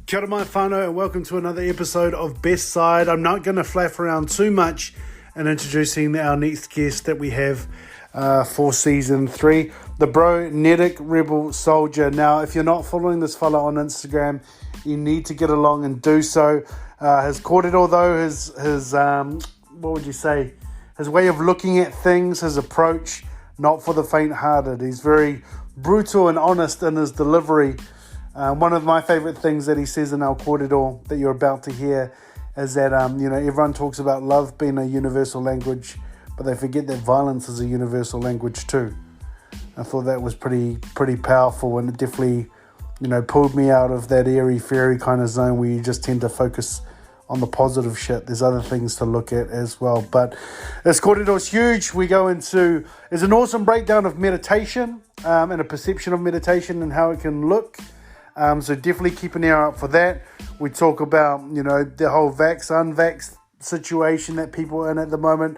Kia ora mai whānau, and welcome to another episode of BestSiiide. I'm not going to flaff around too much in introducing our next guest that we have for season 3, the bro Netic Rebel Soldier. Now, if you're not following this fella on Instagram, you need to get along and do so. His kōrero, though, his what would you say, his way of looking at things, his approach, not for the faint-hearted. He's very brutal and honest in his delivery. One of my favorite things that he says in our kōrero that you're about to hear is that, everyone talks about love being a universal language, but they forget that violence is a universal language too. I thought that was pretty powerful, and it definitely, pulled me out of that airy-fairy kind of zone where you just tend to focus on the positive shit. There's other things to look at as well. But this kōrero is huge. We go into, it's an awesome breakdown of meditation and a perception of meditation and how it can look. So definitely keep an ear out for that. We talk about, the whole vax-unvax situation that people are in at the moment,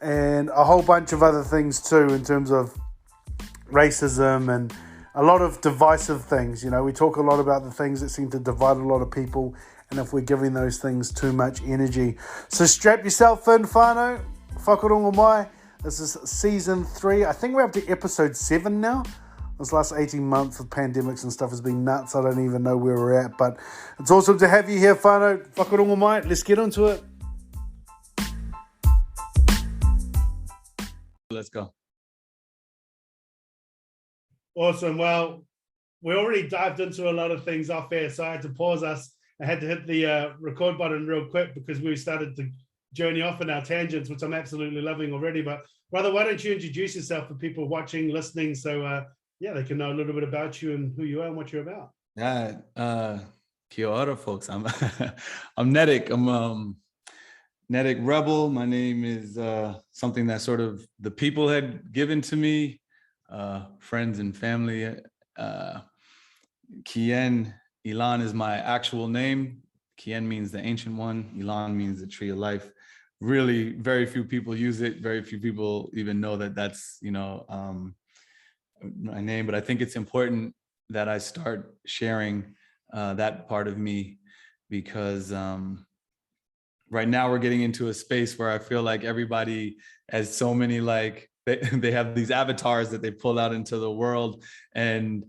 and a whole bunch of other things too in terms of racism and a lot of divisive things. We talk a lot about the things that seem to divide a lot of people, and if we're giving those things too much energy. So strap yourself in, whānau. Whakarongo mai. This is season 3. I think we're up to episode 7 now. This last 18 months of pandemics and stuff has been nuts. I don't even know where we're at, but it's awesome to have you here, whānau. Whakarongo mai. Let's get into it. Let's go. Awesome. Well, we already dived into a lot of things off air, so I had to pause us. I had to hit the record button real quick because we started to journey off in our tangents, which I'm absolutely loving already. But brother, why don't you introduce yourself for people watching, listening, so they can know a little bit about you and who you are and what you're about. Yeah, kia ora, folks. I'm Netic. I'm Netic Rebel. My name is something that sort of the people had given to me, friends and family. Kien Ilan is my actual name. Kien means the ancient one. Ilan means the tree of life. Really, very few people use it. Very few people even know that that's, my name. But I think it's important that I start sharing that part of me, because right now we're getting into a space where I feel like everybody has so many, like, they have these avatars that they pull out into the world, and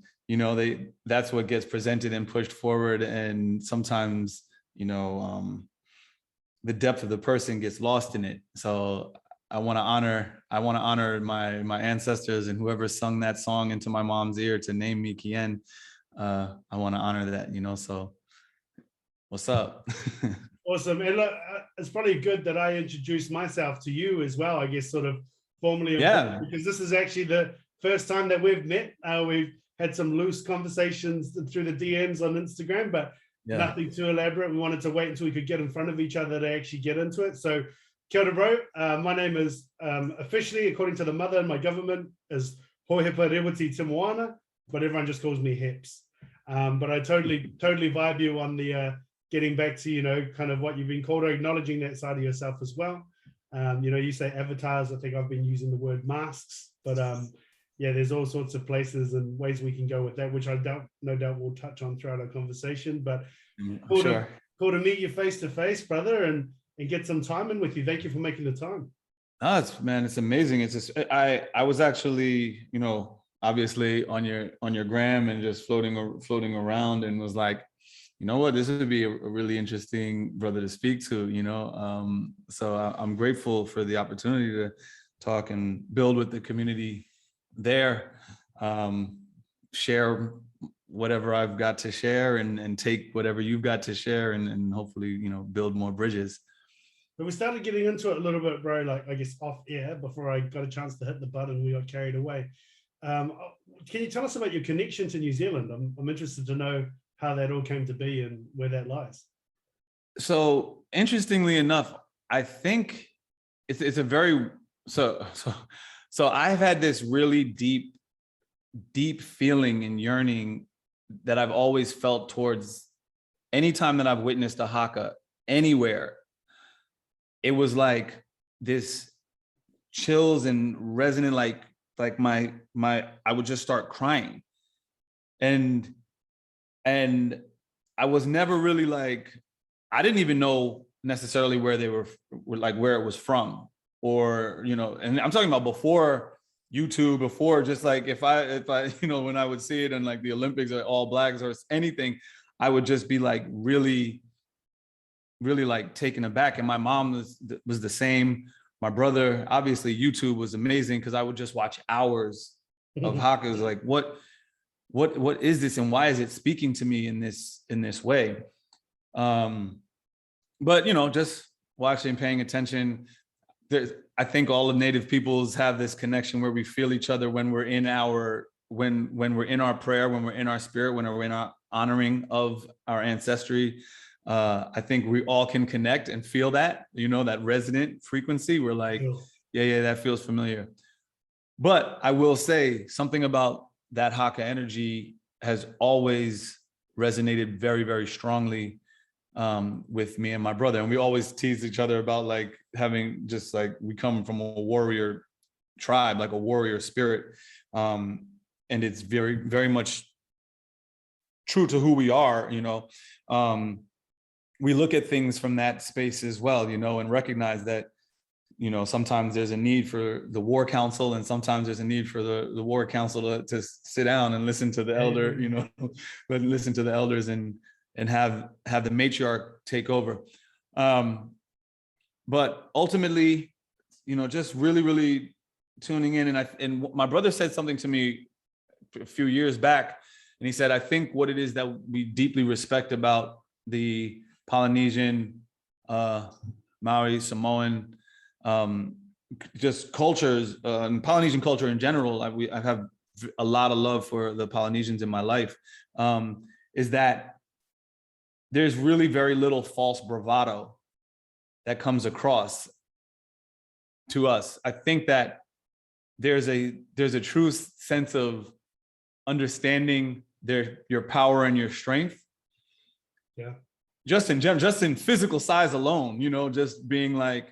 that's what gets presented and pushed forward, and sometimes the depth of the person gets lost in it. So I want to honor my ancestors and whoever sung that song into my mom's ear to name me Kien. I want to honor that, so what's up? Awesome. And look, it's probably good that I introduced myself to you as well, I guess, sort of formally, because this is actually the first time that we've met. We've had some loose conversations through the DMs on Instagram, but nothing too elaborate. We wanted to wait until we could get in front of each other to actually get into it. So, kia ora, bro. My name is, officially, according to the mother in my government, is Hohepa Rewati Timoana, but everyone just calls me Heps. But I totally vibe you on the getting back to, kind of what you've been called, or acknowledging that side of yourself as well. You say avatars. I think I've been using the word masks, but there's all sorts of places and ways we can go with that, which no doubt we'll touch on throughout our conversation. But cool to meet you face to face, brother, and get some time in with you. Thank you for making the time. It's amazing. It's just I was actually, obviously on your gram and just floating around, and was like, this would be a really interesting brother to speak to, so I'm grateful for the opportunity to talk and build with the community there, share whatever I've got to share, and take whatever you've got to share, and hopefully, build more bridges. But we started getting into it a little bit, bro, like, I guess off air, before I got a chance to hit the button, we got carried away. Can you tell us about your connection to New Zealand? I'm interested to know how that all came to be and where that lies. So interestingly enough, I think it's a very, so I've had this really deep feeling and yearning that I've always felt towards anytime that I've witnessed a haka anywhere. It was like this chills and resonant, like my I would just start crying. And I was never really like, I didn't even know necessarily where they were like, where it was from, or, you know, and I'm talking about before YouTube, before just like, if I, you know, when I would see it in like the Olympics or All Blacks or anything, I would just be like really like taken aback. And my mom was the same. My brother, obviously YouTube was amazing because I would just watch hours of hakas. Like, what is this, and why is it speaking to me in this way? But, you know, just watching, paying attention. I think all of Native peoples have this connection where we feel each other when we're in our, when we're in our prayer, when we're in our spirit, when we're in our honoring of our ancestry. I think we all can connect and feel that, you know, that resonant frequency. We're like, yeah, that feels familiar. But I will say something about that Haka energy has always resonated very, very strongly with me and my brother. And we always tease each other about like having just like, we come from a warrior tribe, like a warrior spirit. And it's very, very much true to who we are, you know. We look at things from that space as well, you know, and recognize that, you know, sometimes there's a need for the war council, and sometimes there's a need for the war council to sit down and listen to the elder, you know, but listen to the elders and have the matriarch take over. But ultimately, you know, just really, really tuning in. And my brother said something to me a few years back, and he said, I think what it is that we deeply respect about the Polynesian, Maori, Samoan, just cultures, and Polynesian culture in general, I have a lot of love for the Polynesians in my life, is that there's really very little false bravado that comes across to us. I think that there's a true sense of understanding your power and your strength. Yeah. Just in physical size alone, you know, just being like,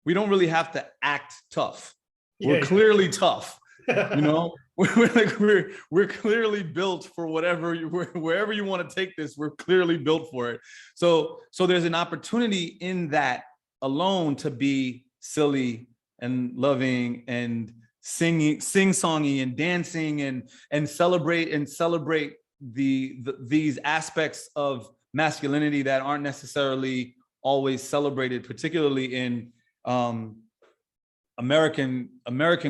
we don't really have to act tough. We're clearly tough, you know. We're clearly built for wherever you want to take this. We're clearly built for it. So there's an opportunity in that alone to be silly and loving and sing-songy and dancing and celebrate these aspects of masculinity that aren't necessarily always celebrated, particularly in American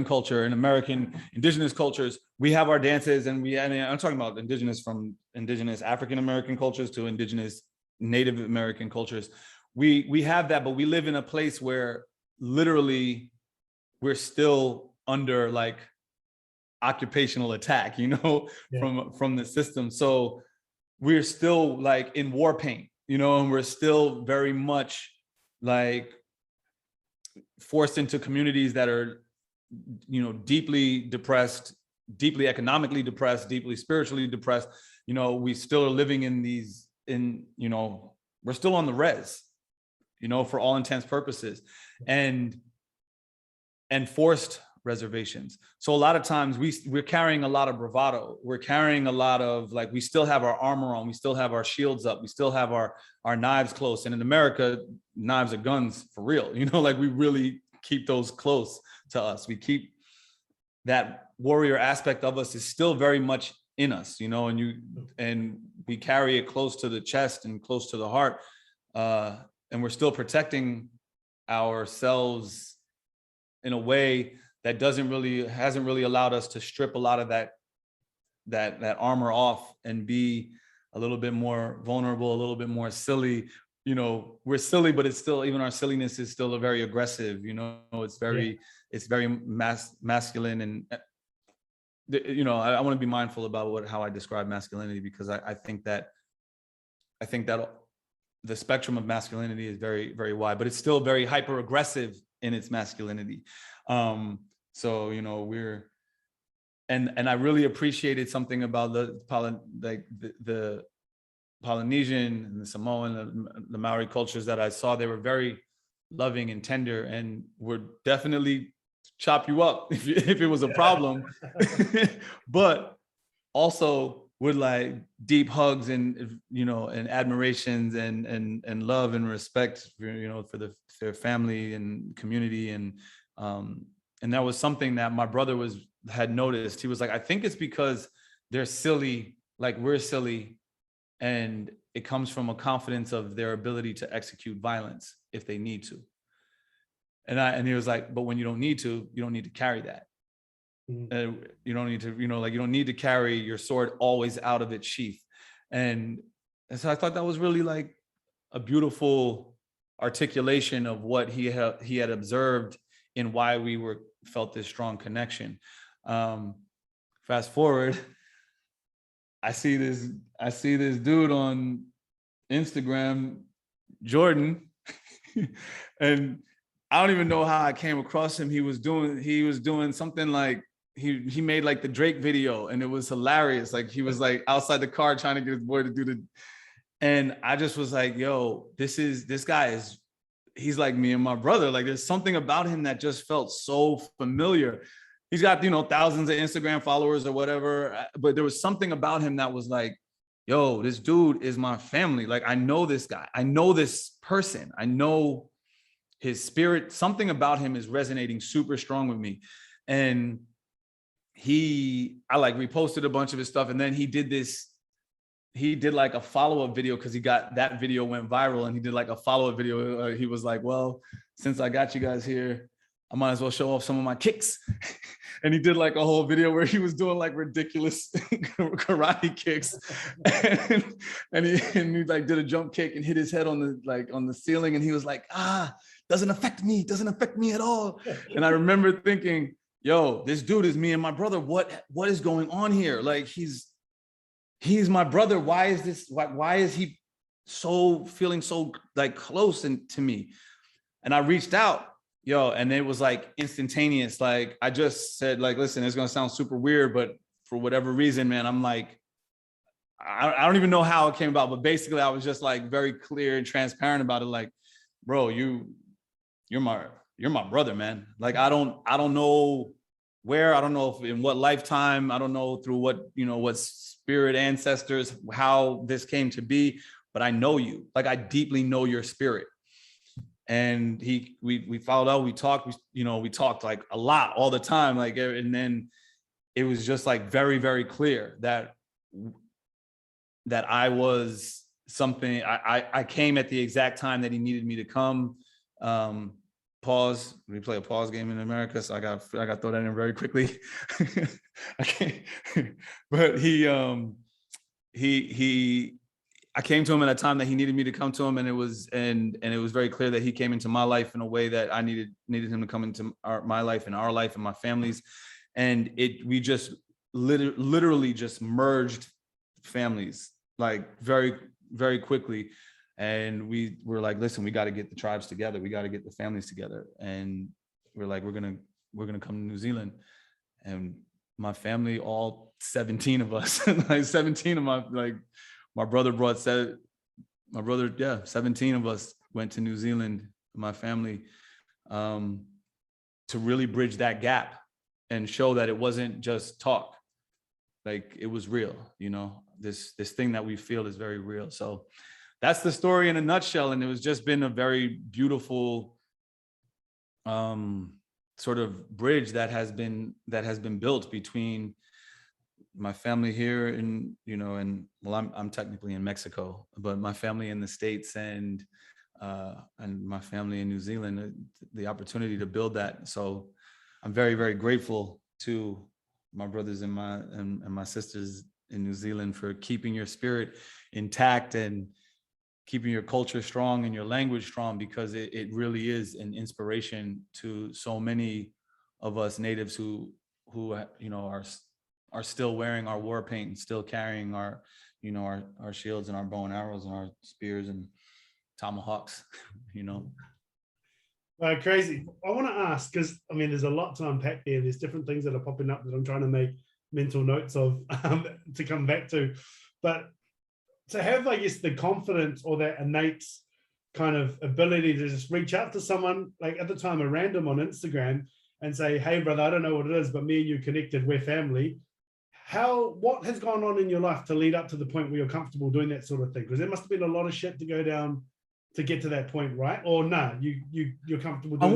culture and American indigenous cultures. We have our dances, and I'm talking about indigenous, from indigenous African American cultures to indigenous Native American cultures. We have that, but we live in a place where literally we're still under like occupational attack, you know, from the system. So we're still like in war paint, you know, and we're still very much like forced into communities that are, you know, deeply depressed, deeply economically depressed, deeply spiritually depressed. You know, we still are living you know, we're still on the res, you know, for all intents purposes, and forced reservations. So a lot of times we're carrying a lot of bravado. We're carrying a lot of like, we still have our armor on, we still have our shields up, we still have our knives close. And in America, knives are guns for real, you know, like we really keep those close to us. We keep that warrior aspect of us is still very much in us, you know, and we carry it close to the chest and close to the heart. And we're still protecting ourselves in a way that hasn't really allowed us to strip a lot of that armor off and be a little bit more vulnerable, a little bit more silly. You know, we're silly, but it's still, even our silliness is still a very aggressive, you know, it's very masculine. And, you know, I want to be mindful about how I describe masculinity, because I think that the spectrum of masculinity is very, very wide, but it's still very hyper aggressive in its masculinity. So, you know, and I really appreciated something about the Polynesian and the Samoan, the Maori cultures that I saw. They were very loving and tender, and would definitely chop you up if it was a problem, but also with like deep hugs and, you know, and admirations and love and respect for, you know, for their family and community. And that was something that my brother had noticed. He was like, I think it's because they're silly, like we're silly. And it comes from a confidence of their ability to execute violence if they need to. And he was like, but when you don't need to, you don't need to carry that. You don't need to, you know, like you don't need to carry your sword always out of its sheath. And so I thought that was really like a beautiful articulation of what he had observed and why we felt this strong connection. Fast forward, I see this dude on Instagram, Jordan, and I don't even know how I came across him. He was doing something like he made like the Drake video, and it was hilarious. Like he was like outside the car trying to get his boy to do the, and I just was like, yo, this guy he's like me and my brother. Like there's something about him that just felt so familiar. He's got, you know, thousands of Instagram followers or whatever, but there was something about him that was like, yo, this dude is my family. Like I know this guy, I know this person, I know his spirit. Something about him is resonating super strong with me. And I like reposted a bunch of his stuff, and then he did like a follow-up video because that video went viral, and he did like a follow-up video. He was like, well, since I got you guys here, I might as well show off some of my kicks. And he did like a whole video where he was doing like ridiculous karate kicks. And he like did a jump kick and hit his head on the ceiling. And he was like, doesn't affect me at all. And I remember thinking, yo, this dude is me and my brother. What is going on here? Like he's my brother. Why is he feeling so like close to me? And I reached out, yo, and it was like instantaneous. Like I just said, like, listen, it's gonna sound super weird, but for whatever reason, man, I'm like, I don't even know how it came about, but basically I was just like very clear and transparent about it. Like, bro, you're my brother, man. Like I don't know where, I don't know if in what lifetime, I don't know through what spirit ancestors, how this came to be, but I know you. Like I deeply know your spirit. And we followed up, we talked like a lot all the time. Like, and then it was just like very, very clear that I was something, I came at the exact time that he needed me to come. Pause. We play a pause game in America, so I got to throw that in very quickly. But I came to him at a time that he needed me to come to him, and it was very clear that he came into my life in a way that I needed him to come into my life and our life and my family's, and we just literally just merged families like very, very quickly. And we were like, listen, we got to get the tribes together. We got to get the families together. And we're like, we're going to come to New Zealand. And my family, all 17 of us, like 17 of my brother brought 17 of us went to New Zealand, my family, to really bridge that gap and show that it wasn't just talk. Like it was real, you know, this thing that we feel is very real. So that's the story in a nutshell. And it was just been a very beautiful sort of bridge that has been built between my family here I'm technically in Mexico, but my family in the States and my family in New Zealand, the opportunity to build that. So I'm very, very grateful to my brothers and my sisters in New Zealand for keeping your spirit intact and keeping your culture strong and your language strong, because it really is an inspiration to so many of us natives who are still wearing our war paint and still carrying our shields and our bow and arrows and our spears and tomahawks, Crazy. I want to ask, because I mean, there's a lot to unpack there. There's different things that are popping up that I'm trying to make mental notes of to come back to. But to have, I guess, the confidence or that innate kind of ability to just reach out to someone, like at the time, a random on Instagram, and say, hey, brother, I don't know what it is, but me and you connected, we're family. what has gone on in your life to lead up to the point where you're comfortable doing that sort of thing? Because there must have been a lot of shit to go down to get to that point, right? Or no, you're comfortable doing I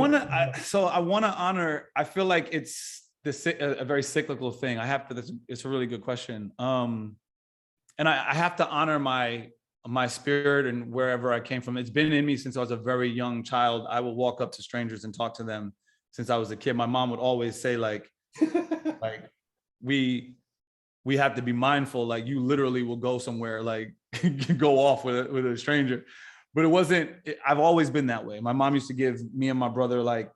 want to honor, I feel like it's a very cyclical thing. It's a really good question. And I have to honor my spirit and wherever I came from. It's been in me since I was a very young child. I will walk up to strangers and talk to them since I was a kid. My mom would always say like we have to be mindful. Like you literally will go somewhere, like go off with a stranger. But I've always been that way. My mom used to give me and my brother, like,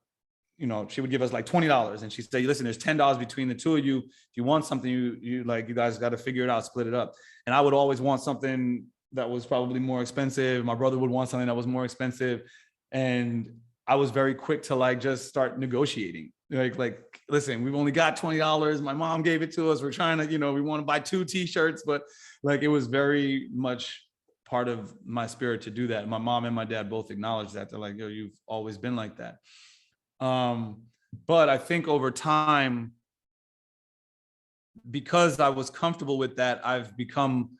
you know, she would give us like $20 and she'd say, listen, there's $10 between the two of you. If you want something, you guys got to figure it out, split it up. And I would always want something that was probably more expensive. My brother would want something that was more expensive. And I was very quick to like, just start negotiating. Like, listen, we've only got $20. My mom gave it to us. We're trying to, we want to buy 2 t-shirts, but like, it was very much part of my spirit to do that. My mom and my dad both acknowledged that. They're like, yo, you've always been like that. But I think over time, because I was comfortable with that, I've become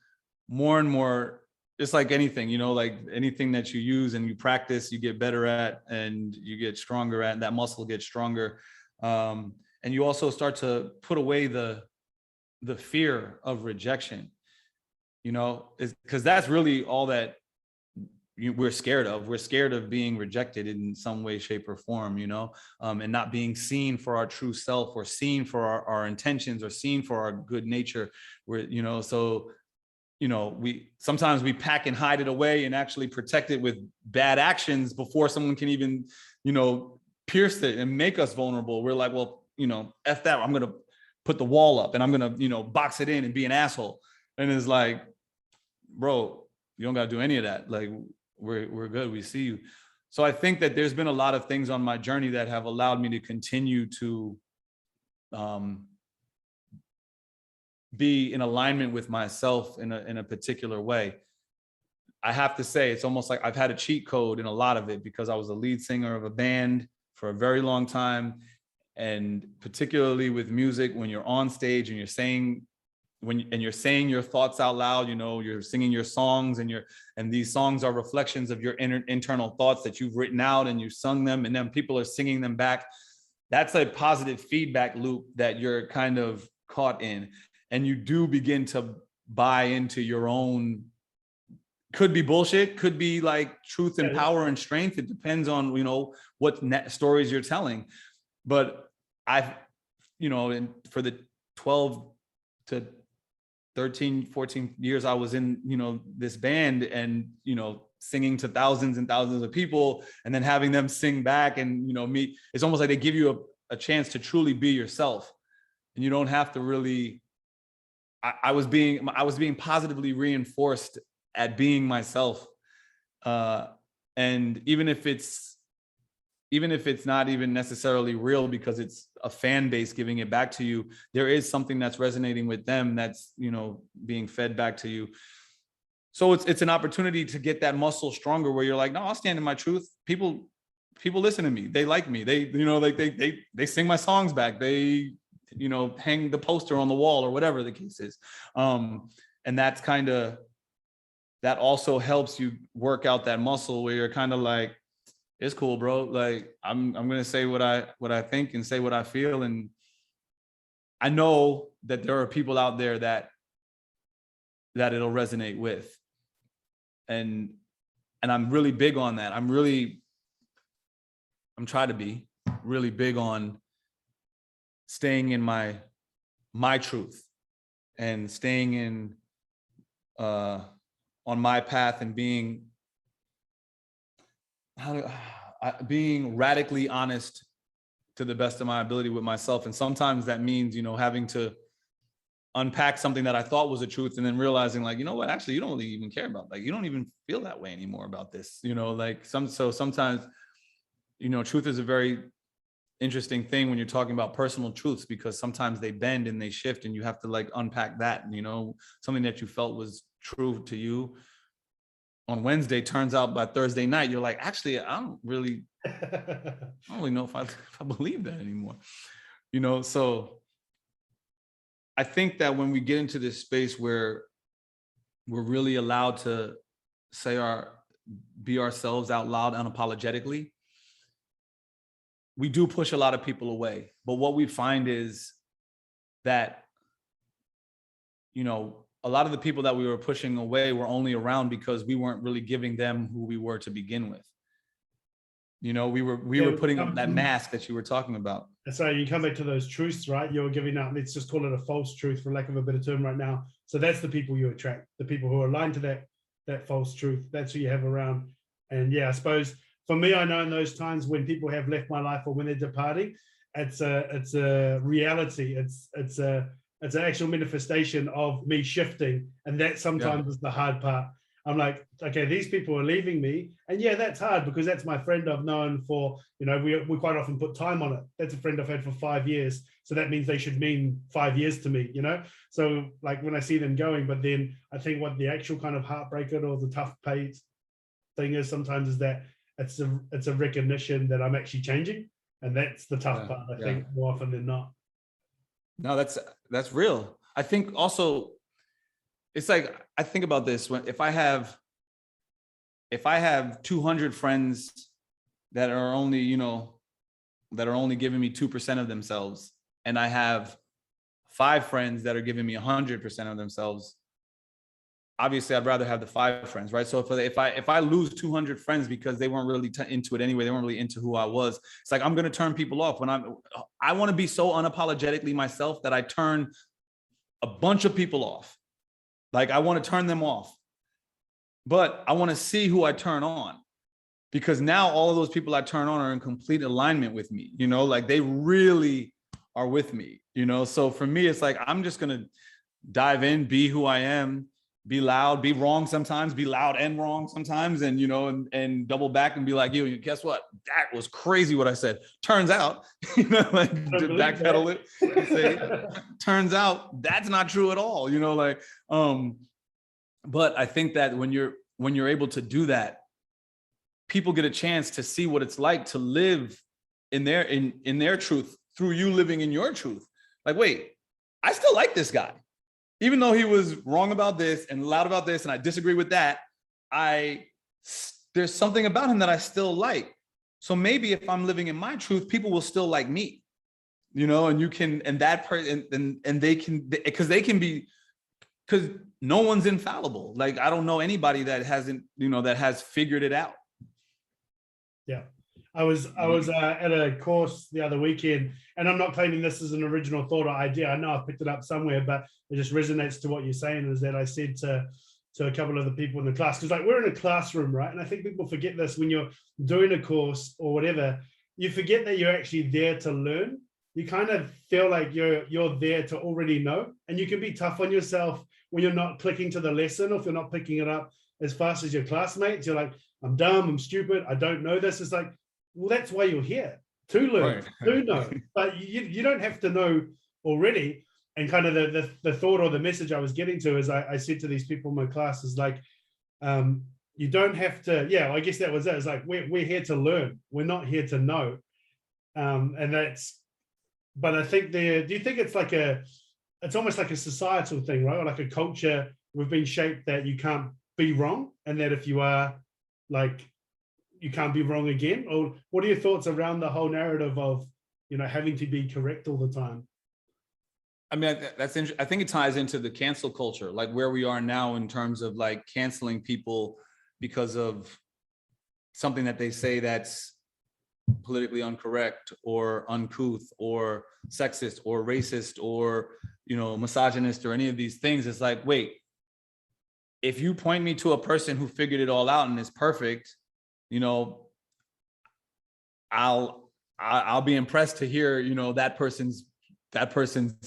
more and more, it's like anything, like anything that you use and you practice, you get better at and you get stronger at, and that muscle gets stronger. And you also start to put away the fear of rejection, because that's really all that we're scared of. We're scared of being rejected in some way, shape, or form, and not being seen for our true self, or seen for our intentions, or seen for our good nature. We sometimes we pack and hide it away and actually protect it with bad actions before someone can even, pierce it and make us vulnerable. We're like, well, F that, I'm going to put the wall up and I'm going to, box it in and be an asshole. And it's like, bro, you don't got to do any of that. Like, we're good. We see you. So I think that there's been a lot of things on my journey that have allowed me to continue to be in alignment with myself in a particular way. I have to say, it's almost like I've had a cheat code in a lot of it, because I was a lead singer of a band for a very long time. And particularly with music, when you're on stage and you're saying your thoughts out loud, you're singing your songs, and these songs are reflections of your internal thoughts that you've written out and you've sung them, and then people are singing them back. That's a positive feedback loop that you're kind of caught in. And you do begin to buy into your own, could be bullshit, could be like truth and power and strength. It depends on, what stories you're telling. But for the 12 to 13, 14 years I was in, this band, and, singing to thousands and thousands of people, and then having them sing back, and, me, it's almost like they give you a chance to truly be yourself. And you don't have to really, I was being positively reinforced at being myself. And even if it's not even necessarily real, because it's a fan base giving it back to you, there is something that's resonating with them that's, being fed back to you. So it's an opportunity to get that muscle stronger, where you're like, no, I'll stand in my truth. People listen to me. They like me. They, they sing my songs back. They, hang the poster on the wall, or whatever the case is. And that's that also helps you work out that muscle, where you're kind of like, it's cool, bro. Like, I'm going to say what I think and say what I feel. And I know that there are people out there that it'll resonate with. And I'm really big on that. I'm trying to be really big on staying in my truth, and staying in on my path, and being radically honest to the best of my ability with myself. And sometimes that means, having to unpack something that I thought was a truth, and then realizing, like, what, actually, you don't really even care about, like, you don't even feel that way anymore about this, so sometimes, truth is a very interesting thing when you're talking about personal truths, because sometimes they bend and they shift, and you have to like unpack that. Something that you felt was true to you on Wednesday turns out by Thursday night, you're like, actually, I don't really know if I believe that anymore. So I think that when we get into this space where we're really allowed to be ourselves out loud unapologetically, we do push a lot of people away. But what we find is that, you know, a lot of the people that we were pushing away were only around because we weren't really giving them who we were to begin with. You know, we were putting up that mask that you were talking about. So you come back to those truths, right? You're giving out, let's just call it a false truth for lack of a better term right now. So that's the people you attract, the people who are aligned to that false truth. That's who you have around. And yeah, I suppose for me, I know in those times when people have left my life or when they're departing, it's a reality. It's an actual manifestation of me shifting. And that sometimes is the hard part. I'm like, okay, these people are leaving me. And yeah, that's hard because that's my friend I've known for, you know, we quite often put time on it. That's a friend I've had for 5 years. So that means they should mean 5 years to me, you know? So like when I see them going, but then I think what the actual kind of heartbreaker or the tough paid thing is sometimes is that it's a recognition that I'm actually changing. And that's the tough part, I think, more often than not. No, that's real. I think also, it's like, I think about this when if I have 200 friends that are only, you know, that are only giving me 2% of themselves, and I have 5 friends that are giving me 100% of themselves, obviously I'd rather have the 5 friends, right? So if I lose 200 friends because they weren't really into it anyway, they weren't really into who I was, it's like I'm gonna turn people off. When I want to be so unapologetically myself that I turn a bunch of people off. Like I want to turn them off, but I want to see who I turn on, because now all of those people I turn on are in complete alignment with me, you know, like they really are with me, you know? So for me, it's like, I'm just going to dive in, be who I am, be loud, be wrong sometimes, be loud and wrong sometimes. And, you know, and double back and be like, yo, guess what? That was crazy what I said. Turns out, you know, like to backpedal it and say, turns out that's not true at all, you know, like, but I think that when you're able to do that, people get a chance to see what it's like to live in their truth through you living in your truth. Like, wait, I still like this guy. Even though he was wrong about this and loud about this, and I disagree with that, there's something about him that I still like. So maybe if I'm living in my truth, people will still like me, you know, and you can, and that person, and they can, because they can be, because no one's infallible. Like, I don't know anybody that hasn't, you know, that has figured it out. Yeah. I was at a course the other weekend, and I'm not claiming this is an original thought or idea. I know I picked it up somewhere, but it just resonates to what you're saying, is that I said to a couple of the people in the class, because like we're in a classroom, right? And I think people forget this when you're doing a course or whatever, you forget that you're actually there to learn. You kind of feel like you're there to already know, and you can be tough on yourself when you're not clicking to the lesson, or if you're not picking it up as fast as your classmates. You're like, I'm dumb, I'm stupid, I don't know this. It's like, well, that's why you're here, to learn, to know. But you don't have to know already. And kind of the thought or the message I was getting to is I said to these people in my class is like, you don't have to, I guess that was it. It's like, we're here to learn. We're not here to know. And that's, but I think do you think it's like it's almost like a societal thing, right? Or like a culture, we've been shaped that you can't be wrong. And that if you are, like, you can't be wrong again? Or what are your thoughts around the whole narrative of, you know, having to be correct all the time? I mean, that's interesting. I think it ties into the cancel culture, like where we are now in terms of like canceling people because of something that they say that's politically incorrect or uncouth or sexist or racist or, you know, misogynist or any of these things. It's like, wait, if you point me to a person who figured it all out and is perfect, you know, I'll be impressed to hear, you know, that person's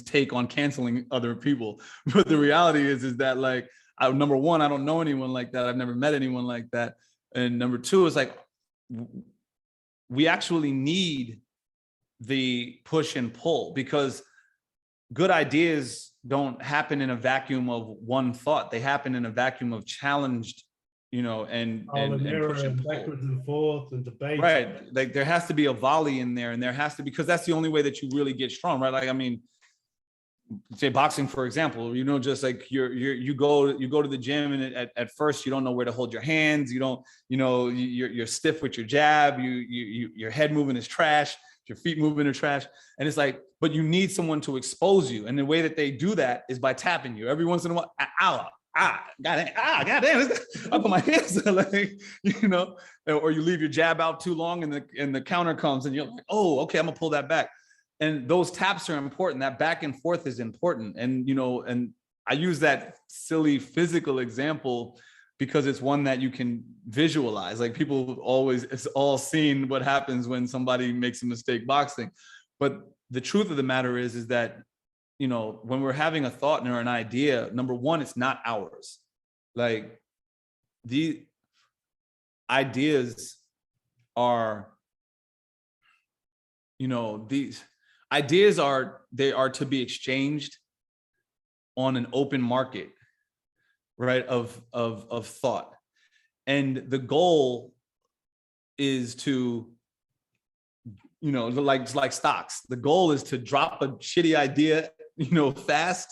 take on canceling other people. But the reality is that, like, number one, I don't know anyone like that. I've never met anyone like that. And number two is like, we actually need the push and pull, because good ideas don't happen in a vacuum of one thought. They happen in a vacuum of challenged, you know, and push and pull. Backwards and forth and debate. Right. Like there has to be a volley in there, and there has to, because that's the only way that you really get strong, right? Like, I mean, say boxing, for example, you know, just like you go to the gym, and at first you don't know where to hold your hands. You don't, you know, you're stiff with your jab. Your head moving is trash. Your feet moving are trash. And it's like, but you need someone to expose you. And the way that they do that is by tapping you every once in a while. Goddamn, I put my hands like, you know, or you leave your jab out too long and the counter comes and you're like, oh, okay, I'm gonna pull that back. And those taps are important. That back and forth is important. And, you know, and I use that silly physical example because it's one that you can visualize. Like people always, it's all seen what happens when somebody makes a mistake boxing. But the truth of the matter is that, you know, when we're having a thought or an idea, number one, it's not ours. Like the ideas are, you know, these ideas are to be exchanged on an open market, right, of thought. And the goal is to, you know, like stocks. The goal is to drop a shitty idea, you know, fast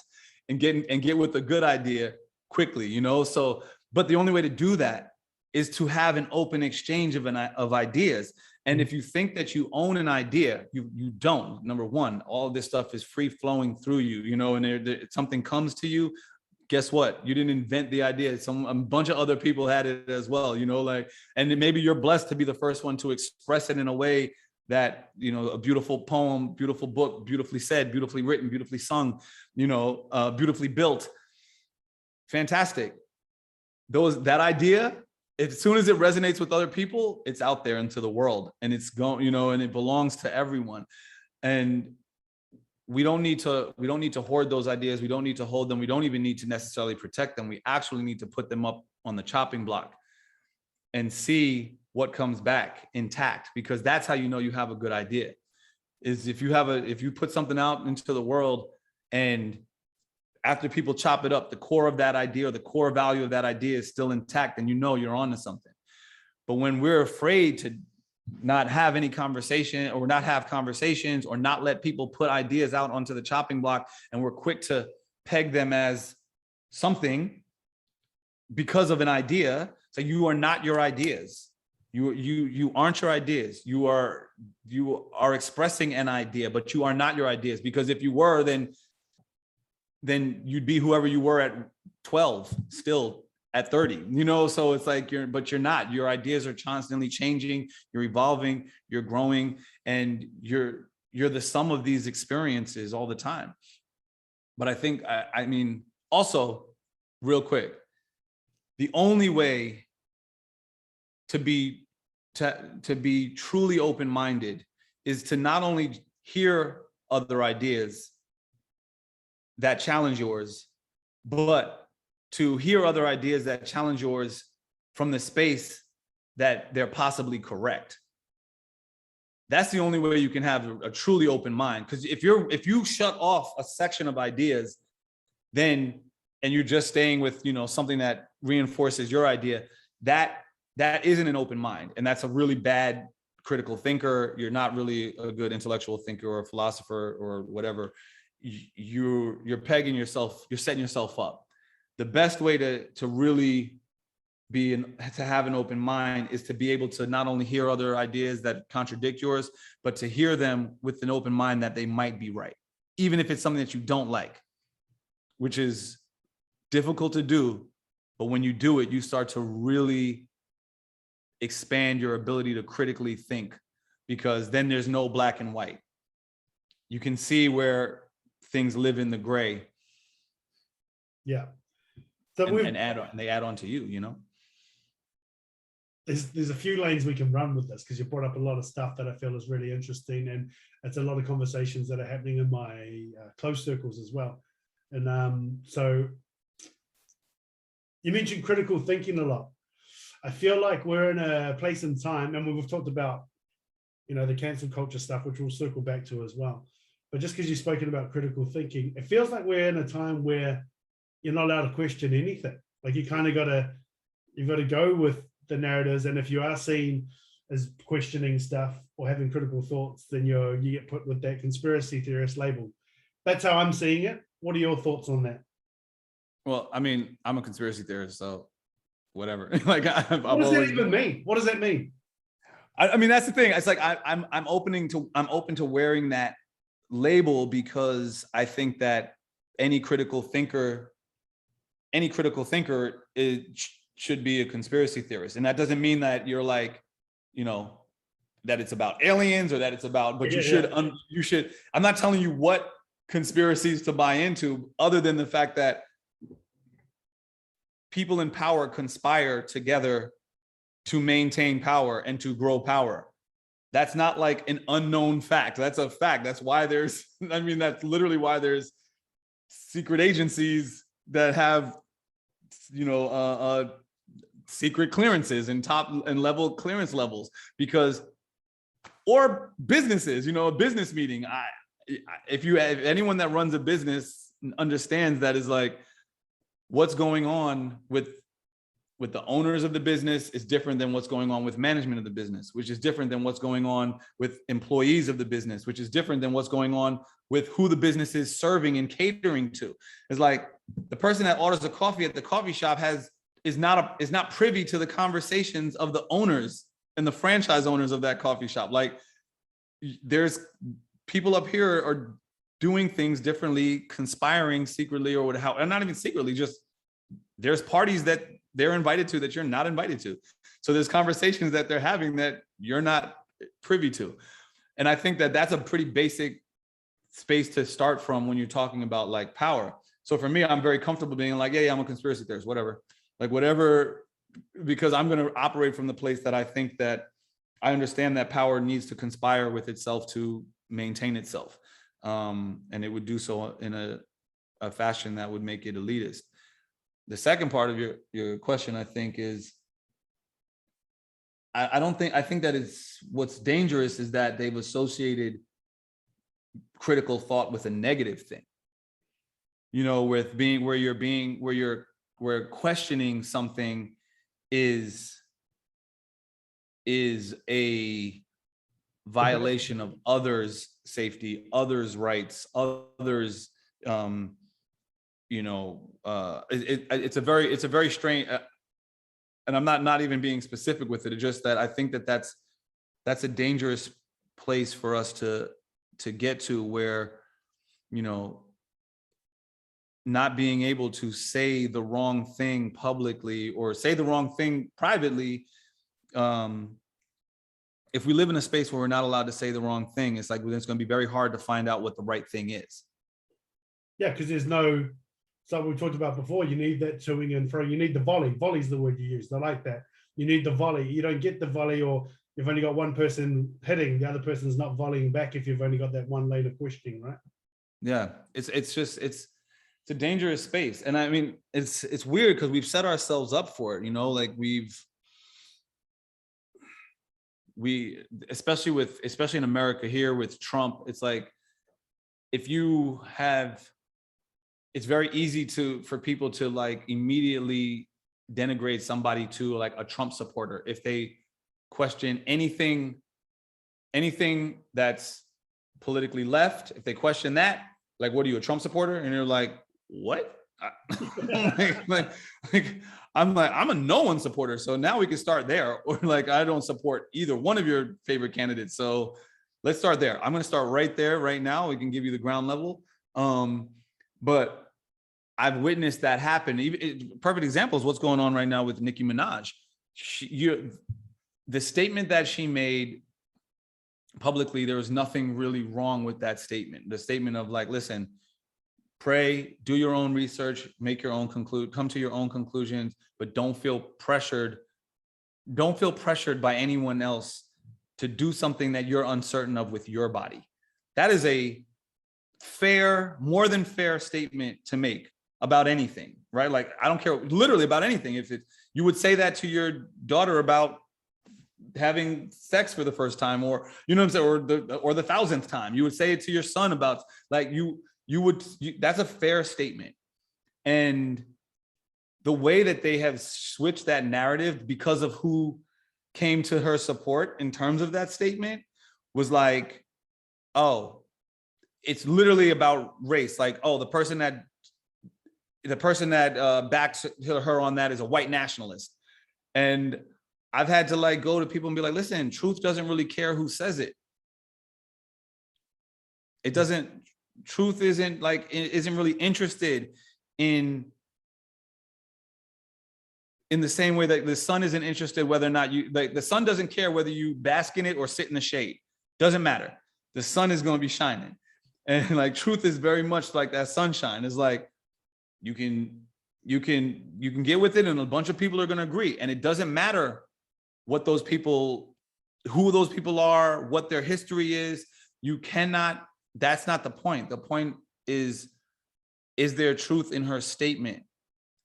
and get with a good idea quickly, you know. So, but the only way to do that is to have an open exchange of ideas. And if you think that you own an idea, you don't. Number one, all this stuff is free flowing through you, you know, and something comes to you. Guess what? You didn't invent the idea. A bunch of other people had it as well, you know, like, and maybe you're blessed to be the first one to express it in a way that, you know, a beautiful poem, beautiful book, beautifully said, beautifully written, beautifully sung, you know, beautifully built. Fantastic. That idea, as soon as it resonates with other people, it's out there into the world and it's going, you know, and it belongs to everyone. And we don't need to hoard those ideas. We don't need to hold them. We don't even need to necessarily protect them. We actually need to put them up on the chopping block and see what comes back intact, because that's how you know you have a good idea. Is if you put something out into the world and after people chop it up, the core of that idea or the core value of that idea is still intact, and you know you're onto something. But when we're afraid to not have any conversation or not have conversations or not let people put ideas out onto the chopping block, and we're quick to peg them as something because of an idea, so you are not your ideas. You aren't your ideas. You are expressing an idea, but you are not your ideas, because if you were, then you'd be whoever you were at 12, still at 30, you know? So it's like you're not. Your ideas are constantly changing, you're evolving, you're growing, and you're the sum of these experiences all the time. But I think, I mean, also real quick, the only way to be truly open-minded is to not only hear other ideas that challenge yours, but to hear other ideas that challenge yours from the space that they're possibly correct. That's the only way you can have a truly open mind. Because if you shut off a section of ideas, and you're just staying with, you know, something that reinforces your idea, that isn't an open mind. And that's a really bad critical thinker. You're not really a good intellectual thinker or a philosopher or whatever. You're pegging yourself, you're setting yourself up. The best way to really to have an open mind is to be able to not only hear other ideas that contradict yours, but to hear them with an open mind that they might be right, even if it's something that you don't like, which is difficult to do. But when you do it, you start to really expand your ability to critically think, because then there's no black and white. You can see where things live in the gray. Yeah. So and they add on to you, you know? There's a few lanes we can run with this, because you brought up a lot of stuff that I feel is really interesting, and it's a lot of conversations that are happening in my close circles as well. And so you mentioned critical thinking a lot. I feel like we're in a place and time, and we've talked about, you know, the cancel culture stuff, which we'll circle back to as well. But just because you've spoken about critical thinking, it feels like we're in a time where you're not allowed to question anything. Like you've got to go with the narratives, and if you are seen as questioning stuff or having critical thoughts, then you get put with that conspiracy theorist label. That's how I'm seeing it. What are your thoughts on that? Well, I mean, I'm a conspiracy theorist, so whatever. Like I've What does that always even mean? What does that mean? I mean, that's the thing. It's like I'm open to wearing that label because I think that any critical thinker should be a conspiracy theorist, and that doesn't mean that you're like, you know, that it's about aliens or that it's about. But you should. I'm not telling you what conspiracies to buy into, other than the fact that people in power conspire together to maintain power and to grow power. That's not like an unknown fact. That's a fact. That's why there's, I mean, that's literally why there's secret agencies that have, you know, secret clearances and top and level clearance levels, because, or businesses, you know, a business meeting. If anyone that runs a business understands that is like, what's going on with the owners of the business is different than what's going on with management of the business, which is different than what's going on with employees of the business, which is different than what's going on with who the business is serving and catering to. It's like the person that orders a coffee at the coffee shop is not privy to the conversations of the owners and the franchise owners of that coffee shop. Like there's people up here are doing things differently, conspiring secretly or whatever, and not even secretly, just there's parties that they're invited to that you're not invited to. So there's conversations that they're having that you're not privy to. And I think that that's a pretty basic space to start from when you're talking about like power. So for me, I'm very comfortable being like, yeah, I'm a conspiracy theorist, whatever, because I'm going to operate from the place that I think that I understand that power needs to conspire with itself to maintain itself. And it would do so in a fashion that would make it elitist. The second part of your question, I think, is I think that it's what's dangerous is that they've associated critical thought with a negative thing. You know, with being where questioning something is a violation of others' safety, others' rights, others, you know, it's a very strange, and I'm not even being specific with it. It's just that I think that that's a dangerous place for us to get to, where, you know, not being able to say the wrong thing publicly or say the wrong thing privately. If we live in a space where we're not allowed to say the wrong thing, it's like it's going to be very hard to find out what the right thing is. Yeah, because there's no. So we talked about before, you need that toing and fro. You need the volley. Volley's the word you used. I like that. You need the volley. You don't get the volley, or you've only got one person hitting, the other person's not volleying back if you've only got that one lane of questioning, right? Yeah, it's a dangerous space. And I mean, it's weird because we've set ourselves up for it, you know, like especially in America here with Trump, it's like, it's very easy for people to like immediately denigrate somebody to like a Trump supporter if they question anything that's politically left. If they question that, like, what are you, a Trump supporter? And you're like, what? I'm a no one supporter. So now we can start there. Or like, I don't support either one of your favorite candidates. So let's start there. I'm going to start right there, right now. We can give you the ground level. But I've witnessed that happen. Perfect example is what's going on right now with Nicki Minaj. The statement that she made publicly, there was nothing really wrong with that statement. The statement of like, listen, pray, do your own research, make your own come to your own conclusions, but don't feel pressured. Don't feel pressured by anyone else to do something that you're uncertain of with your body. That is a fair, more than fair statement to make about anything, right? Like, I don't care, literally about anything. If you would say that to your daughter about having sex for the first time, or, you know what I'm saying, or the 1,000th time, you would say it to your son about, like, that's a fair statement. And the way that they have switched that narrative because of who came to her support in terms of that statement was like, oh, it's literally about race. Like, oh, the person that backs her on that is a white nationalist. And I've had to like go to people and be like, listen, truth doesn't really care who says it. It doesn't, truth isn't really interested in the same way that the sun isn't interested whether or not you, like the sun doesn't care whether you bask in it or sit in the shade. Doesn't matter. The sun is going to be shining. And like truth is very much like that sunshine. It's like you can get with it and a bunch of people are going to agree. And it doesn't matter what those people, who those people are, what their history is. You cannot, that's not the point. The point is there truth in her statement?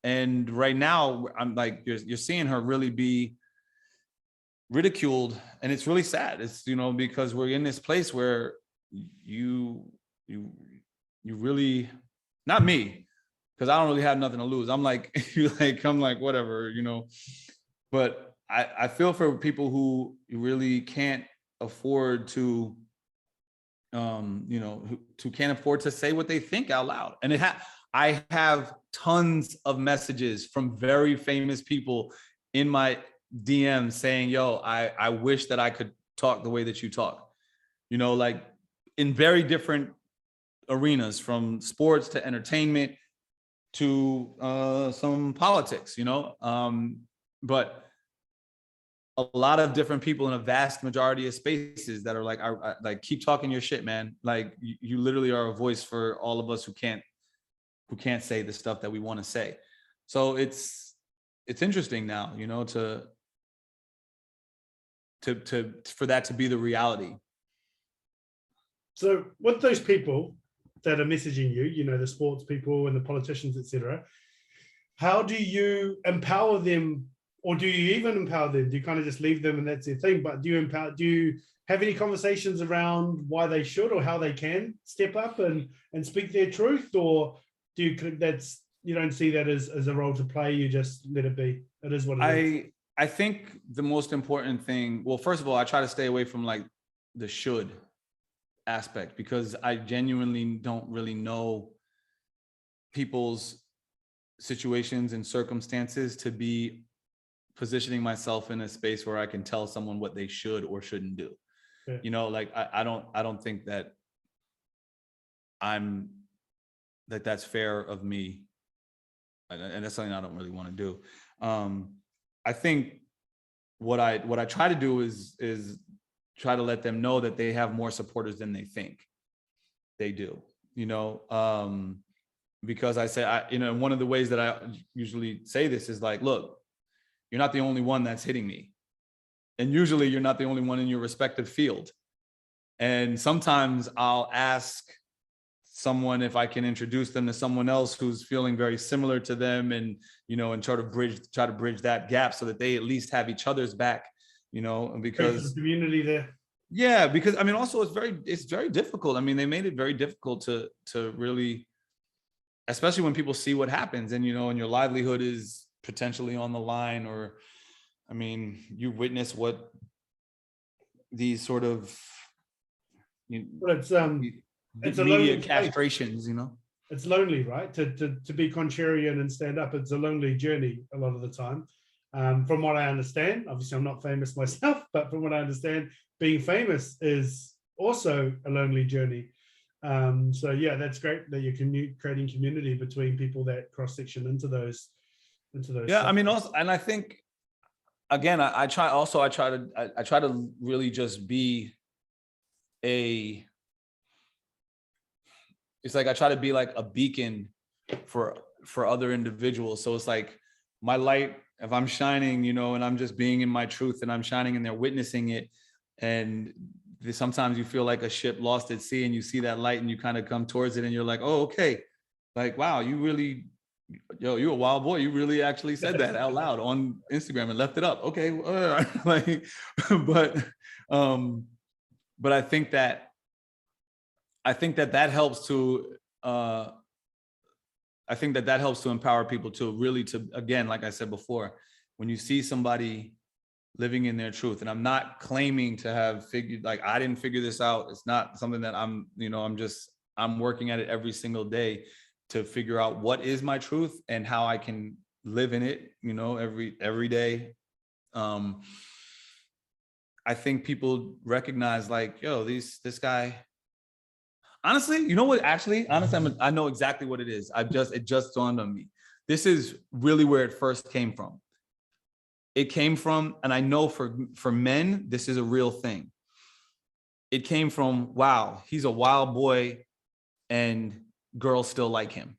And right now, I'm like, you're seeing her really be ridiculed, and it's really sad. It's, you know, because we're in this place where you really, not me, because I don't really have nothing to lose. I'm like, I'm like, whatever, you know. But I feel for people who really can't afford to, you know, who can't afford to say what they think out loud. And I have tons of messages from very famous people in my DM saying, yo, I wish that I could talk the way that you talk, you know, like in very different arenas, from sports to entertainment to some politics, you know, but a lot of different people in a vast majority of spaces that are like, I like, keep talking your shit, man. Like you literally are a voice for all of us who can't say the stuff that we want to say. So it's interesting now, you know, for that to be the reality. So with those people that are messaging you, you know, the sports people and the politicians, etc., how do you empower them, or do you even empower them? Do you kind of just leave them and that's their thing? But do you have any conversations around why they should or how they can step up and speak their truth? Or do you don't see that as a role to play? You just let it be. It is what it is. I think the most important thing, well, first of all, I try to stay away from like the should aspect, because I genuinely don't really know people's situations and circumstances to be positioning myself in a space where I can tell someone what they should or shouldn't do. Yeah. You know, like I don't think that that's fair of me, and that's something I don't really want to do. I think what I try to do is try to let them know that they have more supporters than they think they do, you know, because I say, you know, one of the ways that I usually say this is like, look, you're not the only one that's hitting me. And usually you're not the only one in your respective field. And sometimes I'll ask someone if I can introduce them to someone else who's feeling very similar to them, and, you know, and try to bridge that gap so that they at least have each other's back, you know, because the community there. Yeah, because I mean, also it's very difficult. I mean, they made it very difficult to really, especially when people see what happens, and, you know, and your livelihood is potentially on the line, or, I mean, you witness what these sort of, well, it's media castrations, you know. It's lonely, right? To be contrarian and stand up. It's a lonely journey a lot of the time. From what I understand, obviously I'm not famous myself, but from what I understand, being famous is also a lonely journey. So yeah, that's great that you're creating community between people that cross section into those. Yeah, I mean, also, and I think, again, I try to really just be it's like I try to be like a beacon for other individuals. So it's like my light, if I'm shining, you know, and I'm just being in my truth and I'm shining and they're witnessing it. And sometimes you feel like a ship lost at sea, and you see that light and you kind of come towards it and you're like, oh, okay. Like, wow, you're a wild boy. You really actually said that out loud on Instagram and left it up. Okay. Like, but I think that helps to, I think that helps to empower people to really, again, like I said before, when you see somebody living in their truth, and I'm not claiming to have figured, like, I didn't figure this out. It's not something that I'm, you know, I'm just I'm working at it every single day to figure out what is my truth and how I can live in it, you know, every day. I think people recognize like, yo, this guy. Honestly, you know what? Actually, honestly, I know exactly what it is. It just dawned on me. This is really where it first came from. It came from, and I know for men, this is a real thing. It came from, wow, he's a wild boy and girls still like him.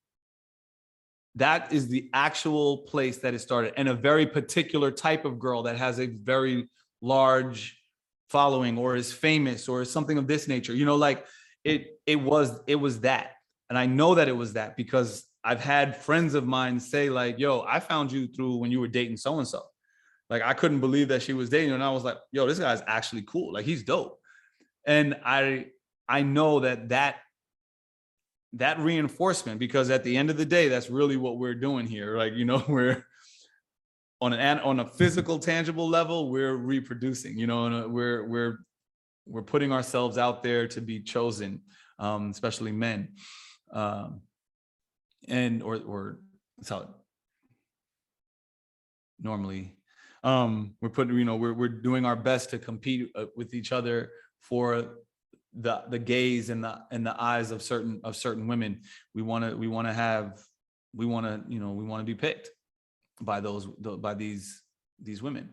That is the actual place that it started, and a very particular type of girl that has a very large following or is famous or is something of this nature. You know, like it was that. And I know that it was that because I've had friends of mine say like, yo, I found you through when you were dating so-and-so. Like, I couldn't believe that she was dating you. And I was like, yo, this guy's actually cool. Like, he's dope. And I know that reinforcement, because at the end of the day, that's really what we're doing here. Like, you know, we're on a physical, tangible level, we're reproducing, you know, and we're putting ourselves out there to be chosen, especially men. And or that's how it normally, we're putting, you know, we're doing our best to compete with each other for the gaze and the eyes of certain women. We want to be picked by these women.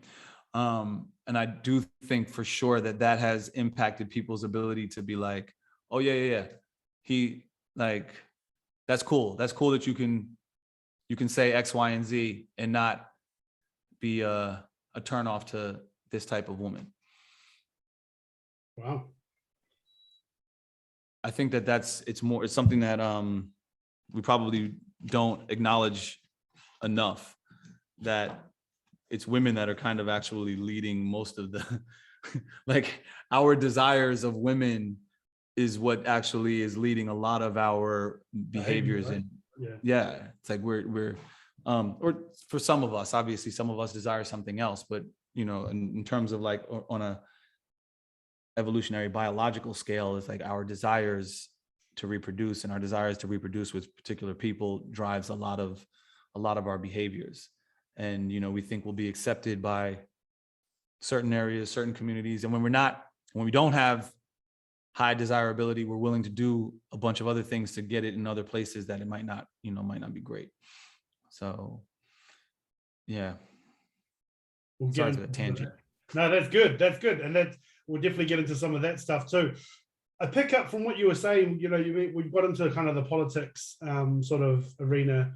And I do think for sure that has impacted people's ability to be like, oh yeah, he, like, that's cool that you can say X, Y, and Z and not be a turn off to this type of woman. Wow. I think it's something that we probably don't acknowledge enough, that it's women that are kind of actually leading most of the like, our desires of women is what actually is leading a lot of our behaviors. Right? And yeah, it's like we're or for some of us, obviously some of us desire something else, but you know, in terms of like on a evolutionary biological scale, it's like our desires to reproduce and our desires to reproduce with particular people drives a lot of our behaviors. And, you know, we think we'll be accepted by certain areas, certain communities. And when we don't have high desirability, we're willing to do a bunch of other things to get it in other places that it might not be great. So yeah. Sorry for the tangent. No, that's good. And we'll definitely get into some of that stuff too. I pick up from what you were saying, you know, we got into kind of the politics sort of arena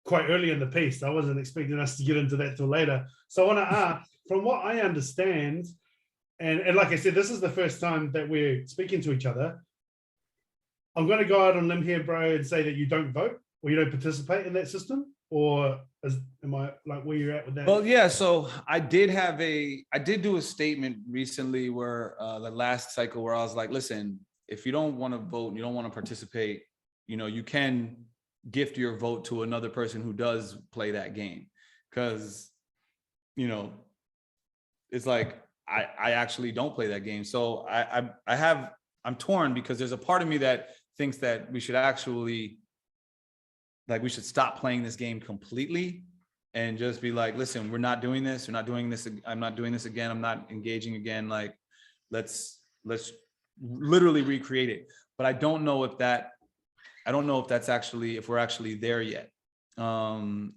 quite early in the piece. I wasn't expecting us to get into that till later. So I want to ask, from what I understand, and like I said, this is the first time that we're speaking to each other. I'm going to go out on a limb here, bro, and say that you don't vote or you don't participate in that system, or am I like where you're at with that? Well, yeah. So I did do a statement recently where the last cycle where I was like, listen, if you don't want to vote and you don't want to participate, you know, you can gift your vote to another person who does play that game. Because, you know, it's like, I actually don't play that game. So I'm torn, because there's a part of me that thinks that we should actually, like, we should stop playing this game completely and just be like, listen, we're not doing this. We're not doing this. I'm not doing this again. I'm not engaging again. Like, let's literally recreate it. But I don't know if that's actually, if we're actually there yet. And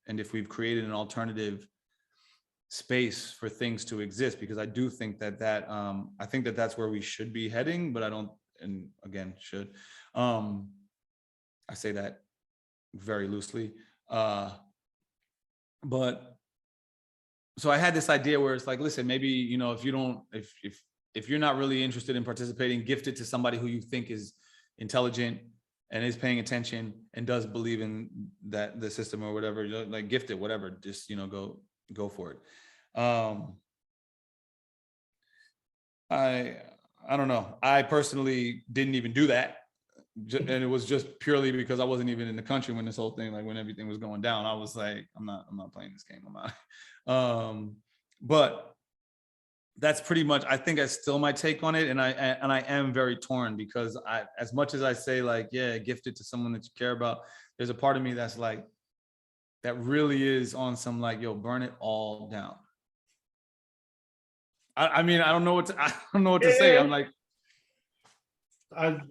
if we've created an alternative space for things to exist, because I do think that I think that that's where we should be heading, but I don't, and again, should, I say that very loosely. But so I had this idea where it's like, listen, maybe, you know, if you're not really interested in participating, gift it to somebody who you think is intelligent and is paying attention and does believe in the system or whatever, like, gift it, whatever, just, you know, go for it. I don't know. I personally didn't even do that. And it was just purely because I wasn't even in the country when this whole thing, like when everything was going down. I was like, I'm not playing this game. I'm not. But that's pretty much, I think, I still my take on it. And I am very torn, because as much as I say like, yeah, gift it to someone that you care about, there's a part of me that's like, that really is on some like, yo, burn it all down. I mean, I don't know what to say. I'm like,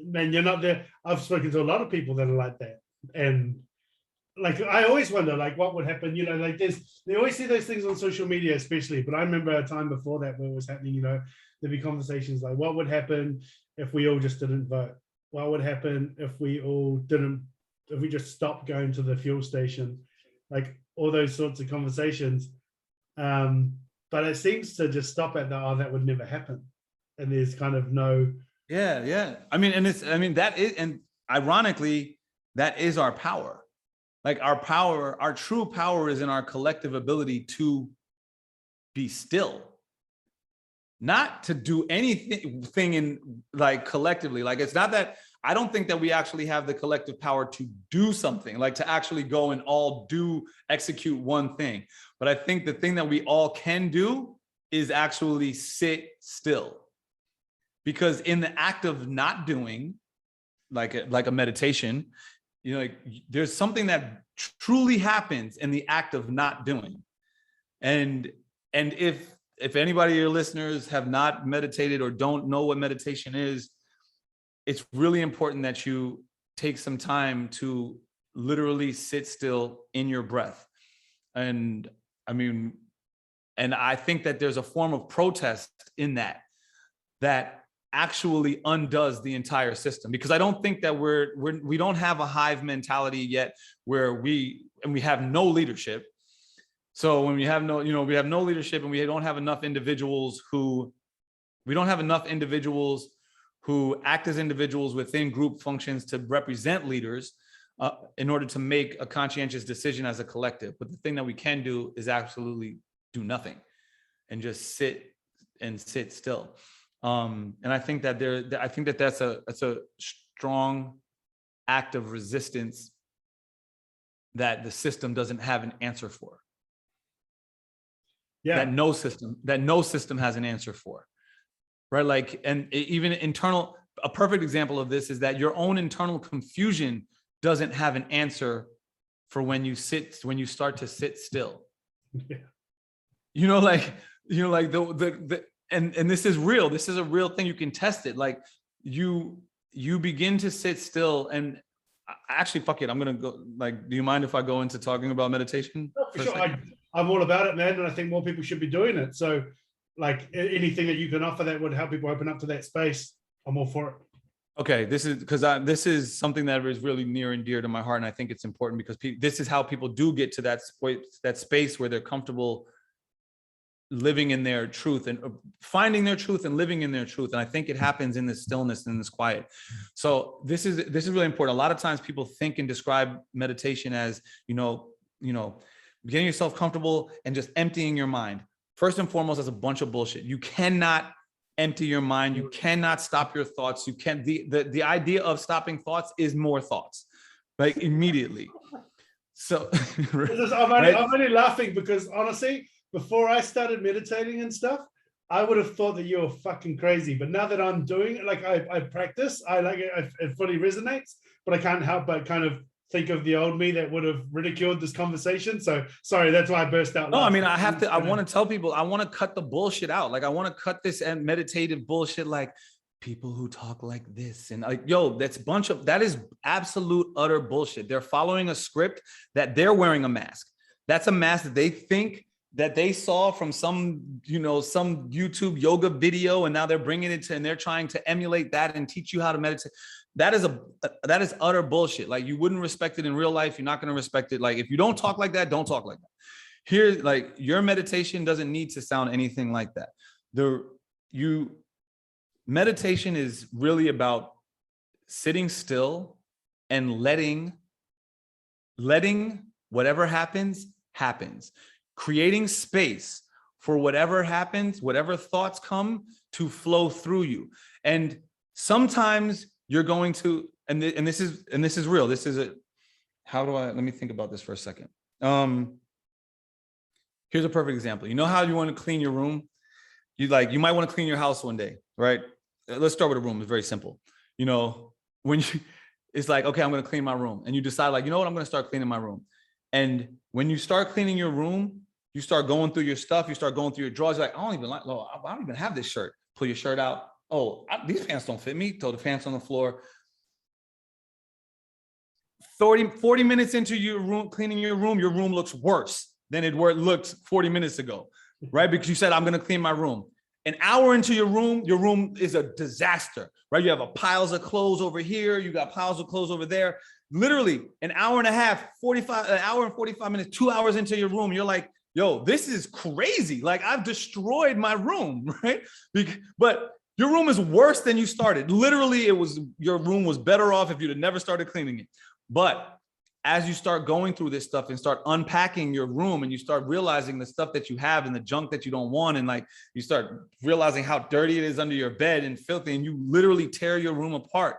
man, you're not there. I've spoken to a lot of people that are like that, and like I always wonder, like, what would happen. You know, like they always see those things on social media, especially. But I remember a time before that where it was happening. You know, there'd be conversations like, what would happen if we all just didn't vote? What would happen if we just stopped going to the fuel station? Like all those sorts of conversations. But it seems to just stop at that would never happen. And there's kind of no. Yeah. I mean, that is, and ironically, that is our power. Like our true power is in our collective ability to be still, not to do anything in like collectively. Like, it's not that, I don't think that we actually have the collective power to do something, like to actually go and all execute one thing. But I think the thing that we all can do is actually sit still. Because in the act of not doing, like a meditation, you know, like there's something that truly happens in the act of not doing. And if anybody of your listeners have not meditated or don't know what meditation is, it's really important that you take some time to literally sit still in your breath. And I mean, and I think that there's a form of protest in that actually undoes the entire system, because I don't think that we don't have a hive mentality yet where we have no leadership. So when we have no leadership, and we don't have enough individuals who act as individuals within group functions to represent leaders in order to make a conscientious decision as a collective. But the thing that we can do is absolutely do nothing and just sit still. And I think that that's a strong act of resistance that the system doesn't have an answer for. Yeah. That no system has an answer for. Right. Like, and even a perfect example of this is that your own internal confusion doesn't have an answer for when you start to sit still. Yeah. And this is real. This is a real thing. You can test it. Like you begin to sit still, and actually, fuck it. I'm going to go, like, do you mind if I go into talking about meditation? No, for sure. I'm all about it, man. And I think more people should be doing it. So like anything that you can offer that would help people open up to that space, I'm all for it. Okay, this is something that is really near and dear to my heart, and I think it's important because this is how people do get to that space where they're comfortable living in their truth and finding their truth and living in their truth. And I think it happens in this stillness and this quiet. So this is really important. A lot of times people think and describe meditation as, getting yourself comfortable and just emptying your mind. First and foremost, that's a bunch of bullshit. You cannot empty your mind. You cannot stop your thoughts. You can't, the idea of stopping thoughts is more thoughts, like immediately. So I'm only laughing because honestly, before I started meditating and stuff, I would have thought that you were fucking crazy. But now that I'm doing it, like I practice, I like it, it fully resonates, but I can't help but kind of think of the old me that would have ridiculed this conversation. So sorry, that's why I burst out. No, I mean, I want to tell people, I want to cut the bullshit out. Like I want to cut this and meditative bullshit, like people who talk like this and like, yo, that is absolute utter bullshit. They're following a script that they're wearing a mask. That's a mask that they think that they saw from some YouTube yoga video, and now they're bringing it to, and they're trying to emulate that and teach you how to meditate. That is utter bullshit. Like you wouldn't respect it in real life. You're not going to respect it. Like if you don't talk like that, don't talk like that. Here, like your meditation doesn't need to sound anything like that. Meditation is really about sitting still and letting whatever happens. Creating space for whatever happens, whatever thoughts come to flow through you. And sometimes you're going to, and this is real. This is let me think about this for a second. Here's a perfect example. You know how you want to clean your room you might want to clean your house one day, right? Let's start with a room. It's very simple. You know, it's like, okay, I'm going to clean my room. And you decide like, you know what, I'm going to start cleaning my room. And when you start cleaning your room, you start going through your stuff. You start going through your drawers. You're like, I don't even have this shirt. Pull your shirt out. Oh, these pants don't fit me. Throw the pants on the floor. 40 minutes into your room, cleaning your room looks worse than it looked 40 minutes ago, right? Because you said, I'm going to clean my room. An hour into your room is a disaster, right? You have piles of clothes over here. You got piles of clothes over there. Literally an hour and a half, an hour and 45 minutes, 2 hours into your room. You're like, yo, this is crazy. Like I've destroyed my room, right? But your room is worse than you started. Literally, your room was better off if you'd have never started cleaning it. But as you start going through this stuff and start unpacking your room and you start realizing the stuff that you have and the junk that you don't want, and like you start realizing how dirty it is under your bed and filthy, and you literally tear your room apart,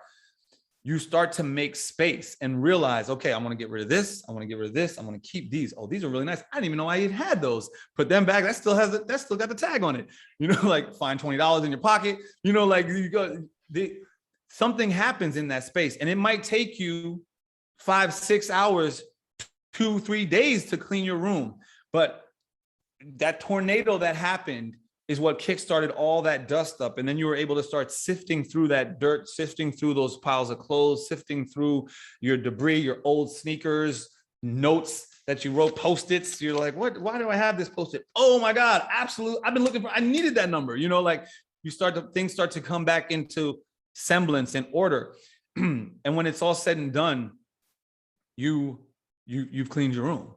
you start to make space and realize, okay, I want to get rid of this. I want to get rid of this. I want to keep these. Oh, these are really nice. I didn't even know I even had those. Put them back. That still got the tag on it. You know, like find $20 in your pocket. You know, like something happens in that space, and it might take you 5-6 hours, 2-3 days to clean your room. But that tornado that happened is what kickstarted all that dust up. And then you were able to start sifting through that dirt, sifting through those piles of clothes, sifting through your debris, your old sneakers, notes that you wrote, Post-its. You're like, why do I have this Post-it? Oh my God, absolutely. I've been looking I needed that number. You know, like things start to come back into semblance and order. And when it's all said and done, you've cleaned your room,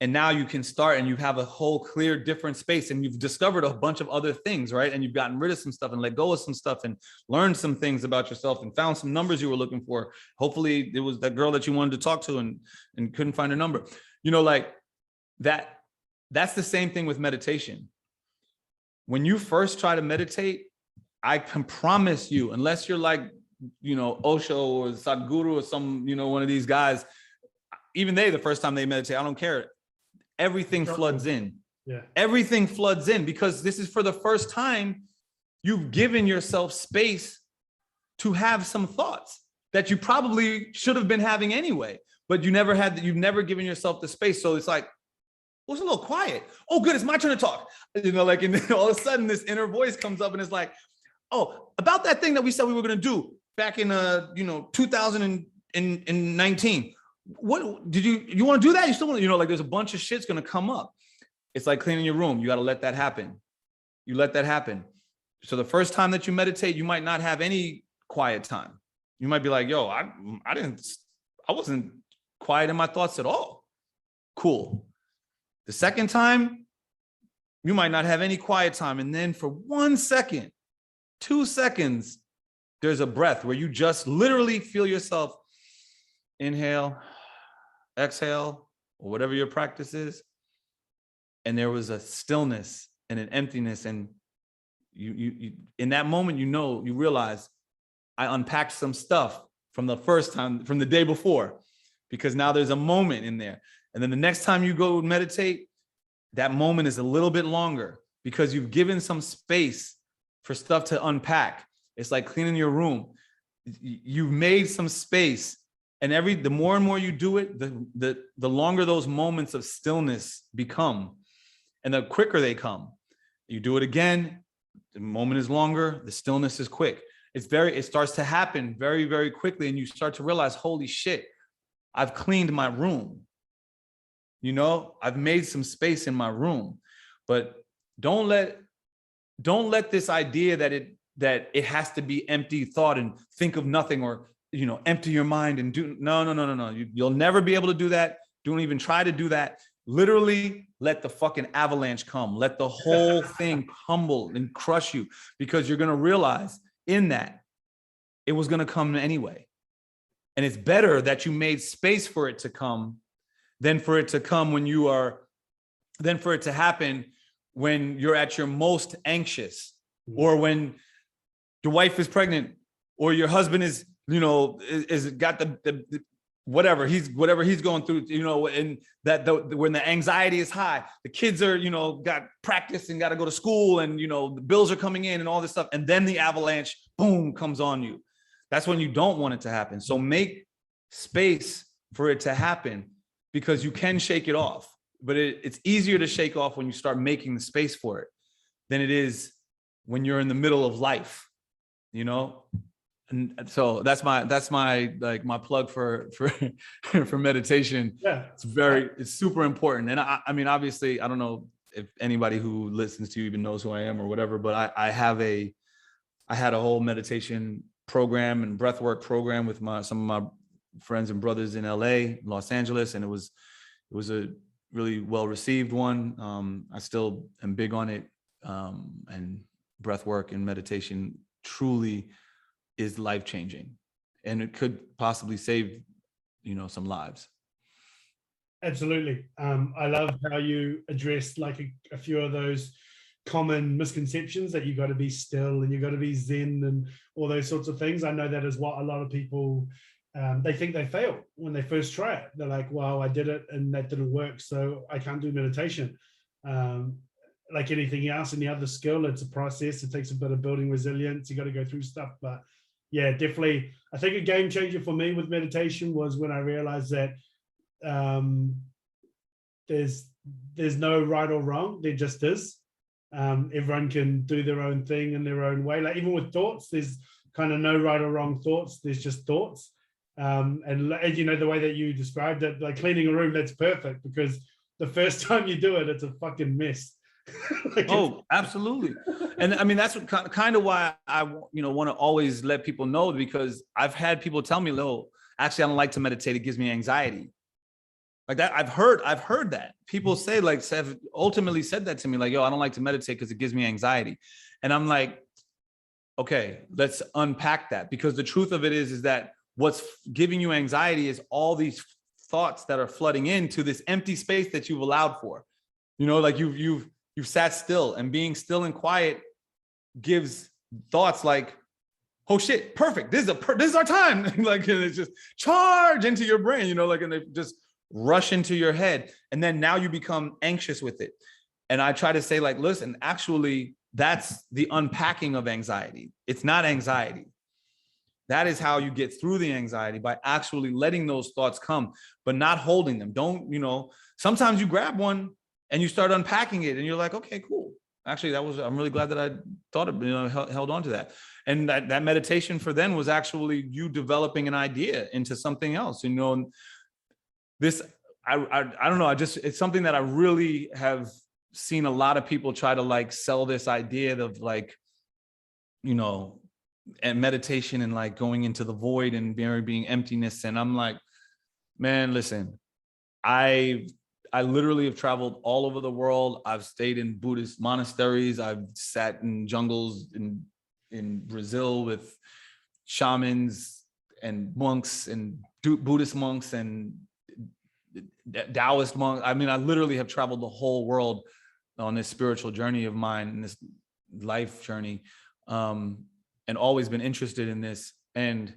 and now you can start, and you have a whole clear different space, and you've discovered a bunch of other things, right? And you've gotten rid of some stuff and let go of some stuff and learned some things about yourself and found some numbers you were looking for. Hopefully it was that girl that you wanted to talk to and couldn't find her number. You know, like that's the same thing with meditation. When you first try to meditate, I can promise you, unless you're like, you know, Osho or Sadhguru or some, you know, one of these guys, even the first time they meditate, I don't care. Everything floods in. Yeah. Everything floods in, because this is for the first time you've given yourself space to have some thoughts that you probably should have been having anyway, but you've never given yourself the space. So it's like, well, it's a little quiet. Oh, good, it's my turn to talk. You know, like, and then all of a sudden this inner voice comes up and it's like, oh, about that thing that we said we were going to do back in 2019. What did you want to do that? You still want to, you know, like there's a bunch of shit's going to come up. It's like cleaning your room. You got to let that happen. You let that happen. So the first time that you meditate, you might not have any quiet time. You might be like, yo, I wasn't quiet in my thoughts at all. Cool. The second time, you might not have any quiet time. And then for 1 second, 2 seconds, there's a breath where you just literally feel yourself inhale, exhale, or whatever your practice is. And there was a stillness and an emptiness. And you in that moment, you realize I unpacked some stuff from the first time, from the day before, because now there's a moment in there. And then the next time you go meditate, that moment is a little bit longer because you've given some space for stuff to unpack. It's like cleaning your room. You've made some space, and the more and more you do it, the longer those moments of stillness become, and the quicker they come. You do it again, the moment is longer, the stillness is quick. It starts to happen very, very quickly, and you start to realize, holy shit, I've cleaned my room. You know, I've made some space in my room. But don't let this idea that it has to be empty thought and think of nothing, or, you know, empty your mind and do no. You'll never be able to do that. Don't even try to do that. Literally let the fucking avalanche come. Let the whole thing humble and crush you, because you're going to realize in that it was going to come anyway. And it's better that you made space for it to come than for it to come than for it to happen when you're at your most anxious, or when your wife is pregnant, or your husband is, you know, is got the whatever he's going through, you know, and when the anxiety is high, the kids are, you know, got practice and got to go to school, and, you know, the bills are coming in and all this stuff. And then the avalanche, boom, comes on you. That's when you don't want it to happen. So make space for it to happen, because you can shake it off, but it's easier to shake off when you start making the space for it than it is when you're in the middle of life, you know? And so that's my like my plug for for meditation. Yeah, It's super important. And I mean, obviously, I don't know if anybody who listens to you even knows who I am or whatever, but I had a whole meditation program and breathwork program with some of my friends and brothers in LA, Los Angeles, and it was a really well received one. I still am big on it, and breathwork and meditation truly is life-changing, and it could possibly save, you know, some lives. Absolutely. I love how you addressed like a few of those common misconceptions, that you got to be still and you got to be zen and all those sorts of things. I know that is what a lot of people, they think they fail when they first try it. They're like, well, I did it and that didn't work, so I can't do meditation. Like anything else, any other skill, it's a process. It takes a bit of building resilience. You got to go through stuff. But yeah, definitely. I think a game changer for me with meditation was when I realized that there's no right or wrong. There just is. Everyone can do their own thing in their own way. Like even with thoughts, there's kind of no right or wrong thoughts. There's just thoughts. And you know, the way that you described it, like cleaning a room, that's perfect, because the first time you do it, it's a fucking mess. Like oh, absolutely. And I mean, that's what kind of why I, you know, want to always let people know, because I've had people tell me, "No, actually, I don't like to meditate. It gives me anxiety." Like that, I've heard that people say, like, have ultimately said that to me, like, "Yo, I don't like to meditate because it gives me anxiety," and I'm like, okay, let's unpack that, because the truth of it is that what's giving you anxiety is all these thoughts that are flooding into this empty space that you've allowed for. You know, like you've sat still, and being still and quiet gives thoughts like, oh shit, perfect, this is our time. Like, and it's just charge into your brain, you know, like, and they just rush into your head, and then now you become anxious with it. And I try to say, like, listen, actually, that's the unpacking of anxiety. It's not anxiety. That is how you get through the anxiety, by actually letting those thoughts come, but not holding them. Don't, you know, sometimes you grab one and you start unpacking it, and you're like, okay, cool. Actually, I'm really glad that I thought of, you know, held on to that. And that meditation for then was actually you developing an idea into something else, you know. This, I don't know, it's something that I really have seen a lot of people try to like sell this idea of, like, you know, and meditation and like going into the void and being emptiness. And I'm like, man, listen, I literally have traveled all over the world. I've stayed in Buddhist monasteries. I've sat in jungles in Brazil with shamans and monks and Buddhist monks and Taoist monks. I mean, I literally have traveled the whole world on this spiritual journey of mine, and this life journey, and always been interested in this. And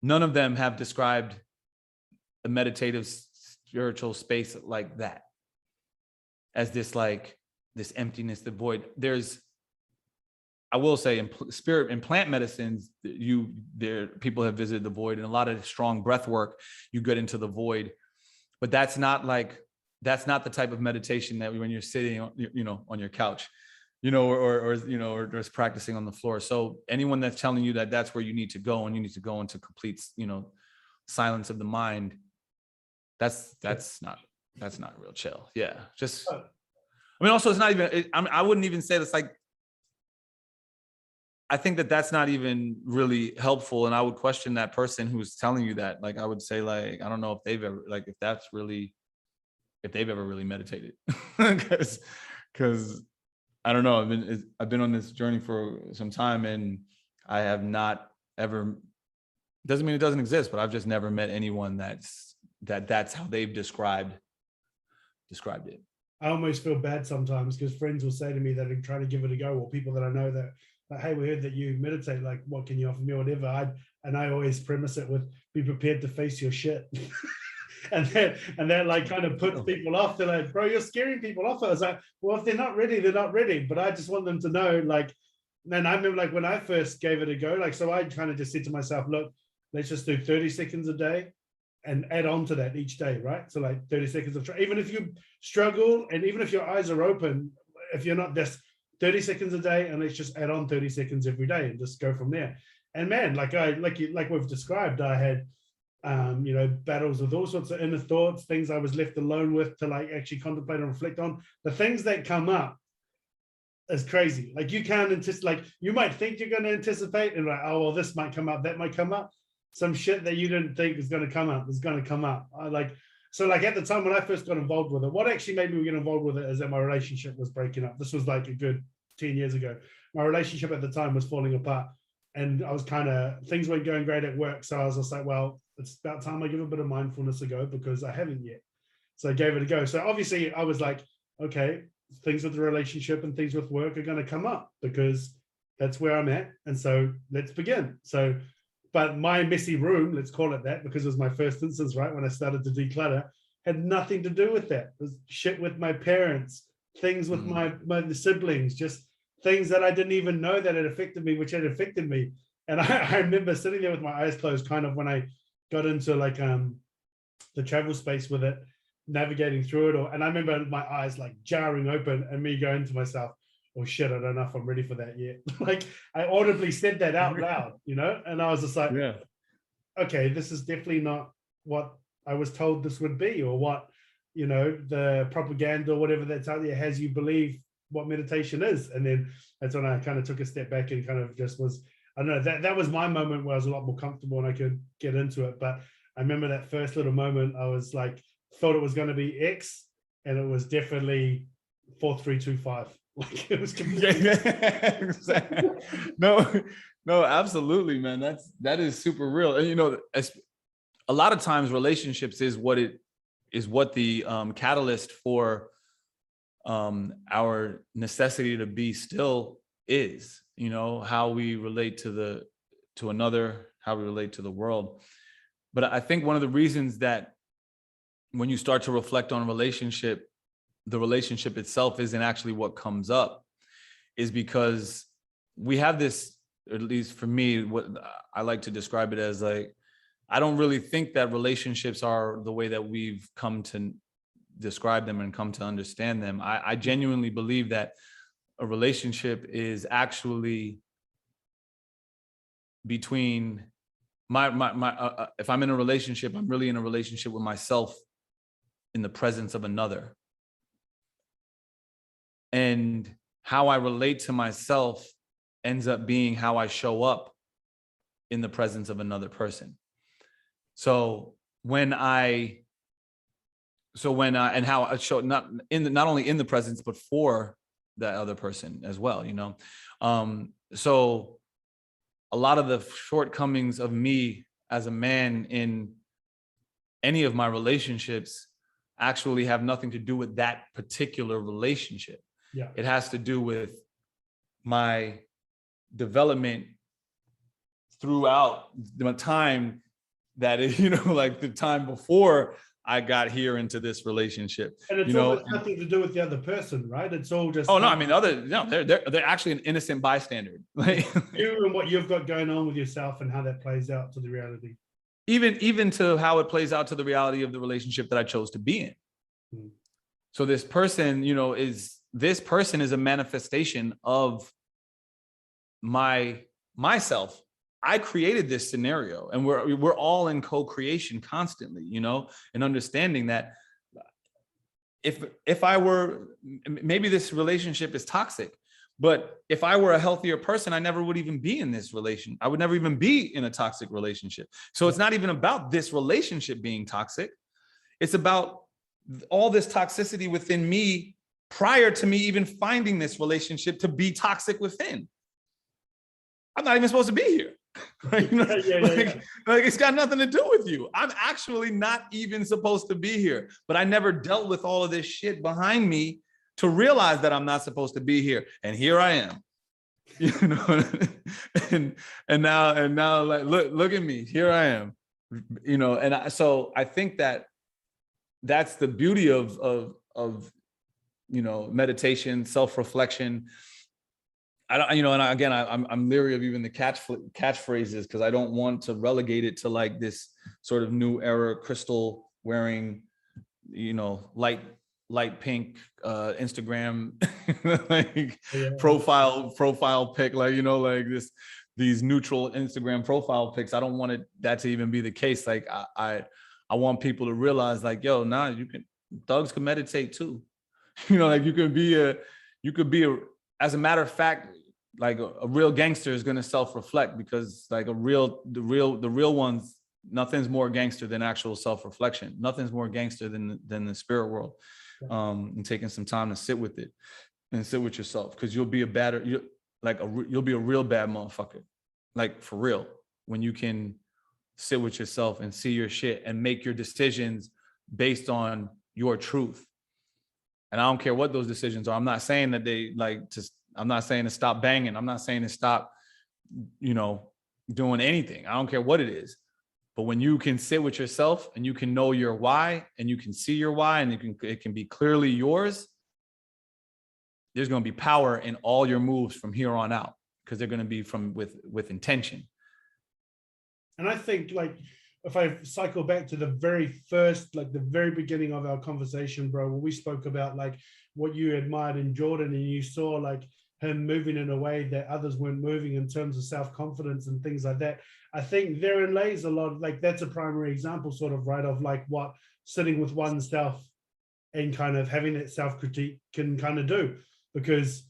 none of them have described a meditative spiritual space like that, as this, like, this emptiness, the void. I will say, in plant medicines, people have visited the void, and a lot of strong breath work, you get into the void. But that's not the type of meditation that when you're sitting, you know, on your couch, you know, or just practicing on the floor. So anyone that's telling you that that's where you need to go, and you need to go into complete, you know, silence of the mind, that's not real chill. Yeah, just, I mean, also, it's not even, I wouldn't even say that's like, I think that's not even really helpful. And I would question that person who's telling you that. Like, I would say, like, I don't know if they've ever, like, if they've ever really meditated, because I don't know. I've been on this journey for some time, and I have not ever, doesn't mean it doesn't exist, but I've just never met anyone that's how they've described it. I almost feel bad sometimes, because friends will say to me that they're trying to give it a go, or people that I know that, like, hey, we heard that you meditate, like, what can you offer me or whatever. I And I always premise it with, be prepared to face your shit. and that like kind of puts people off. They're like, bro, you're scaring people off. I was like, well, if they're not ready, they're not ready. But I just want them to know, like, and I remember like when I first gave it a go, like, so I kind of just said to myself, look, let's just do 30 seconds a day and add on to that each day, right? So like 30 seconds of, even if you struggle and even if your eyes are open, if you're not this 30 seconds a day, and let's just add on 30 seconds every day and just go from there. And man, like we've described, I had, you know, battles with all sorts of inner thoughts, things I was left alone with to like actually contemplate and reflect on. The things that come up is crazy. Like you can't anticipate, like you might think you're going to anticipate and like, oh, well, this might come up, that might come up. Some shit that you didn't think is going to come up is going to come up. So like at the time when I first got involved with it, what actually made me get involved with it is that my relationship was breaking up. This was like a good 10 years ago. My relationship at the time was falling apart. And I was things weren't going great at work. So I was just like, well, it's about time I give a bit of mindfulness a go because I haven't yet. So I gave it a go. So obviously I was like, okay, things with the relationship and things with work are going to come up because that's where I'm at. And so let's begin. So, but my messy room, let's call it that, because it was my first instance, right? When I started to declutter, had nothing to do with that. It was shit with my parents, things with my siblings, just things that I didn't even know that had affected me, which had affected me. And I remember sitting there with my eyes closed, kind of when I got into like the travel space with it, navigating through it. And I remember my eyes like jarring open and me going to myself, oh shit, I don't know if I'm ready for that yet. Like I audibly said that out loud, you know? And I was just like, yeah, okay, this is definitely not what I was told this would be, or what, you know, the propaganda or whatever that's out there has you believe what meditation is. And then that's when I kind of took a step back and kind of just was, I don't know, that was my moment where I was a lot more comfortable and I could get into it. But I remember that first little moment, I was like, thought it was going to be X, and it was definitely 4325. Like it was completely exactly. No, absolutely, man. That is super real. And you know, a lot of times relationships is what the catalyst for our necessity to be still is, you know, how we relate to another, how we relate to the world. But I think one of the reasons that when you start to reflect on a relationship, the relationship itself isn't actually what comes up, is because we have this, or at least for me, what I like to describe it as, like, I don't really think that relationships are the way that we've come to describe them and come to understand them. I genuinely believe that a relationship is actually between if I'm in a relationship, I'm really in a relationship with myself in the presence of another. And how I relate to myself ends up being how I show up in the presence of another person. So when I and how I show not only in the presence, but for that other person as well, you know? So a lot of the shortcomings of me as a man in any of my relationships actually have nothing to do with that particular relationship. Yeah. It has to do with my development throughout the time that is, you know, like the time before I got here into this relationship. And it's you know, almost nothing to do with the other person, right? It's all just. Oh no, I mean, they're actually an innocent bystander. Like you and what you've got going on with yourself and how that plays out to the reality. Even to how it plays out to the reality of the relationship that I chose to be in. Hmm. So this person, you know, is a manifestation of myself. I created this scenario, and we're all in co-creation constantly, you know, and understanding that if I were, maybe this relationship is toxic, but if I were a healthier person, I never would even be in this relation. I would never even be in a toxic relationship. So it's not even about this relationship being toxic. It's about all this toxicity within me prior to me even finding this relationship to be toxic within. I'm not even supposed to be here. Right? You know, like it's got nothing to do with you. I'm actually not even supposed to be here, but I never dealt with all of this shit behind me to realize that I'm not supposed to be here. And here I am. you know, and now like look at me, here I am, you know. And so I think that's the beauty of you know, meditation, self-reflection. I don't, you know, and again, I'm leery of even the catchphrases, because I don't want to relegate it to like this sort of new era crystal wearing, you know, light pink Instagram like profile pic, like, you know, like these neutral Instagram profile pics. I don't want that to even be the case. Like I want people to realize, like, yo, nah, thugs can meditate too. You know, like you could be a, as a matter of fact, like a real gangster is going to self-reflect, because like the real ones, nothing's more gangster than actual self-reflection. Nothing's more gangster than the spirit world. And taking some time to sit with it and sit with yourself, because you'll be you'll be a real bad motherfucker, like for real, when you can sit with yourself and see your shit and make your decisions based on your truth. And I don't care what those decisions are. I'm not saying that I'm not saying to stop banging. I'm not saying to stop, you know, doing anything. I don't care what it is. But when you can sit with yourself and you can know your why, and you can see your why, and it can be clearly yours, there's going to be power in all your moves from here on out, because they're going to be with intention. And I think, like, if I cycle back to the very first, like the very beginning of our conversation, bro, when we spoke about like what you admired in Jordan, and you saw like him moving in a way that others weren't moving in terms of self-confidence and things like that. I think therein lays a lot of, like, that's a primary example sort of, right, of like what sitting with oneself and kind of having that self-critique can kind of do. Because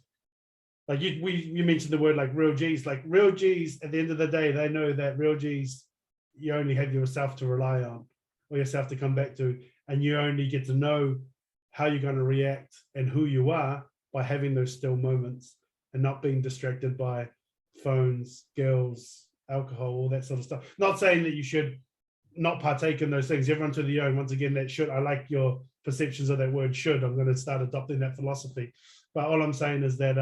like you mentioned the word like real G's, like real G's at the end of the day, they know that real G's, you only have yourself to rely on, or yourself to come back to, and you only get to know how you're going to react and who you are by having those still moments and not being distracted by phones, girls, alcohol, all that sort of stuff. Not saying that you should not partake in those things. Everyone to the own. Once again, that should, I like your perceptions of that word should. I'm going to start adopting that philosophy. But all I'm saying is that,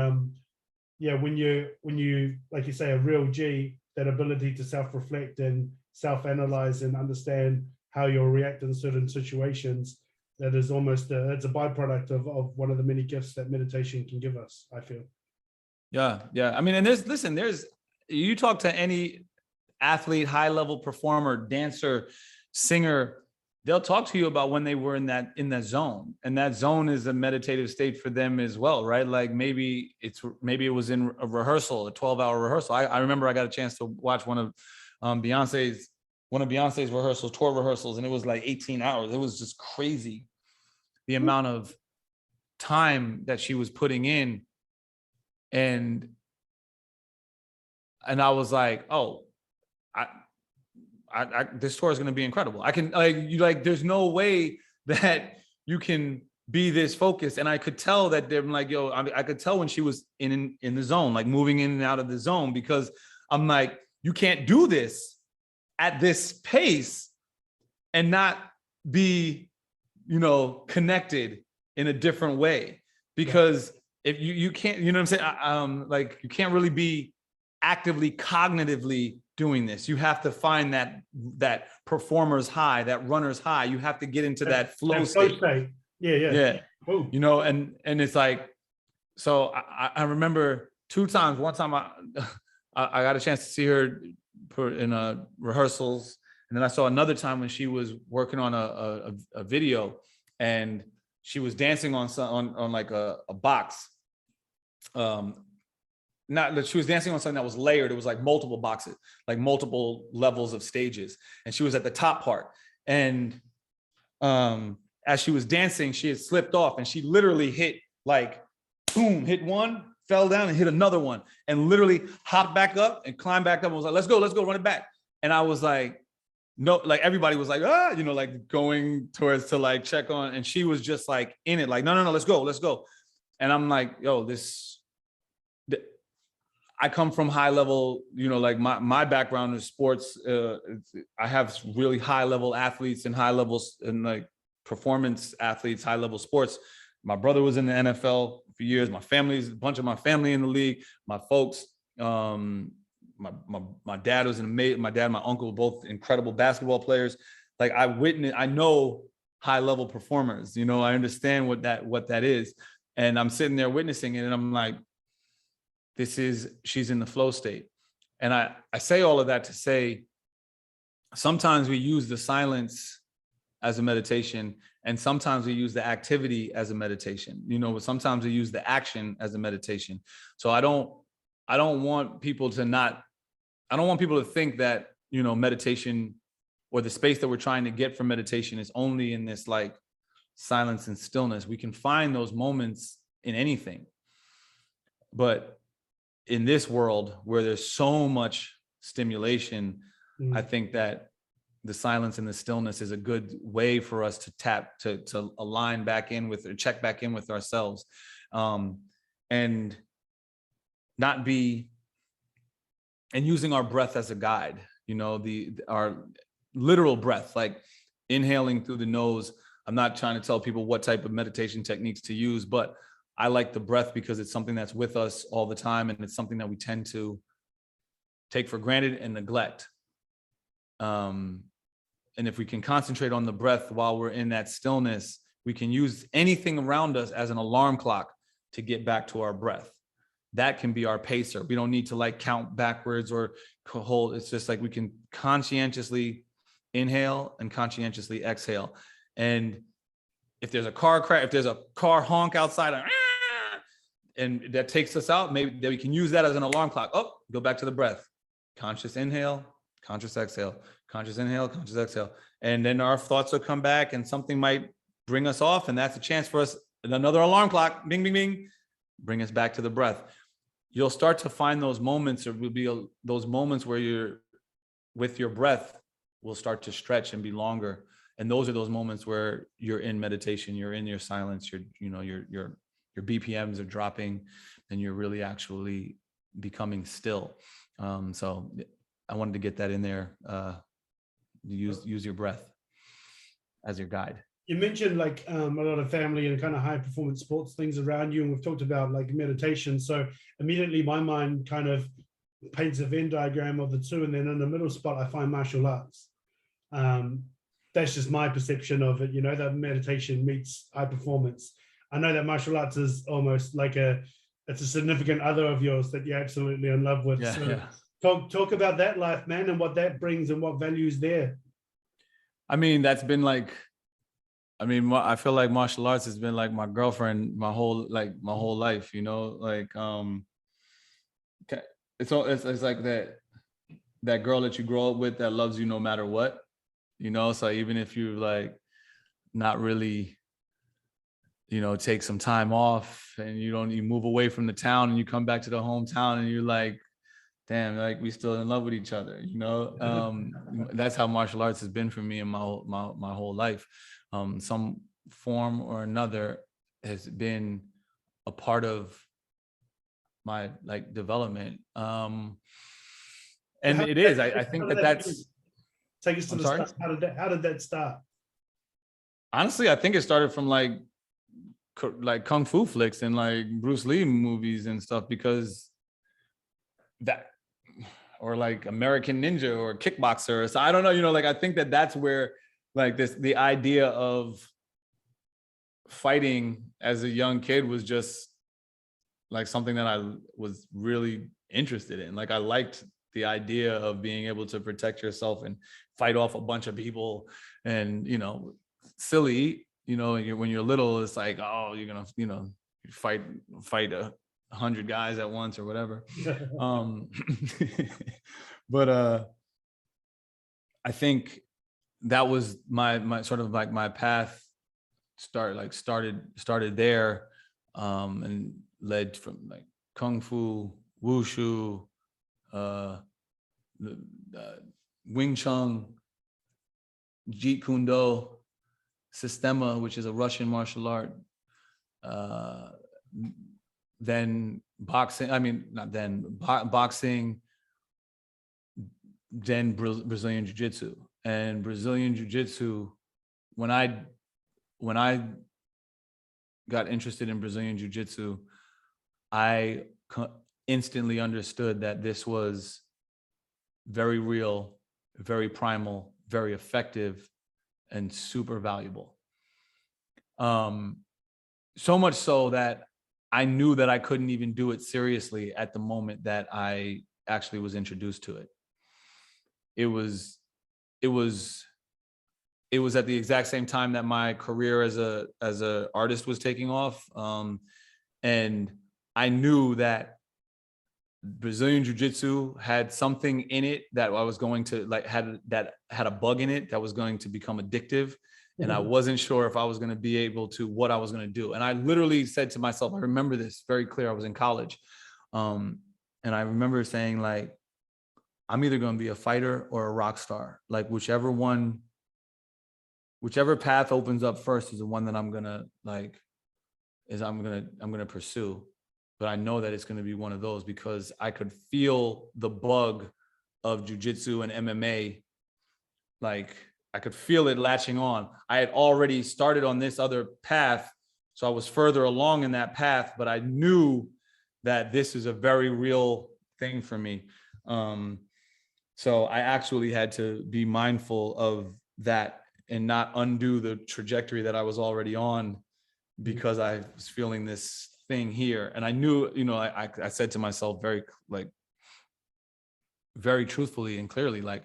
yeah, when you, like you say, a real G, that ability to self-reflect and self-analyze and understand how you'll react in certain situations, that is almost it's a byproduct of one of the many gifts that meditation can give us, I feel. Yeah. I mean, and you talk to any athlete, high level performer, dancer, singer, they'll talk to you about when they were in that zone, and that zone is a meditative state for them as well, right? Like maybe it was in a rehearsal, a 12-hour rehearsal. I remember I got a chance to watch one of Beyonce's rehearsals, tour rehearsals, and it was like 18 hours. It was just crazy, the amount of time that she was putting in. And I was like, oh, this tour is going to be incredible. I can there's no way that you can be this focused. And I could tell that they're like, yo, I could tell when she was in the zone, like moving in and out of the zone, because I'm like, you can't do this at this pace and not be, you know, connected in a different way. Because if you can't, you know what I'm saying? Like you can't really be actively, cognitively doing this. You have to find that performer's high, that runner's high. You have to get into that flow state. Yeah. Ooh. You know, and it's like, so I remember 2 times. One time I got a chance to see her in rehearsals, and then I saw another time when she was working on a video, and she was dancing on like a box. She was dancing on something that was layered. It was like multiple boxes, like multiple levels of stages. And she was at the top part. And as she was dancing, she had slipped off, and she literally hit, like, boom, hit one, fell down and hit another one, and literally hopped back up and climbed back up and was like, let's go, run it back. And I was like, no, like everybody was like, you know, like going towards to like check on. And she was just like in it, like, no, let's go. And I'm like, yo, I come from high level, you know, like my background is sports. I have really high level athletes and high levels and like performance athletes, high level sports. My brother was in the NFL for years. My family's a bunch of my family in the league. My folks, my dad was my dad and my uncle were both incredible basketball players. Like I know high level performers. You know, I understand what that is, and I'm sitting there witnessing it, and I'm like, she's in the flow state. And I say all of that to say, sometimes we use the silence as a meditation, and sometimes we use the activity as a meditation. You know, sometimes we use the action as a meditation. So I don't want people to think that, you know, meditation or the space that we're trying to get from meditation is only in this like silence and stillness. We can find those moments in anything. But in this world where there's so much stimulation, I think that the silence and the stillness is a good way for us to align back in with, or check back in with ourselves, and using our breath as a guide, you know, our literal breath, like inhaling through the nose. I'm not trying to tell people what type of meditation techniques to use, but I like the breath because it's something that's with us all the time, and it's something that we tend to take for granted and neglect. And if we can concentrate on the breath while we're in that stillness, we can use anything around us as an alarm clock to get back to our breath. That can be our pacer. We don't need to like count backwards or hold. It's just like we can conscientiously inhale and conscientiously exhale. And if there's a car crash, if there's a car honk outside, and that takes us out, maybe that we can use that as an alarm clock. Oh, go back to the breath. Conscious inhale, conscious exhale, conscious inhale, conscious exhale. And then our thoughts will come back and something might bring us off. And that's a chance for us, another alarm clock, bing, bing, bing, bring us back to the breath. You'll start to find those moments, or will be those moments where you're with your breath will start to stretch and be longer. And those are those moments where you're in meditation, you're in your silence, your BPMs are dropping, and you're really actually becoming still. So I wanted to get that in there. Use your breath as your guide. You mentioned like a lot of family and kind of high performance sports things around you, and we've talked about like meditation. So immediately my mind kind of paints a Venn diagram of the two, and then in the middle spot I find martial arts. That's just my perception of it, you know, that meditation meets high performance. I know that martial arts is almost like it's a significant other of yours that you're absolutely in love with. Talk about that life, man, and what that brings and what values there. I mean, that's been like, I feel like martial arts has been like my girlfriend my whole life, you know, like, it's like that girl that you grow up with that loves you no matter what, you know? So even if you like not really, you know, take some time off and you move away from the town and you come back to the hometown and you're like, damn, like we still in love with each other, you know? That's how martial arts has been for me in my whole life. Some form or another has been a part of my like development. And it is, I think that's. Take us to the start. How did that start? Honestly, I think it started from like kung fu flicks and like Bruce Lee movies and stuff, because that, or like American Ninja or Kickboxer. So I don't know, you know, like I think that's where like the idea of fighting as a young kid was just like something that I was really interested in. Like I liked the idea of being able to protect yourself and fight off a bunch of people. And, you know, silly, you know, when you're little, it's like, oh, you're gonna, you know, fight 100 guys at once or whatever. But I think that was my sort of like my path started there, and led from like kung fu, wushu, Wing Chun, Jeet Kune Do, Sistema, which is a Russian martial art. Then boxing. I mean, not then boxing. Then Brazilian Jiu-Jitsu. And Brazilian Jiu-Jitsu, when I got interested in Brazilian Jiu-Jitsu, I instantly understood that this was very real, very primal, very effective, and super valuable. So much so that I knew that I couldn't even do it seriously at the moment that I actually was introduced to it. It was at the exact same time that my career as a artist was taking off. And I knew that Brazilian Jiu-Jitsu had something in it that I was going to had a bug in it that was going to become addictive. And I wasn't sure if I was going to be able to, what I was going to do. And I literally said to myself, I remember this very clear. I was in college. And I remember saying, like, I'm either going to be a fighter or a rock star. Like, whichever path opens up first is the one that I'm going to pursue. But I know that it's going to be one of those, because I could feel the bug of jiu-jitsu and MMA. Like, I could feel it latching on. I had already started on this other path, so I was further along in that path, but I knew that this is a very real thing for me. So I actually had to be mindful of that and not undo the trajectory that I was already on, because I was feeling this thing here. And I knew, I said to myself very truthfully and clearly, like,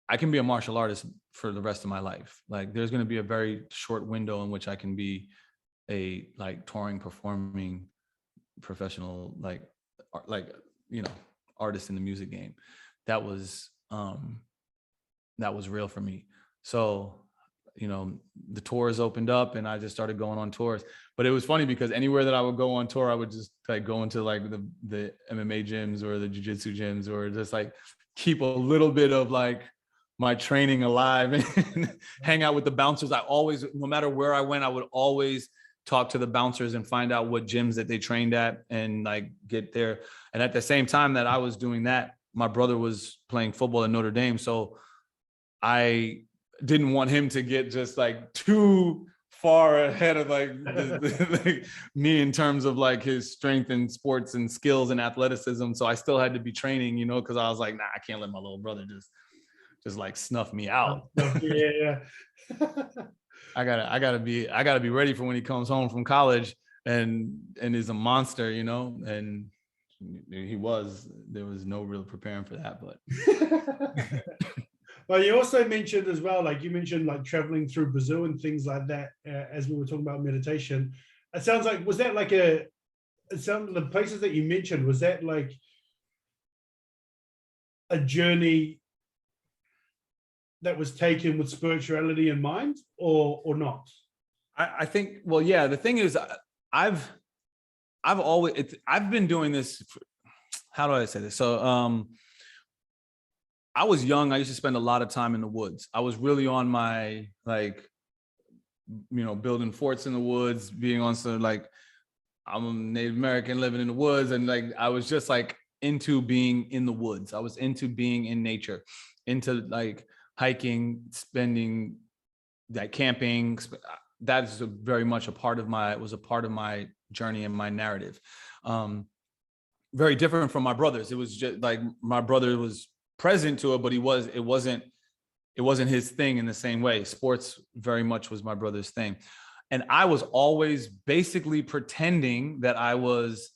I can be a martial artist for the rest of my life. Like, there's going to be a very short window in which I can be a touring, performing, professional, artist in the music game. That was real for me. So, the tours opened up and I just started going on tours. But it was funny because anywhere that I would go on tour, I would just go into the MMA gyms or the jiu-jitsu gyms, or just keep a little bit of my training alive and hang out with the bouncers. I always, no matter where I went, I would always talk to the bouncers and find out what gyms that they trained at and get there. And at the same time that I was doing that, my brother was playing football at Notre Dame. So I didn't want him to get just too far ahead of me in terms of his strength and sports and skills and athleticism. So I still had to be training, because I was like, nah, I can't let my little brother just snuff me out. Yeah. I gotta be ready for when he comes home from college and is a monster, and there was no real preparing for that. But well, you also mentioned as well, you mentioned traveling through Brazil and things like that, as we were talking about meditation. It sounds like, was that some of the places that you mentioned, was that a journey that was taken with spirituality in mind, or not? I think, well, yeah, the thing is, I've been doing this. How do I say this? So, I was young. I used to spend a lot of time in the woods. I was really on my, building forts in the woods, being on some, I'm a Native American living in the woods. And I was just into being in the woods. I was into being in nature, into hiking, spending camping. That's very much a part of my journey and my narrative. Very different from my brothers. It was just my brother was present to it, but it wasn't his thing in the same way. Sports very much was my brother's thing. And I was always basically pretending that I was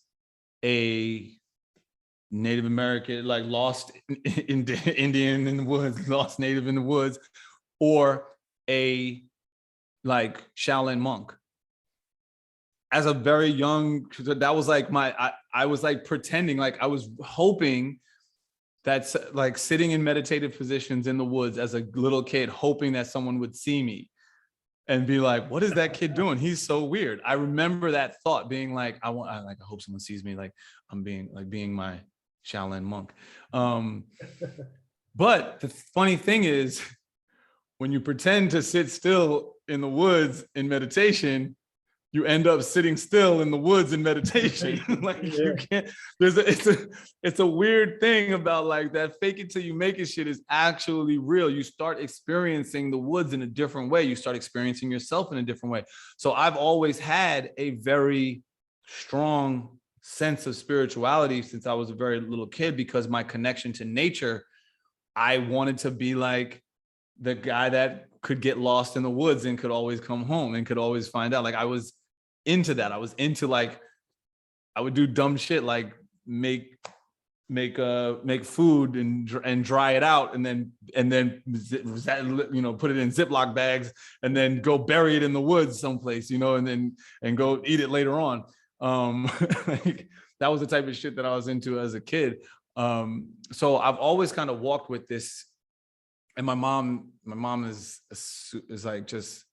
a Native American, lost Indian in the woods, lost Native in the woods, or a Shaolin monk. As a very young, that was I was pretending, I was hoping that's sitting in meditative positions in the woods as a little kid, hoping that someone would see me and be like, what is that kid doing? He's so weird. I remember that thought being I hope someone sees me I'm being my Shaolin monk. But the funny thing is, when you pretend to sit still in the woods in meditation, you end up sitting still in the woods in meditation. Like you can't, it's a weird thing about like that fake it till you make it shit is actually real. You start experiencing the woods in a different way. You start experiencing yourself in a different way. So I've always had a very strong sense of spirituality since I was a very little kid, because my connection to nature, I wanted to be like the guy that could get lost in the woods and could always come home and could always find out. Like I was into that. I was into like, I would do dumb shit like make food and dry it out and then you know, put it in Ziploc bags and then go bury it in the woods someplace, you know, and go eat it later on. Like, that was the type of shit that I was into as a kid. So I've always kind of walked with this. And my mom is like, just,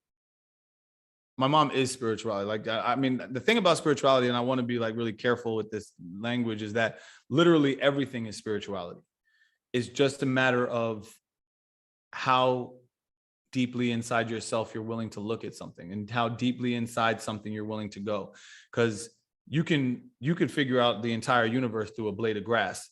my mom is spirituality. Like, I mean, the thing about spirituality, and I want to be like really careful with this language, is that literally everything is spirituality. It's just a matter of how deeply inside yourself you're willing to look at something and how deeply inside something you're willing to go. Because you could figure out the entire universe through a blade of grass.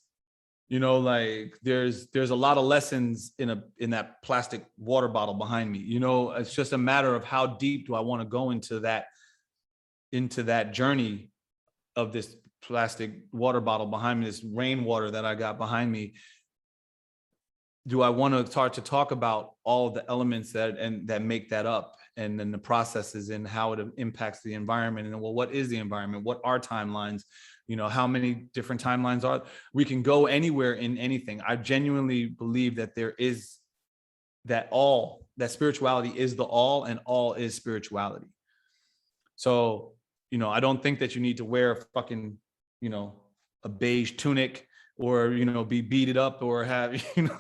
You know, like there's a lot of lessons in that plastic water bottle behind me. You know, it's just a matter of how deep do I want to go into that journey of this plastic water bottle behind me, this rainwater that I got behind me. Do I want to start to talk about all the elements that make that up, and then the processes and how it impacts the environment? And well, what is the environment? What are timelines? You know, how many different timelines are? We can go anywhere in anything. I genuinely believe that there is that spirituality is the all, and all is spirituality. So, you know, I don't think that you need to wear a fucking, you know, a beige tunic or, you know, be beaded up or have, you know,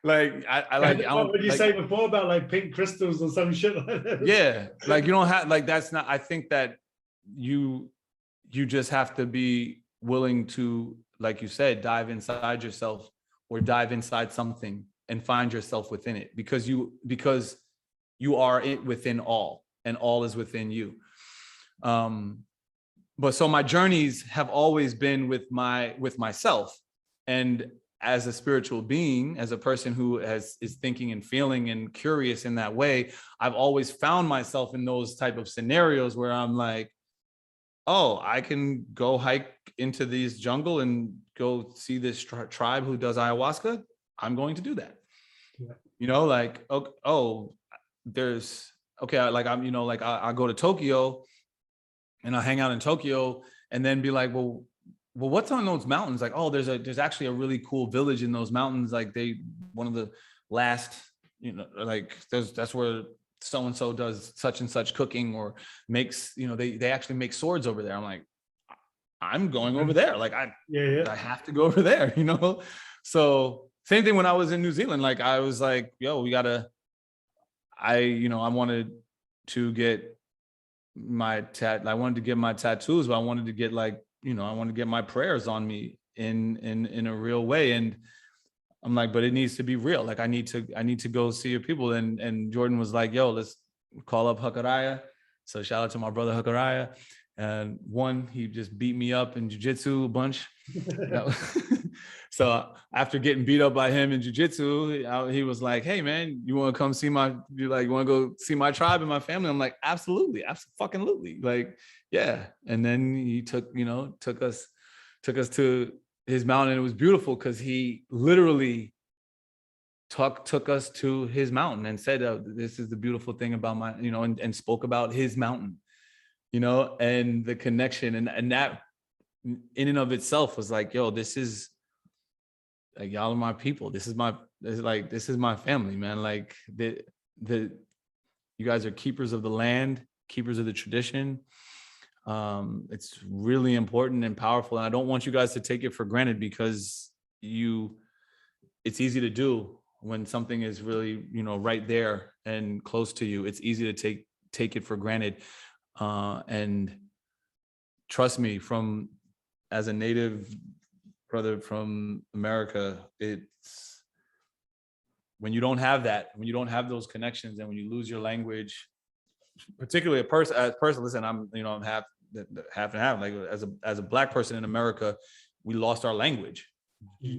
like I like. What would you say before about like pink crystals or some shit like that? Yeah, like you don't have, like, that's not. I think that you just have to be willing to, like you said, dive inside yourself or dive inside something and find yourself within it, because you are it within all, and all is within you. But so my journeys have always been with myself, and as a spiritual being, as a person who is thinking and feeling and curious in that way, I've always found myself in those type of scenarios where I'm like, oh, I can go hike into this jungle and go see this tribe who does ayahuasca. I'm going to do that. Yeah. You know, like, oh, there's, okay, like I'm, you know, like I go to Tokyo and I hang out in Tokyo and then be like, well, what's on those mountains? Like, oh, there's actually a really cool village in those mountains. Like one of the last, you know, like that's where so-and-so does such and such cooking or makes, you know, they actually make swords over there. I'm like, I'm going over there. Like I have to go over there, you know? So same thing when I was in New Zealand. Like I was like, yo, I wanted to get I wanted to get my tattoos, but I wanted to get like, you know, I want to get my prayers on me in a real way. And I'm like, but it needs to be real. Like I need to go see your people. And Jordan was like, yo, let's call up Hakaraya. So shout out to my brother Hakaraya. And he just beat me up in jiu-jitsu a bunch. So after getting beat up by him in jiu-jitsu, he was like, hey man, you want to come see you want to go see my tribe and my family? I'm like, absolutely. Absolutely. Like, yeah. And then he took us to his mountain. It was beautiful because he literally took us to his mountain and said, this is the beautiful thing about my, you know, and spoke about his mountain, you know, and the connection. And that in and of itself was like, yo, this is like, y'all are my people. This is my family, man. Like you guys are keepers of the land, keepers of the tradition. It's really important and powerful. And I don't want you guys to take it for granted, because it's easy to do when something is really, you know, right there and close to you. It's easy to take it for granted. And trust me, as a native brother from America, it's when you don't have that, when you don't have those connections, and when you lose your language, particularly a person, listen, I'm half and half. Like as a Black person in America, we lost our language,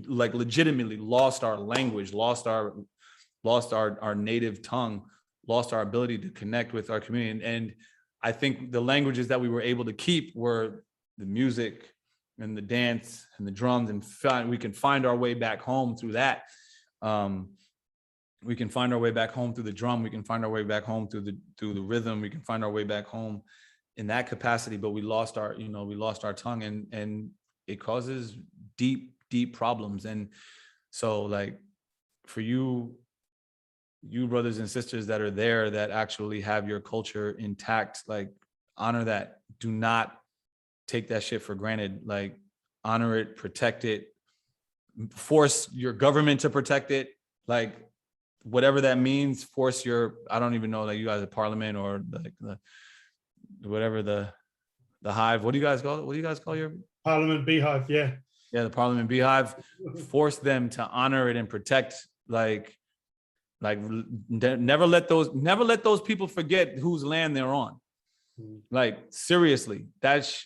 like legitimately lost our language, lost our native tongue, lost our ability to connect with our community. And I think the languages that we were able to keep were the music and the dance and the drums, and we can find our way back home through that. We can find our way back home through the drum. We can find our way back home through the rhythm. We can find our way back home in that capacity. But we lost our tongue, and it causes deep, deep problems. And so, like, for you brothers and sisters that are there that actually have your culture intact, like, honor that. Do not take that shit for granted. Like, honor it, protect it, force your government to protect it. Like, whatever that means, force your, I don't even know, like, you guys at Parliament or like the hive. What do you guys call it? What do you guys call your Parliament beehive? Yeah, the Parliament beehive. Force them to honor it and protect. Like never let those people forget whose land they're on. Like, seriously, that's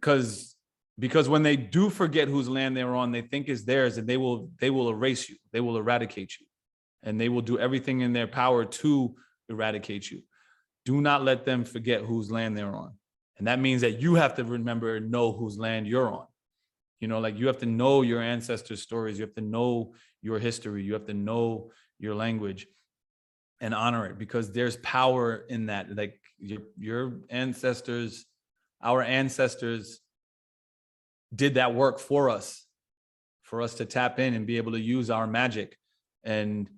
because when they do forget whose land they're on, they think it's theirs, and they will erase you. They will eradicate you, and they will do everything in their power to eradicate you. Do not let them forget whose land they're on. And that means that you have to remember and know whose land you're on. Like, you have to know your ancestors' stories. You have to know your history. You have to know your language and honor it, because there's power in that. Like, your ancestors, our ancestors did that work for us to tap in and be able to use our magic. And,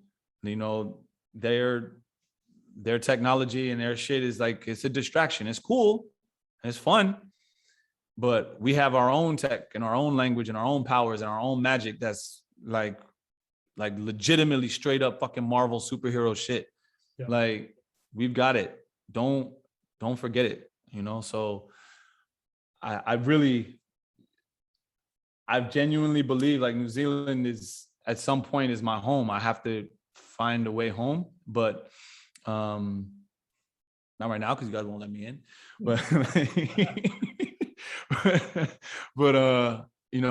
their technology and their shit is like, it's a distraction. It's cool. It's fun. But we have our own tech and our own language and our own powers and our own magic that's like legitimately straight up fucking Marvel superhero shit. Yeah. Like, we've got it. Don't forget it, So I genuinely believe, like, New Zealand is at some point is my home. I have to find a way home, but not right now because you guys won't let me in. But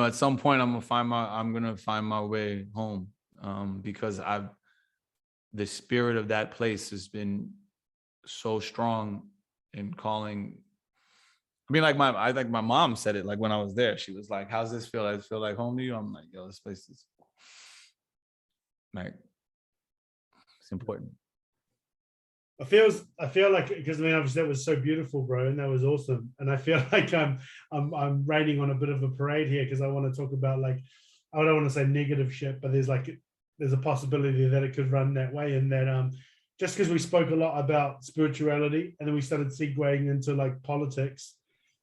at some point I'm gonna find my way home, because the spirit of that place has been so strong in calling. I mean, I think my mom said it, like, when I was there. She was like, "How's this feel? Does it feel like home to you?" I'm like, "Yo, this place is like, it's important." I feel like, because obviously that was so beautiful, bro, and that was awesome. And I feel like I'm raining on a bit of a parade here, because I want to talk about, like, I don't want to say negative shit, but there's a possibility that it could run that way. And that just because we spoke a lot about spirituality, and then we started segueing into, like, politics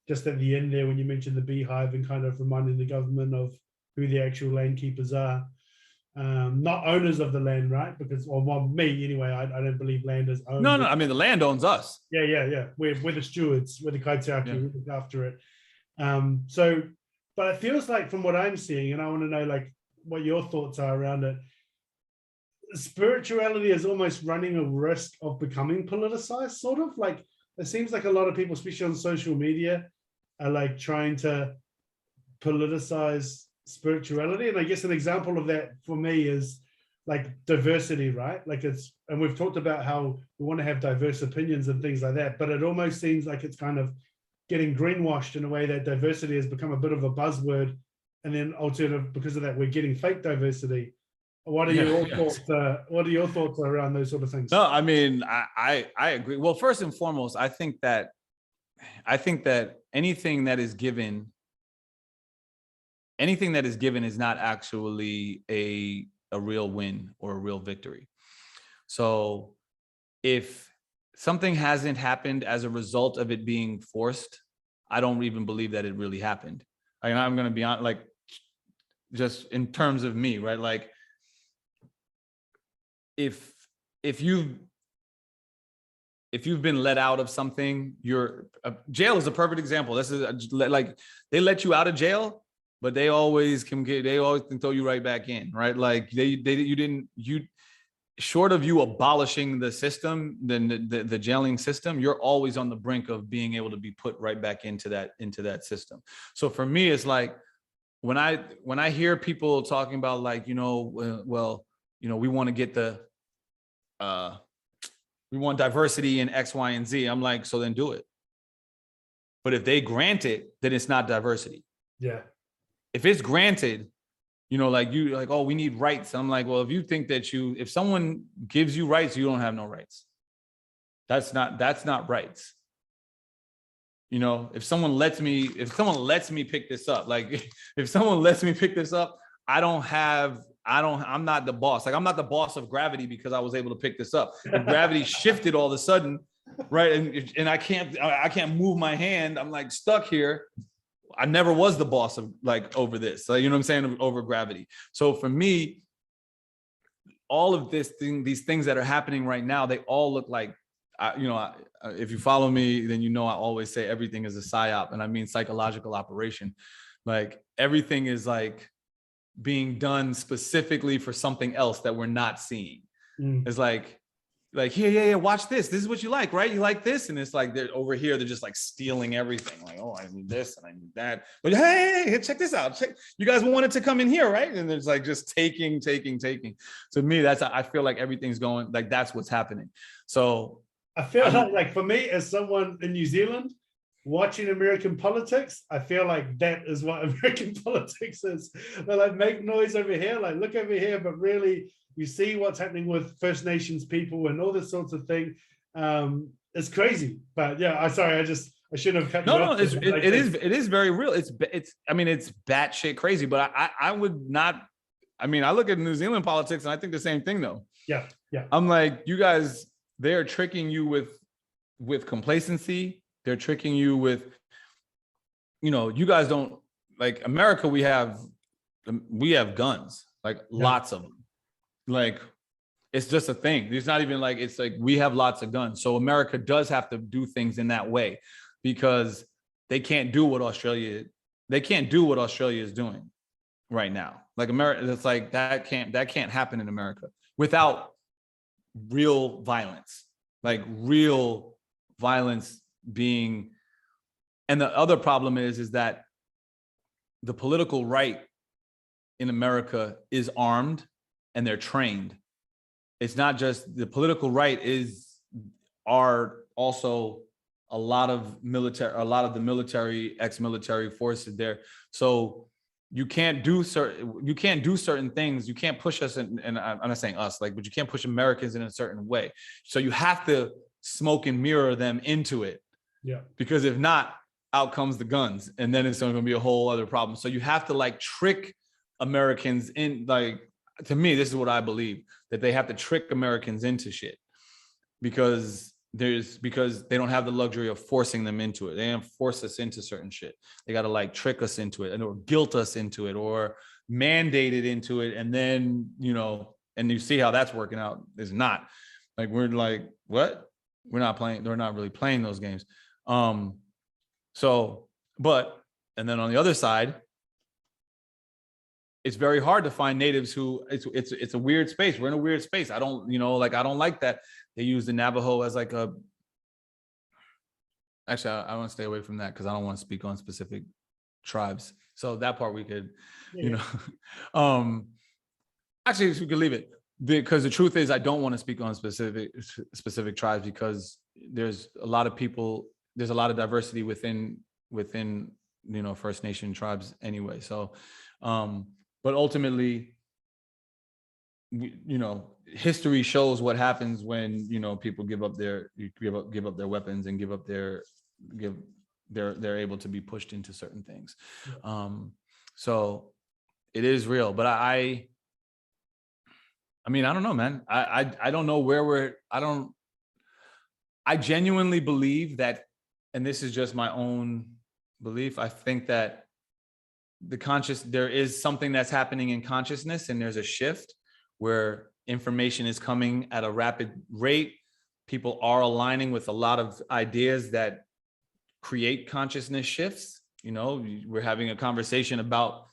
just at the end there when you mentioned the beehive and kind of reminding the government of who the actual land keepers are. Not owners of the land, right? Because, well, me anyway, I don't believe land is owned. No, I mean, the land owns us. Yeah. We're the stewards, we're the kaitiaki, we look after it. But it feels like, from what I'm seeing, and I want to know, like, what your thoughts are around it, spirituality is almost running a risk of becoming politicized, sort of. Like, it seems like a lot of people, especially on social media, are like trying to politicize spirituality. And I guess an example of that for me is like diversity, right? Like, and we've talked about how we want to have diverse opinions and things like that, but it almost seems like it's kind of getting greenwashed in a way that diversity has become a bit of a buzzword, and then alternative, because of that, we're getting fake diversity. What are your thoughts? What are your thoughts around those sort of things? No, I mean, I agree. Well, first and foremost, I think that anything that is given is not actually a real win or a real victory. So if something hasn't happened as a result of it being forced, I don't even believe that it really happened. Like, I'm going to be on, like, just in terms of me, right? Like, if you've been let out of something, jail is a perfect example. This is like, they let you out of jail, but they always can throw you right back in, right? Like, short of you abolishing the system, then the jailing system, you're always on the brink of being able to be put right back into that system. So for me, it's like when I hear people talking about like, well, we want to get we want diversity in X, Y, and Z. I'm like, so then do it. But if they grant it, then it's not diversity. Yeah. If it's granted, oh, we need rights. I'm like, well, if you think that if someone gives you rights, you don't have no rights. That's not rights. If someone lets me pick this up, like if someone lets me pick this up, I'm not the boss. Like I'm not the boss of gravity because I was able to pick this up. If gravity shifted all of a sudden, right, and I can't move my hand, I'm like stuck here. I never was the boss of like over this, you know what I'm saying, over gravity. So for me, all of these things that are happening right now, they all look like, if you follow me, then I always say everything is a psyop, and I mean psychological operation. Like everything is like being done specifically for something else that we're not seeing. It's like here, watch this. This is what you like, right? You like this, and it's like they're over here. They're just like stealing everything. Like, oh, I need this and I need that. But hey, check this out. You guys wanted to come in here, right? And it's like just taking. To me, I feel like everything's going like that's what's happening. So I feel like for me, as someone in New Zealand watching American politics, I feel like that is what American politics is. They like make noise over here, like look over here, but really you see what's happening with First Nations people and all this sorts of thing. It's crazy. But yeah, I shouldn't have cut you off. No, it is very real. It's batshit crazy, but I would not. I mean, I look at New Zealand politics and I think the same thing though. Yeah. I'm like, you guys, they are tricking you with complacency. They're tricking you with, you guys don't like America. We have guns, like lots of them. Like it's just a thing. It's not even like, it's like we have lots of guns. So America does have to do things in that way because they can't do what Australia is doing right now. Like America, it's like that can't happen in America without real violence, like real violence being. And the other problem is that the political right in America is armed and they're trained. It's not just the political right are also a lot of the military, ex-military forces there. So you can't do certain things. You can't push us and I'm not saying us, like, but you can't push Americans in a certain way. So you have to smoke and mirror them into it. Yeah. Because if not, out comes the guns, and then it's going to be a whole other problem. So you have to like trick Americans in, like, to me, this is what I believe, that they have to trick Americans into shit because they don't have the luxury of forcing them into it. They don't force us into certain shit. They got to like trick us into it or guilt us into it or mandate it into it. And then, and you see how that's working out. It's not like, we're like, what? We're not playing. They're not really playing those games. And then on the other side, it's very hard to find natives who it's a weird space. We're in a weird space. I don't like that they use the Navajo as like actually, I want to stay away from that because I don't want to speak on specific tribes. So that part we could, actually we could leave it because the truth is I don't want to speak on specific tribes because there's a lot of people, there's a lot of diversity within First Nation tribes anyway. So, but ultimately, history shows what happens when people give up their weapons and they're able to be pushed into certain things. So it is real, but I don't know, man. I don't know where I genuinely believe that, and this is just my own belief, I think that there is something that's happening in consciousness, and there's a shift where information is coming at a rapid rate. People are aligning with a lot of ideas that create consciousness shifts. We're having a conversation about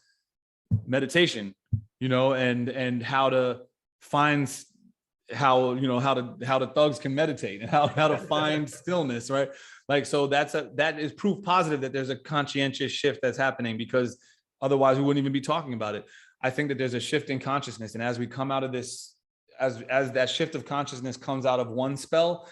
meditation, and how to find how the thugs can meditate and how to find stillness, right? Like, so that is proof positive that there's a conscientious shift that's happening, because otherwise we wouldn't even be talking about it. I think that there's a shift in consciousness, and as we come out of this, as that shift of consciousness comes out of one spell,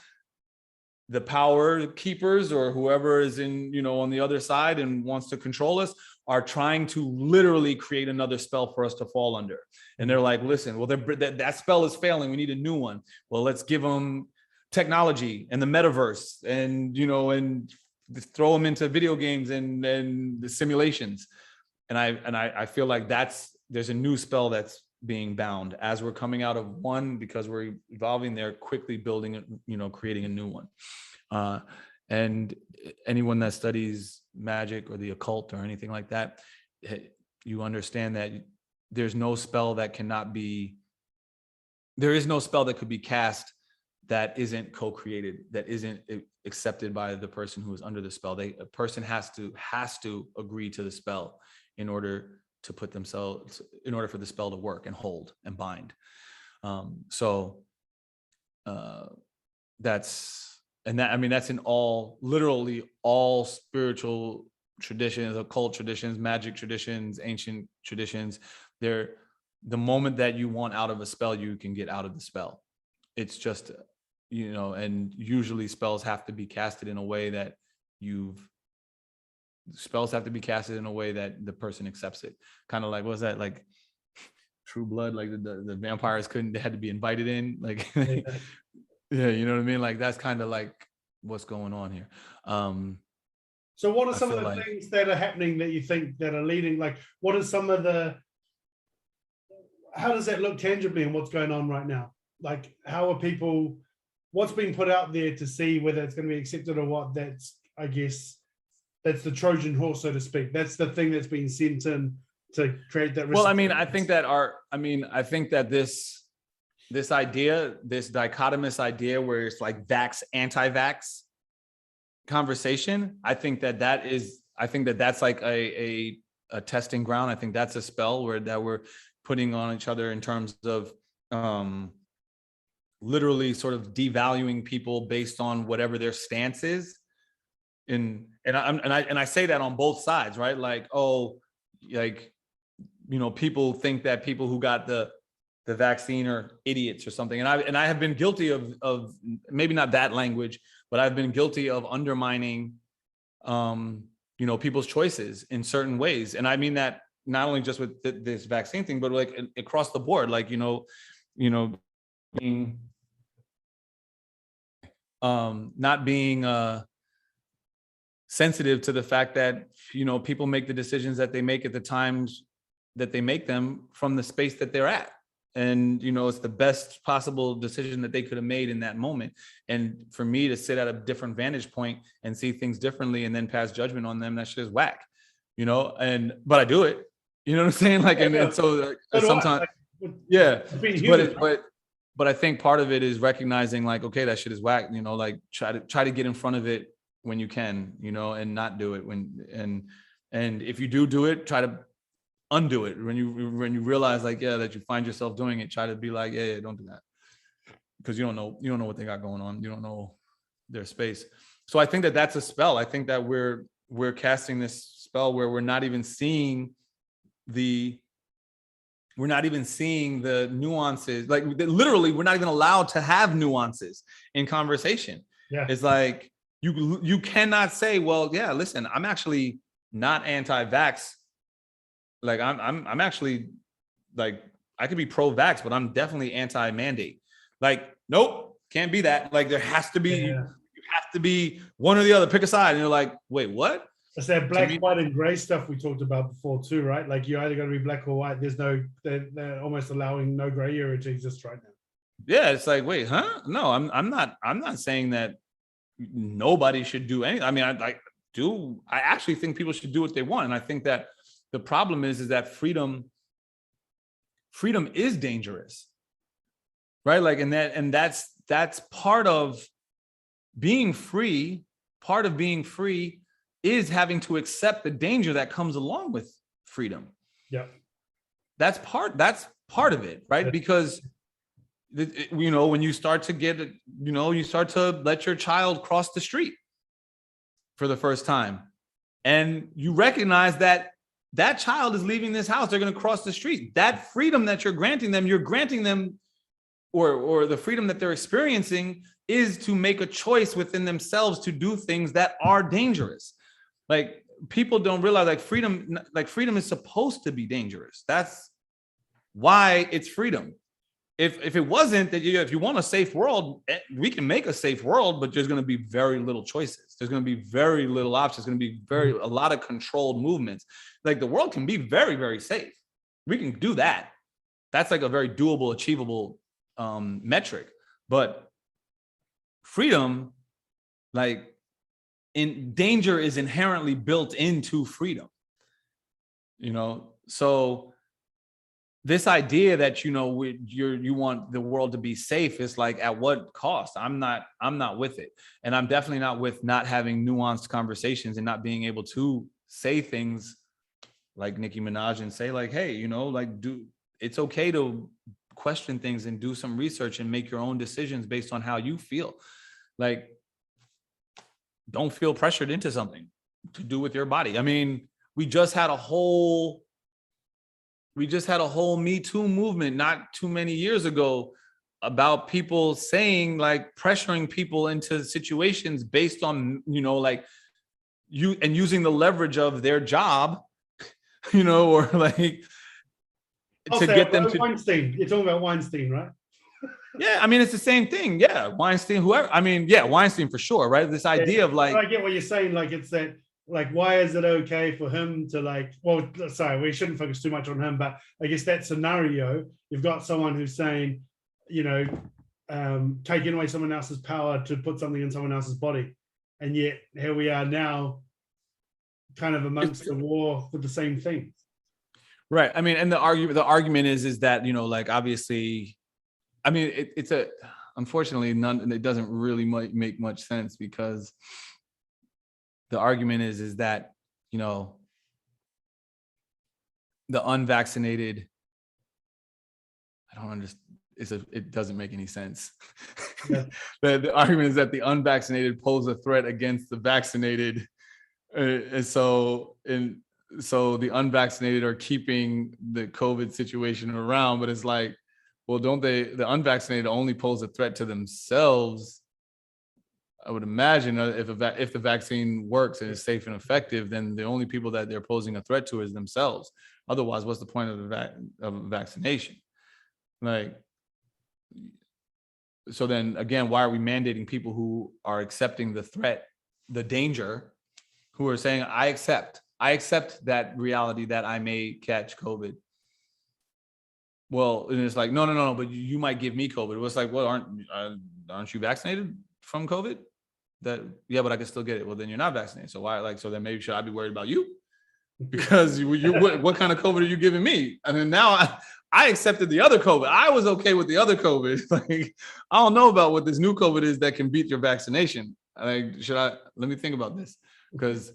the power keepers or whoever is in, on the other side and wants to control us are trying to literally create another spell for us to fall under. And they're like, listen, well, that spell is failing. We need a new one. Well, let's give them technology and the metaverse and, and throw them into video games and the simulations. And I feel like there's a new spell that's being bound as we're coming out of one, because we're evolving. They're quickly building, creating a new one. And anyone that studies magic or the occult or anything like that, you understand that there is no spell that could be cast that isn't co-created, that isn't accepted by the person who is under the spell. A person has to agree to the spell in order for the spell to work and hold and bind. That's in literally all spiritual traditions, occult traditions, magic traditions, ancient traditions. The moment that you want out of a spell, you can get out of the spell. It's just, and usually spells have to be casted in a way that the person accepts it. Kind of like, what was that, like True Blood? Like the vampires they had to be invited in. Like, yeah, you know what I mean? Like, that's kind of like what's going on here. So what are some of the things that are happening that you think that are leading? Like, what are some of how does that look tangibly in what's going on right now? Like, how are people, what's being put out there to see whether it's going to be accepted or what? That's, I guess, that's the Trojan horse, so to speak. That's the thing that's being sent in to create that. Well, I think that this idea, this dichotomous idea where it's like vax, anti-vax conversation, I think that's like a testing ground. I think that's a spell that we're putting on each other in terms of literally sort of devaluing people based on whatever their stance is. And I say that on both sides, right? Like, people think that people who got the vaccine are idiots or something. And I have been guilty of maybe not that language, but I've been guilty of undermining, people's choices in certain ways. And I mean that not only just with this vaccine thing, but like across the board, like, being, not being, sensitive to the fact that, people make the decisions that they make at the times that they make them from the space that they're at. And, it's the best possible decision that they could have made in that moment. And for me to sit at a different vantage point and see things differently and then pass judgment on them, that shit is whack, but I do it, you know what I'm saying? Like, and so sometimes, yeah, but I think part of it is recognizing like, okay, that shit is whack, like try to get in front of it when you can, and not do it and if you do it, try to undo it when you realize like, yeah, that you find yourself doing it. Try to be like, yeah, don't do that, because you don't know what they got going on. You don't know their space. So I think that that's a spell. I think that we're casting this spell where we're not even seeing the nuances. Like, literally, we're not even allowed to have nuances in conversation. Yeah. It's like you cannot say, well, yeah, listen, I'm actually not anti-vax. Like, I'm actually, like, I could be pro-vax, but I'm definitely anti-mandate. Like, nope, can't be that. Like, there has to be, you have to be one or the other. Pick a side, and you're like, wait, what? It's that black, white, and gray stuff we talked about before too, right? Like, you're either going to be black or white. They're almost allowing no gray area to exist right now. Yeah, it's like, wait, huh? No, I'm not saying that nobody should do anything. I mean, I actually think people should do what they want, and I think that the problem is that freedom is dangerous, right? Like, and that's part of being free. Part of being free is having to accept the danger that comes along with freedom. Yeah, that's part of it, right? Because you know, when you start to get, you know, you start to let your child cross the street for the first time, and you recognize that that child is leaving this house, they're going to cross the street. That freedom that you're granting them, or the freedom that they're experiencing is to make a choice within themselves to do things that are dangerous. Like, people don't realize, like, freedom is supposed to be dangerous. That's why it's freedom. If it wasn't, that if you want a safe world, we can make a safe world, but there's going to be very little choices. There's going to be very little options. There's going to be a lot of controlled movements. Like, the world can be very, very safe. We can do that. That's like a very doable, achievable metric. But freedom, like, in danger is inherently built into freedom. You know, so this idea that, you know, you want the world to be safe is like, at what cost? I'm not with it. And I'm definitely not with not having nuanced conversations and not being able to say things like Nicki Minaj and say, like, hey, you know, like, it's okay to question things and do some research and make your own decisions based on how you feel. Like, don't feel pressured into something to do with your body. I mean, we just had a whole Me Too movement not too many years ago about people saying, like, pressuring people into situations based on, you know, like, you and using the leverage of their job, you know, or like to get them to Weinstein. You're talking about Weinstein, right? Yeah, I mean, it's the same thing. Yeah, Weinstein, whoever. I mean, yeah, Weinstein for sure, right? This idea of like, I get what you're saying. Like, it's that, like, why is it okay for him to, like, well, sorry, we shouldn't focus too much on him, but I guess that scenario, you've got someone who's saying, you know, taking away someone else's power to put something in someone else's body. And yet here we are now kind of amongst the war for the same thing. Right. I mean, and the argument is that, you know, like, obviously, I mean, it's unfortunately, it doesn't really make much sense, because the argument is that, you know, the unvaccinated, I don't understand. It doesn't make any sense. Yeah. The argument is that the unvaccinated pose a threat against the vaccinated. And so the unvaccinated are keeping the COVID situation around, but it's like, well, don't the unvaccinated only pose a threat to themselves? I would imagine if the vaccine works and is safe and effective, then the only people that they're posing a threat to is themselves. Otherwise, what's the point of vaccination? Like, so then again, why are we mandating people who are accepting the threat, the danger, who are saying, I accept that reality that I may catch COVID? Well, and it's like, no, but you might give me COVID. It was like, well, aren't you vaccinated from COVID? Yeah, but I can still get it. Well, then you're not vaccinated. So why? Like, so then maybe should I be worried about you? Because what kind of COVID are you giving me? And then now I accepted the other COVID. I was okay with the other COVID. Like, I don't know about what this new COVID is that can beat your vaccination. Like, let me think about this, because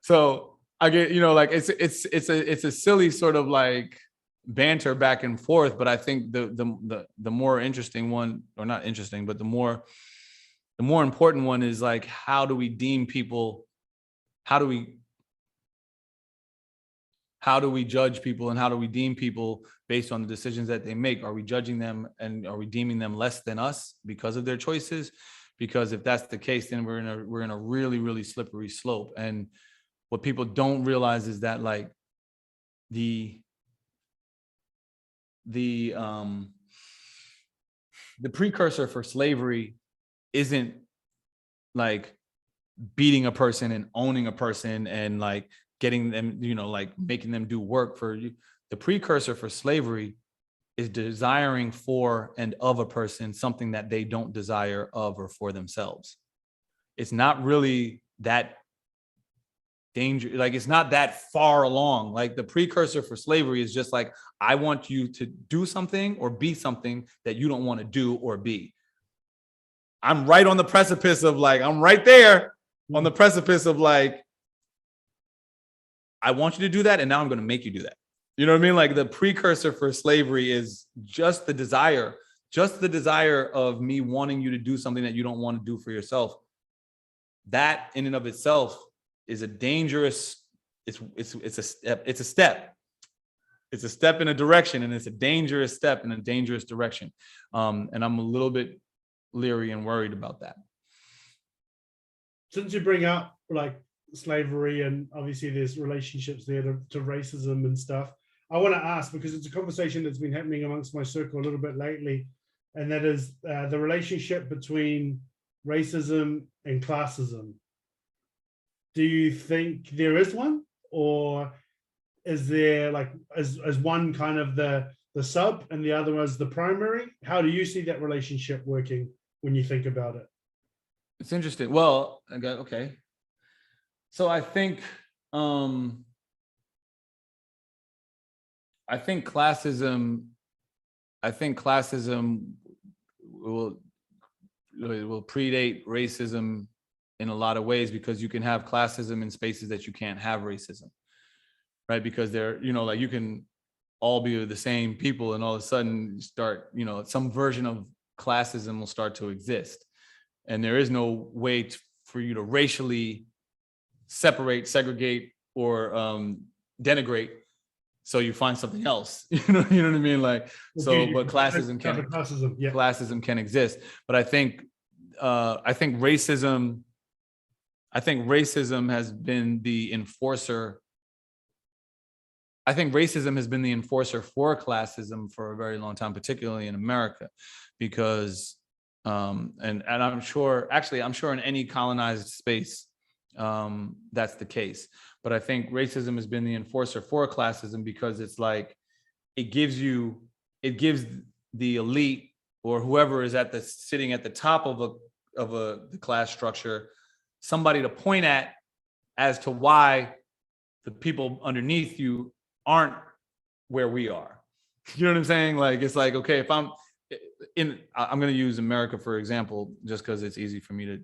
so I get, you know, like, it's a silly sort of like banter back and forth, but I think the more interesting one, or not interesting, but the more important one is like, how do we deem people? How do we judge people, and how do we deem people based on the decisions that they make? Are we judging them, and are we deeming them less than us because of their choices? Because if that's the case, then we're in a really, really slippery slope. And what people don't realize is that, like, the precursor for slavery isn't like beating a person and owning a person and like getting them, you know, like making them do work for you. The precursor for slavery is desiring for and of a person something that they don't desire of or for themselves. It's not really that danger, like, it's not that far along. Like, the precursor for slavery is just like, I want you to do something or be something that you don't want to do or be. I'm right on the precipice of, like, I'm right there on the precipice of, like, I want you to do that, and now I'm going to make you do that. You know what I mean? Like the precursor for slavery is just the desire of me wanting you to do something that you don't want to do for yourself. That in and of itself is a dangerous, it's a step. It's a step in a direction, and it's a dangerous step in a dangerous direction. And I'm a little bit leery and worried about that. Since you bring up like slavery, and obviously there's relationships there to racism and stuff, I want to ask, because it's a conversation that's been happening amongst my circle a little bit lately, and that is the relationship between racism and classism. Do you think there is one, or is there like as one kind of the sub and the other as the primary? How do you see that relationship working when you think about it? It's interesting. Well, okay. So I think classism will predate racism in a lot of ways, because you can have classism in spaces that you can't have racism, right? Because they're, like you can all be the same people, and all of a sudden start, some version of classism will start to exist. And there is no way for you to racially separate, segregate, or denigrate. So you find something else, you know what I mean? Like, so, but classism can exist. But I think racism has been the enforcer. I think racism has been the enforcer for classism for a very long time, particularly in America, because, and I'm sure in any colonized space, that's the case. But I think racism has been the enforcer for classism, because it's like, it gives the elite, or whoever is sitting at the top of the class structure, somebody to point at as to why the people underneath you aren't where we are. You know what I'm saying? Like, it's like, okay, if I'm going to use America for example, just because it's easy for me to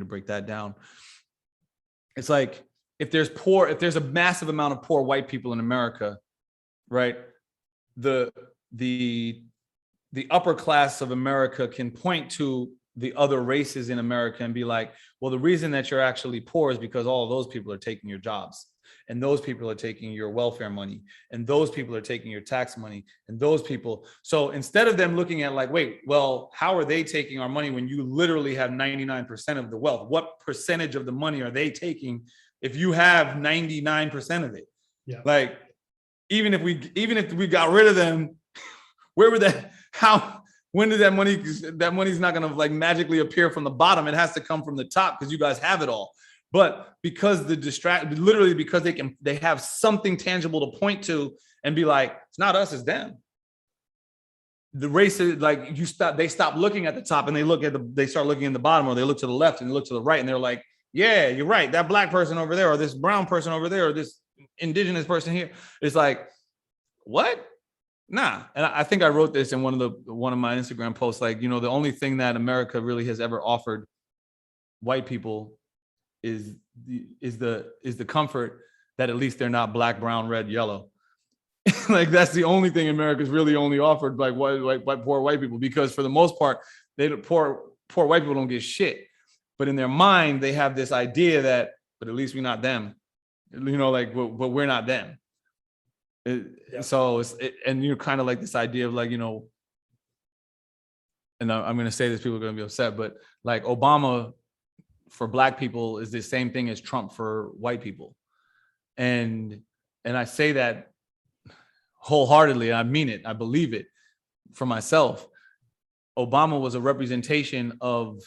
break that down. It's like, if there's a massive amount of poor white people in America, right? The upper class of America can point to the other races in America and be like, well, the reason that you're actually poor is because all of those people are taking your jobs, and those people are taking your welfare money, and those people are taking your tax money, and those people. So instead of them looking at like, wait, well, how are they taking our money when you literally have 99% of the wealth? What percentage of the money are they taking if you have 99% of it? Yeah. Like, even if we got rid of them, where would when did that money's not going to like magically appear from the bottom? It has to come from the top, because you guys have it all. But because because they have something tangible to point to and be like, it's not us, it's them. The race is like, they stop looking at the top, and they start looking in the bottom, or they look to the left and they look to the right, and they're like, yeah, you're right. That black person over there, or this brown person over there, or this indigenous person here. It's like, what? Nah. And I think I wrote this in one of my Instagram posts, like, the only thing that America really has ever offered white people is the comfort that at least they're not black, brown, red, yellow. Like, that's the only thing America's really only offered, like poor white people, because for the most part, poor white people don't get shit. But in their mind, they have this idea that, but at least we're not them, but we're not them. So and you're kind of like this idea of like, and I'm going to say this, people are going to be upset, but like Obama for black people is the same thing as Trump for white people. And I say that wholeheartedly. I mean it. I believe it for myself. Obama was a representation of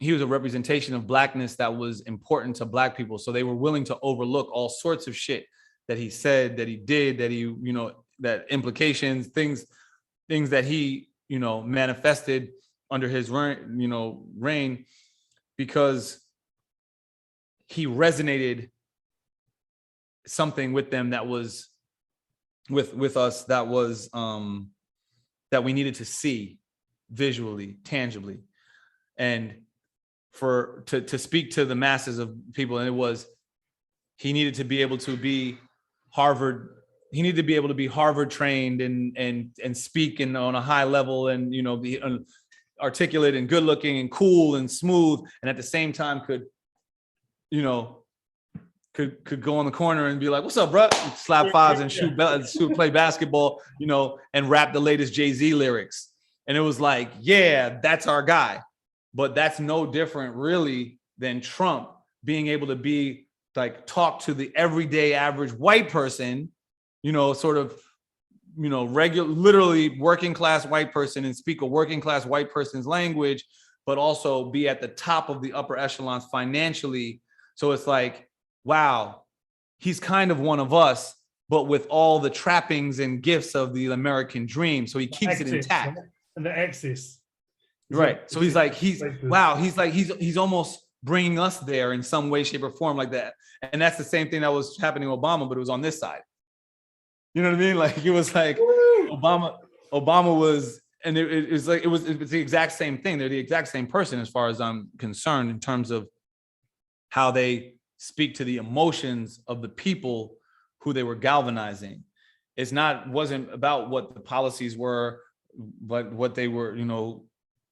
blackness that was important to black people. So they were willing to overlook all sorts of shit that he said, that he did, that he, that implications, things that he, manifested under his reign, because he resonated something with them that was with us, that was that we needed to see visually, tangibly, and to speak to the masses of people. And he needed to be able to be Harvard. He needed to be able to be Harvard trained and speak on a high level, and be articulate and good looking and cool and smooth, and at the same time could go on the corner and be like, "What's up, bro?" And slap fives and shoot, play basketball, and rap the latest Jay-Z lyrics. And it was like, yeah, that's our guy. But that's no different really than Trump being able to be like, talk to the everyday average white person, sort of, regular, literally working class white person, and speak a working class white person's language, but also be at the top of the upper echelons financially. So it's like, wow, he's kind of one of us, but with all the trappings and gifts of the American dream. So he keeps it intact. Right? And the access. Right. So he's almost bringing us there in some way, shape, or form like that. And that's the same thing that was happening to Obama, but it was on this side. You know what I mean? Like, it was like Obama was, and it's the exact same thing. They're the exact same person as far as I'm concerned, in terms of how they speak to the emotions of the people who they were galvanizing. Wasn't about what the policies were, but what they were,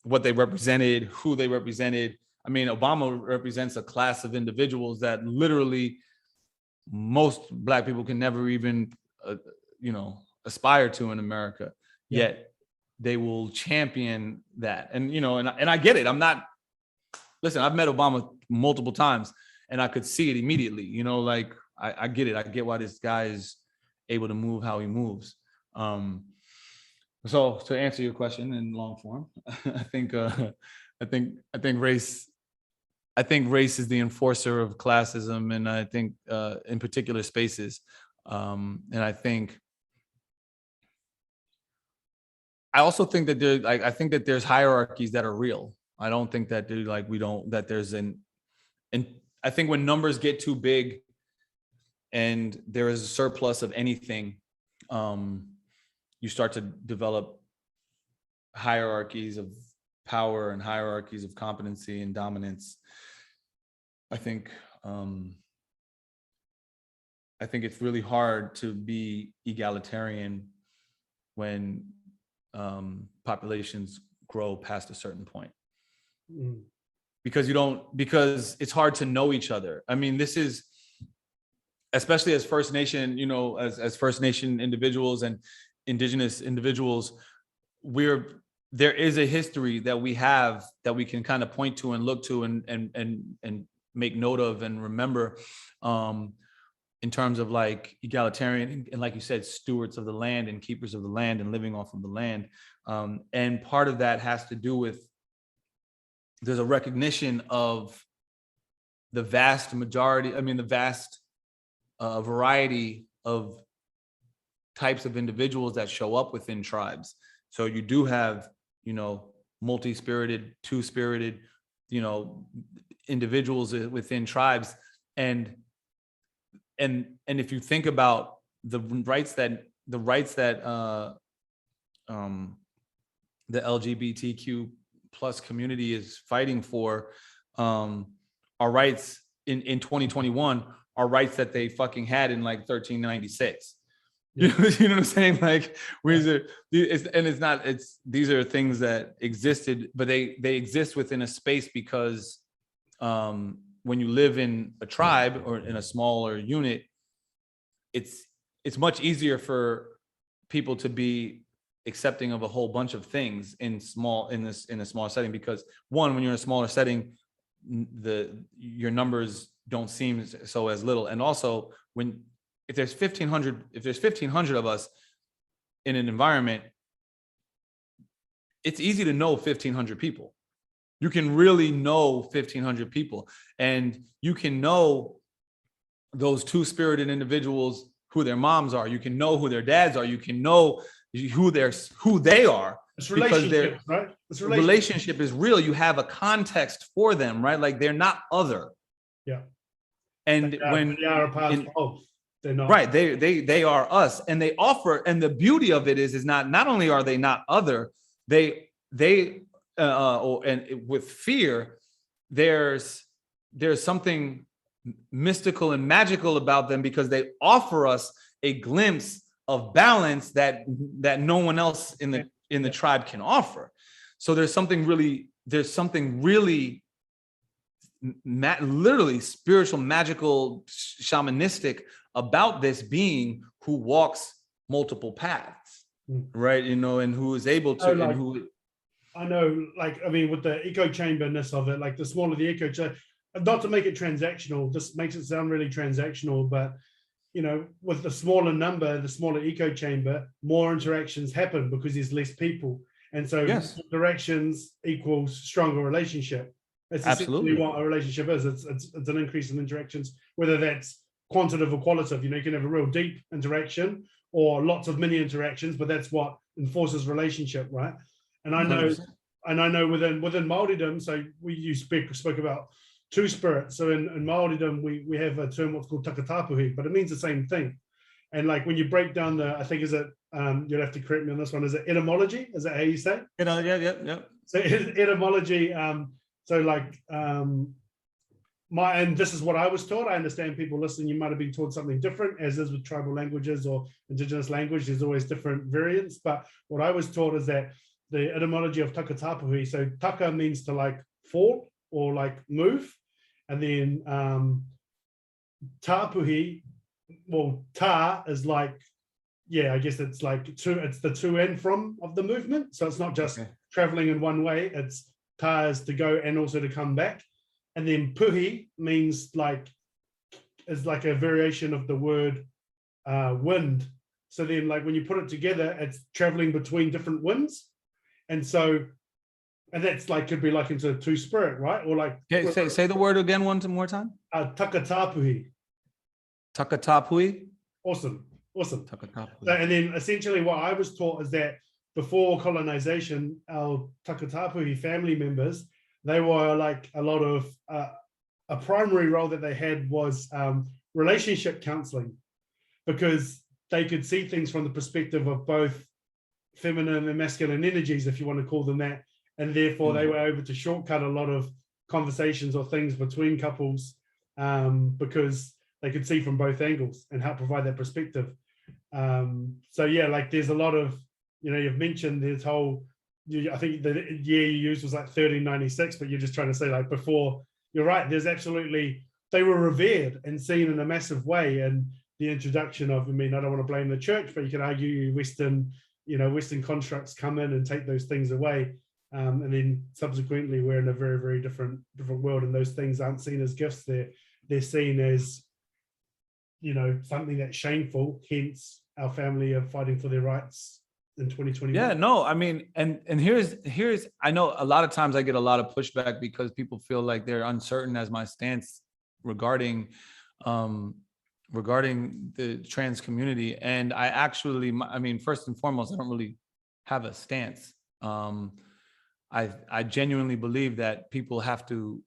what they represented, who they represented. I mean, Obama represents a class of individuals that literally most Black people can never even, aspire to in America. Yeah. Yet they will champion that. And, and I get it. Listen, I've met Obama multiple times and I could see it immediately, like I get it. I get why this guy is able to move how he moves. So to answer your question in long form, I think race is the enforcer of classism, and I think in particular spaces, and I also think that I think that there's hierarchies that are real. I don't think that and I think when numbers get too big and there is a surplus of anything, you start to develop hierarchies of power and hierarchies of competency and dominance. I think it's really hard to be egalitarian when populations grow past a certain point. Because it's hard to know each other. I mean, this is, especially as First Nation, as First Nation individuals and indigenous individuals, there is a history that we have that we can kind of point to and look to and make note of and remember, in terms of like egalitarian and like you said, stewards of the land and keepers of the land and living off of the land. And part of that has to do with, there's a recognition of the vast variety of types of individuals that show up within tribes. So you do have, multi-spirited, two-spirited, individuals within tribes. And if you think about the rights that the LGBTQ plus community is fighting for, are rights in 2021 are rights that they fucking had in like 1396. You know what I'm saying? Like, these are things that existed, but they exist within a space because when you live in a tribe or in a smaller unit, it's much easier for people to be accepting of a whole bunch of things in a smaller setting, because one, when you're in a smaller setting, your numbers don't seem so as little, and also if there's 1,500 of us in an environment, it's easy to know 1,500 people. You can really know 1,500 people, and you can know those two-spirited individuals, who their moms are. You can know who their dads are. You can know who they are. It's relationship, right? It's relationship is real. You have a context for them, right? Like, they're not other. Yeah. And they are a part of both. They're not right. They are us, and they offer. And the beauty of it is not only are they not other, and with fear, there's something mystical and magical about them, because they offer us a glimpse of balance that no one else in the tribe can offer. So there's something really literally spiritual, magical, shamanistic about this being who walks multiple paths, right? You know, and who is able to, like, and who. I know, like, I mean, with the echo chamberness of it, like the smaller the echo chamber, not to make it transactional, this makes it sound really transactional, but you know, with the smaller number, the smaller echo chamber, more interactions happen because there's less people. And so interactions equals stronger relationship. It's essentially what a relationship is. It's an increase in interactions, whether that's quantitative or qualitative. You know, you can have a real deep interaction or lots of mini interactions, but that's what enforces relationship, right? And I know, 100%. And I know within Māoridom, so you spoke about two spirits. So in Māoridom, we have a term what's called takatapuhi, but it means the same thing. And like when you break down the, I think is it, you'll have to correct me on this one, is it etymology? Is that how you say it? Yeah. So etymology, so like and this is what I was taught. I understand people listening, you might have been taught something different, as is with tribal languages or indigenous language. There's always different variants. But what I was taught is that the etymology of takatapuhi, so taka means to like fall or like move. And then tapuhi, well, ta is like, I guess it's like it's the to and from of the movement. So it's not just traveling in one way, it's ta is to go and also to come back. And then puhi means is like a variation of the word wind. So then like when you put it together, it's traveling between different winds. And so, and that's like, could be like into two spirit, right? Or like. Say the word again one more time. Takatapuhi. Takatapuhi. Awesome. So, and then essentially what I was taught is that before colonization, our takatapuhi family members, they were like a lot of, a primary role that they had was relationship counseling, because they could see things from the perspective of both feminine and masculine energies, if you want to call them that. And therefore they were able to shortcut a lot of conversations or things between couples because they could see from both angles and help provide that perspective. So yeah, like there's a lot of, you know, you've mentioned this whole, I think the year you used was like 1396, but you're just trying to say like before, you're right, there's absolutely, they were revered and seen in a massive way. And the introduction of, I mean, I don't want to blame the church, but you can argue Western constructs come in and take those things away. And then subsequently we're in a very, very different world, and those things aren't seen as gifts. They're seen as, you know, something that's shameful, hence our family are fighting for their rights in 2021. Yeah, no, I mean, and here's, I know a lot of times I get a lot of pushback because people feel like they're uncertain as my stance regarding the trans community. And I actually, I mean, first and foremost, I don't really have a stance. I genuinely believe that people have to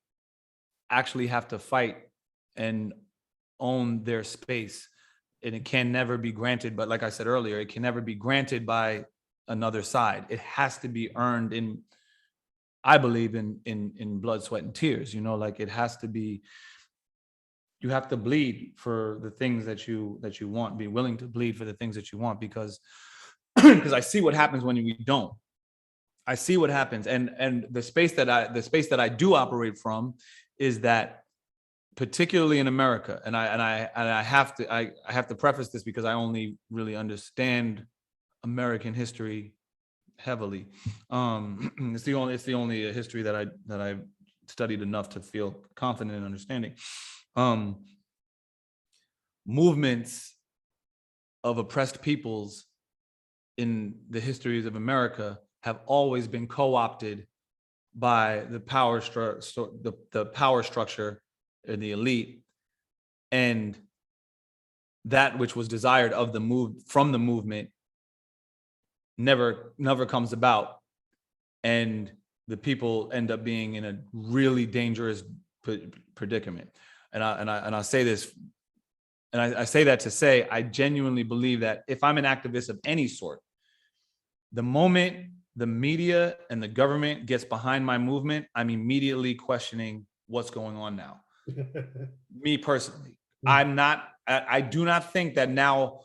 fight and own their space, and it can never be granted. But like I said earlier, it can never be granted by another side. It has to be earned I believe in blood, sweat, and tears. You know, like it has to be. You have to bleed for the things that you want. Be willing to bleed for the things that you want, because I see what happens when we don't. I see what happens, and the space that I do operate from is that, particularly in America, and I have to preface this because I only really understand American history heavily. It's the only history that I studied enough to feel confident in understanding. Movements of oppressed peoples in the histories of America have always been co-opted by the power structure and the elite, and that which was desired of from the movement never comes about, and the people end up being in a really dangerous predicament. And I say this, and I say that to say I genuinely believe that if I'm an activist of any sort, the moment the media and the government gets behind my movement, I'm immediately questioning what's going on now. Me personally, I do not think that now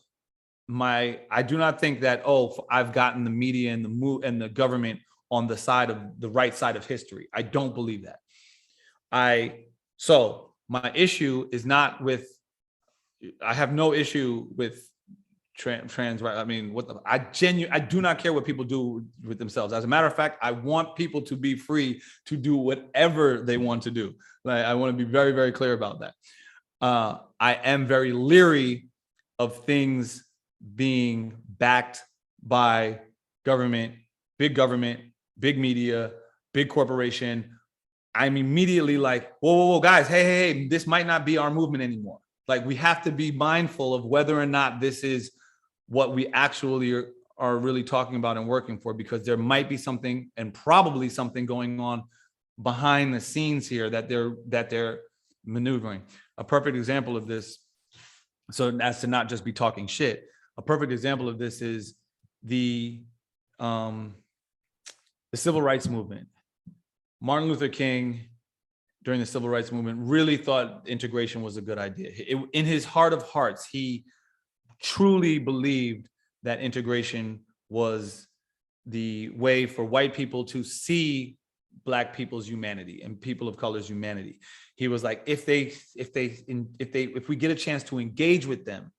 I do not think that, I've gotten the media and the government on the side of the right side of history. I don't believe that. So my issue is not with, I have no issue with trans, right? I mean, I do not care what people do with themselves. As a matter of fact, I want people to be free to do whatever they want to do. Like, I want to be very, very clear about that. I am very leery of things being backed by government, big media, big corporation. I'm immediately like, whoa, guys, hey, this might not be our movement anymore. Like, we have to be mindful of whether or not this is what we actually are really talking about and working for, because there might be something, and probably something, going on behind the scenes here that they're maneuvering. A perfect example of this, so as to not just be talking shit, a perfect example of this is the civil rights movement. Martin Luther King, during the civil rights movement, really thought integration was a good idea. In his heart of hearts, he truly believed that integration was the way for white people to see Black people's humanity and people of color's humanity. He was like, if we get a chance to engage with them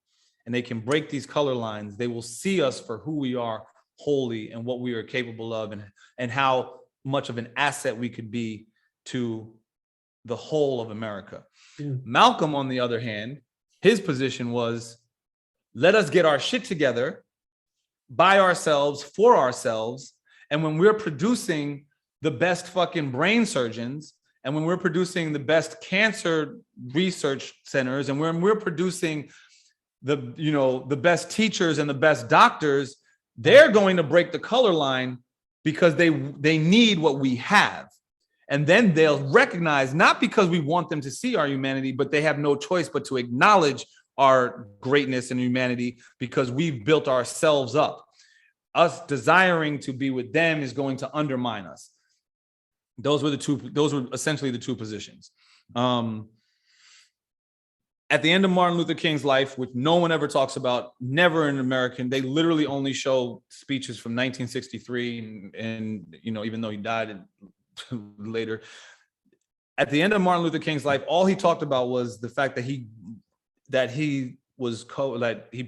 and they can break these color lines, they will see us for who we are wholly and what we are capable of, and how much of an asset we could be to the whole of America. Malcolm, on the other hand, his position was, let us get our shit together by ourselves, for ourselves. And when we're producing the best fucking brain surgeons, and when we're producing the best cancer research centers, and when we're producing the best teachers and the best doctors, they're going to break the color line because they need what we have. And then they'll recognize, not because we want them to see our humanity, but they have no choice but to acknowledge our greatness and humanity, because we've built ourselves up. Us desiring to be with them is going to undermine us. Those were essentially the two positions. At the end of Martin Luther King's life, which no one ever talks about, never in American, they literally only show speeches from 1963, and even though he died later. At the end of Martin Luther King's life, all he talked about was the fact that he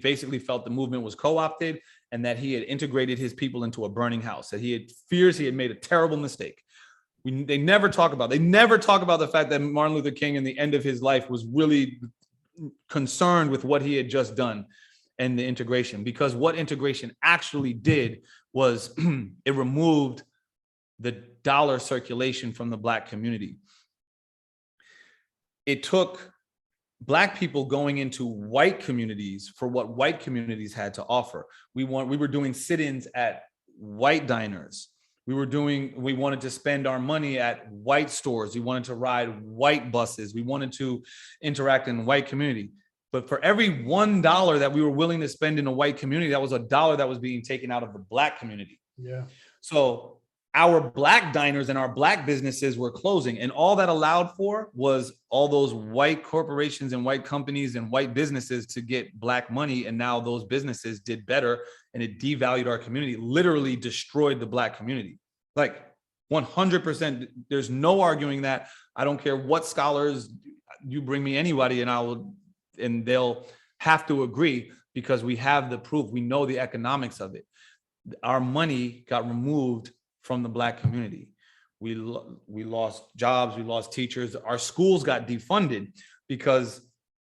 basically felt the movement was co-opted, and that he had integrated his people into a burning house, that he had made a terrible mistake. They never talk about the fact that Martin Luther King, in the end of his life, was really concerned with what he had just done and the integration, because what integration actually did was it removed the dollar circulation from the Black community. It took Black people going into white communities for what white communities had to offer. We were doing sit-ins at white diners. We wanted to spend our money at white stores. We wanted to ride white buses. We wanted to interact in the white community. But for every $1 that we were willing to spend in a white community, that was $1 that was being taken out of the Black community. Yeah. So our Black diners and our Black businesses were closing, and all that allowed for was all those white corporations and white companies and white businesses to get Black money. And now those businesses did better, and it devalued our community, literally destroyed the Black community. Like 100%. There's no arguing that. I don't care what scholars you bring me, anybody, and they'll have to agree, because we have the proof. We know the economics of it. Our money got removed from the Black community. We lost jobs, we lost teachers. Our schools got defunded because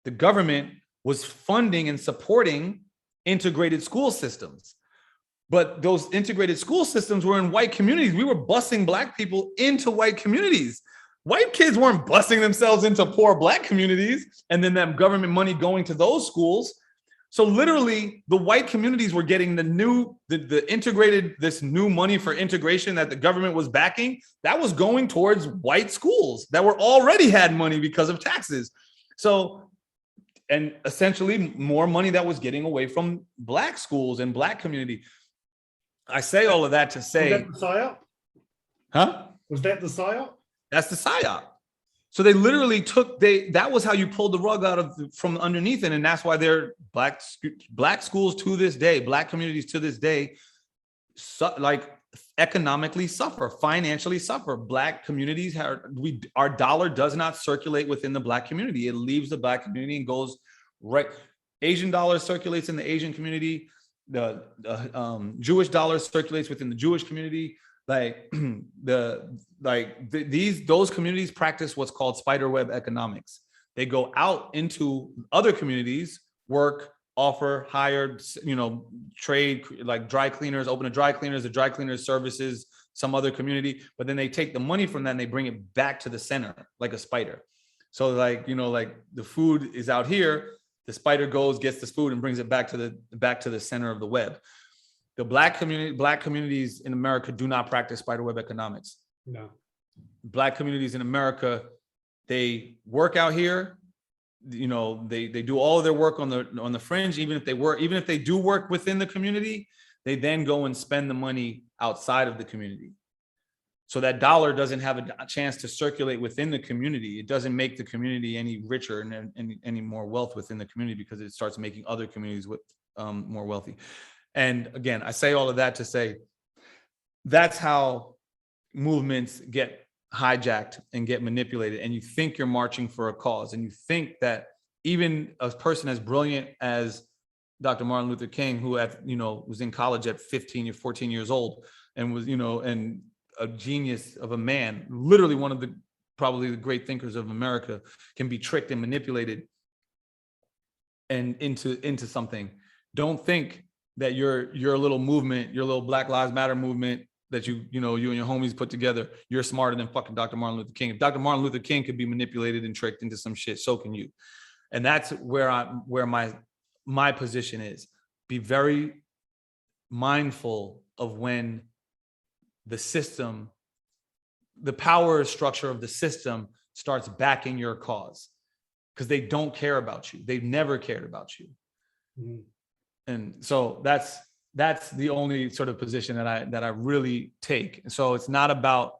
the government was funding and supporting integrated school systems. But those integrated school systems were in white communities. We were busing Black people into white communities. White kids weren't busing themselves into poor Black communities, and then that government money going to those schools. So literally, the white communities were getting this new money for integration that the government was backing. That was going towards white schools that were already had money because of taxes. So, and essentially more money that was getting away from Black schools and Black community. I say all of that to say, was that the PSYOP? Huh? Was that the PSYOP? That's the PSYOP. So they literally that was how you pulled the rug out from underneath it. And that's why they're black schools to this day, black communities to this day, like economically suffer, financially suffer. Black communities our dollar does not circulate within the black community. It leaves the black community and goes right. Asian dollar circulates in the Asian community. The Jewish dollar circulates within the Jewish community. Like those communities practice what's called spiderweb economics. They go out into other communities, work, offer, hire, trade, like dry cleaners, open a dry cleaners, the dry cleaners services some other community, but then they take the money from that and they bring it back to the center like a spider. So like the food is out here, the spider goes, gets this food and brings it back to the center of the web. The black communities in America do not practice spiderweb economics. No. Black communities in America, they work out here. They do all of their work on the fringe. Even if they do work within the community, they then go and spend the money outside of the community. So that dollar doesn't have a chance to circulate within the community. It doesn't make the community any richer and any more wealth within the community, because it starts making other communities more wealthy. And again, I say all of that to say that's how movements get hijacked and get manipulated. And you think you're marching for a cause, and you think that even a person as brilliant as Dr. Martin Luther King, who was in college at 15 or 14 years old and was, and a genius of a man, literally one of probably the great thinkers of America, can be tricked and manipulated and into something. Don't think that your little movement, your little Black Lives Matter movement that you and your homies put together, you're smarter than fucking Dr. Martin Luther King. If Dr. Martin Luther King could be manipulated and tricked into some shit, so can you. And that's where my position is. Be very mindful of when the system, the power structure of the system starts backing your cause, because they don't care about you. They've never cared about you. Mm-hmm. And so that's the only sort of position that I really take. And so it's not about,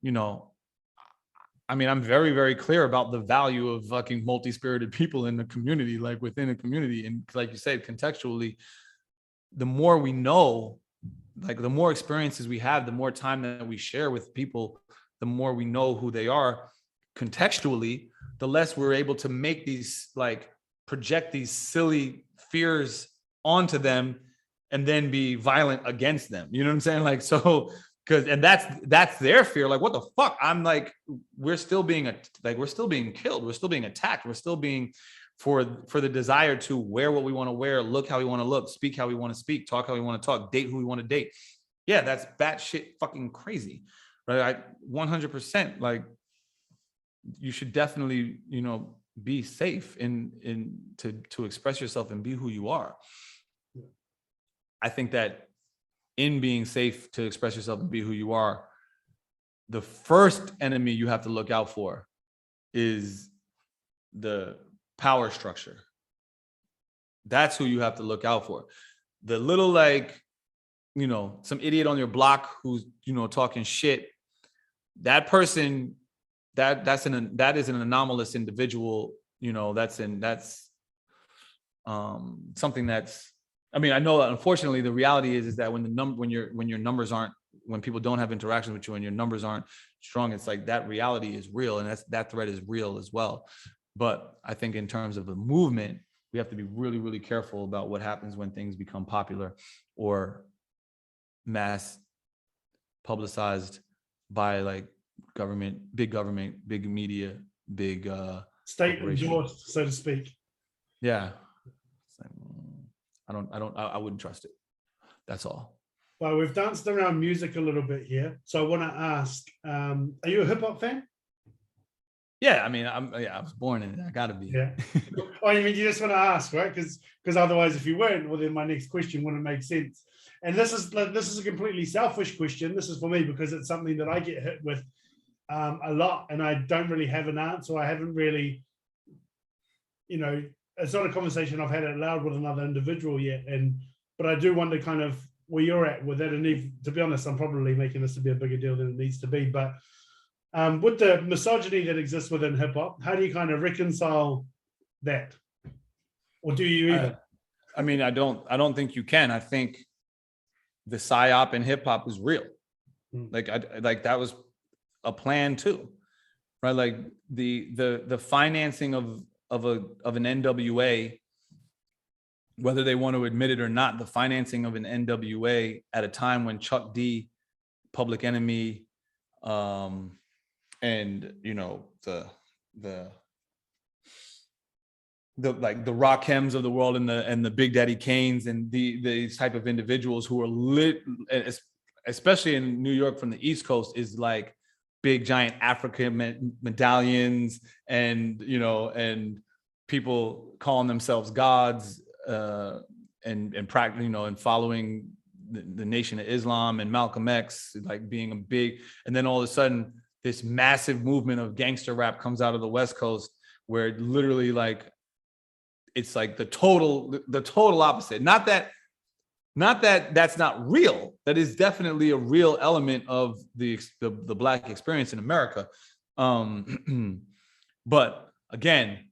I'm very, very clear about the value of fucking multi-spirited people in the community, like within a community. And like you said, contextually, the more we know, like the more experiences we have, the more time that we share with people, the more we know who they are contextually, the less we're able to make these, like, project these silly fears onto them and then be violent against them. You know what I'm saying? Like, so, and that's their fear. Like, what the fuck? I'm like, we're still being killed. We're still being attacked. We're still being for the desire to wear what we want to wear, look how we want to look, speak how we want to speak, talk how we want to talk, date who we want to date. Yeah, that's batshit fucking crazy, right? 100%. Like, you should definitely, be safe to express yourself and be who you are. I think that in being safe to express yourself and be who you are, the first enemy you have to look out for is the power structure. That's who you have to look out for. The little, like, some idiot on your block who's, talking shit, that person, that is an anomalous individual. That's something that's, I know that unfortunately the reality is that when your numbers aren't, when people don't have interactions with you and your numbers aren't strong, it's like that reality is real, and that threat is real as well. But I think in terms of a movement, we have to be really, really careful about what happens when things become popular or mass publicized by, like, government, big media, big state endorsed, so to speak. Yeah. I wouldn't trust it. That's all. Well, we've danced around music a little bit here. So I want to ask, are you a hip hop fan? Yeah, I was born in it. I gotta be. Yeah. Oh, you mean you just want to ask, right? Because otherwise, if you weren't, well, then my next question wouldn't make sense. And this is a completely selfish question. This is for me because it's something that I get hit with a lot, and I don't really have an answer. I haven't really, it's not a conversation I've had out loud with another individual yet. But I do wonder kind of where you're at with that. And to be honest, I'm probably making this to be a bigger deal than it needs to be. But With the misogyny that exists within hip hop, how do you kind of reconcile that, or do you even? I mean, I don't think you can. I think the psyop in hip hop is real. Like that was a plan too, right? Like the financing of an NWA, whether they want to admit it or not, the financing of an NWA at a time when Chuck D, Public Enemy, and the like the Rakims of the world and the Big Daddy Kanes and these type of individuals who are lit, especially in New York from the East Coast, is like big giant African medallions and and people calling themselves gods and practicing and following the Nation of Islam and Malcolm X, like being a big, and then all of a sudden this massive movement of gangster rap comes out of the West Coast where literally like it's like the total opposite. Not that that's not real. That is definitely a real element of the Black experience in America. But again,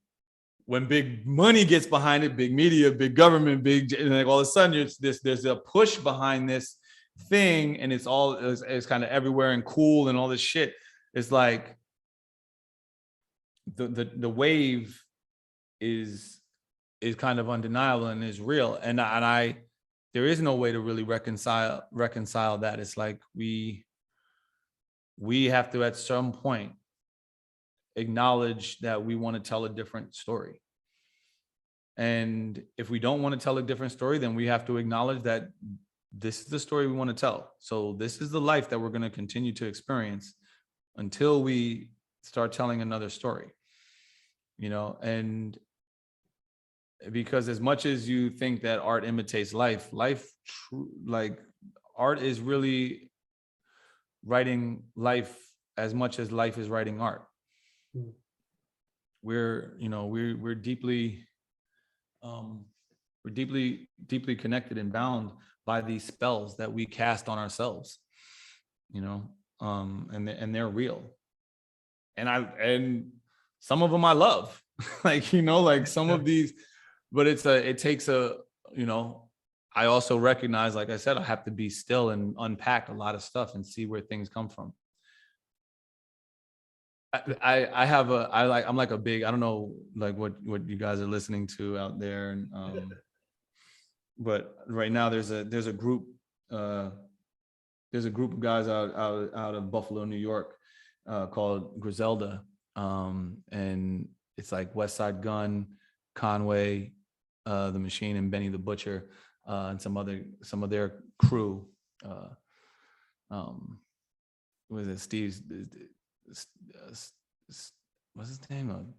when big money gets behind it, big media, big government, and like all of a sudden there's a push behind this thing, and it's kind of everywhere and cool and all this shit. It's like the wave is kind of undeniable and is real, and I there is no way to really reconcile that. It's like we have to at some point acknowledge that we want to tell a different story. And if we don't want to tell a different story, then we have to acknowledge that this is the story we want to tell. So this is the life that we're going to continue to experience until we start telling another story, and because as much as you think that art imitates life, like art is really writing life as much as life is writing art. We're deeply connected and bound by these spells that we cast on ourselves, and they're real. And some of them I love, like some of these, but it takes I also recognize, like I said, I have to be still and unpack a lot of stuff and see where things come from. I'm like a big, I don't know like what you guys are listening to out there, and but right now there's a group of guys out of Buffalo, New York, called Griselda, and it's like West Side Gun, Conway, the Machine, and Benny the Butcher, and some of their crew. Was it Steve's? What's his name?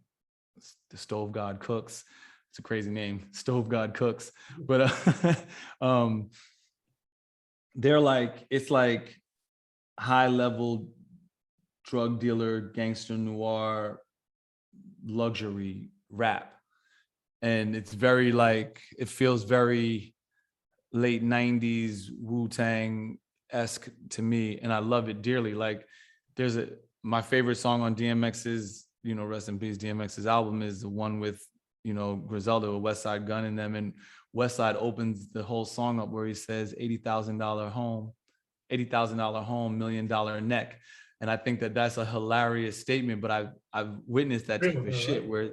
The Stove God Cooks. It's a crazy name, Stove God Cooks. But they're like, it's like high level drug dealer, gangster noir, luxury rap. And it's very like, it feels very late 90s Wu-Tang-esque to me. And I love it dearly. Like my favorite song on DMX's, rest in peace, DMX's album is the one with, Griselda with West Side Gun in them. And West Side opens the whole song up where he says $80,000 home, $80,000 $1 million neck. And I think that that's a hilarious statement, but I've witnessed that type of shit where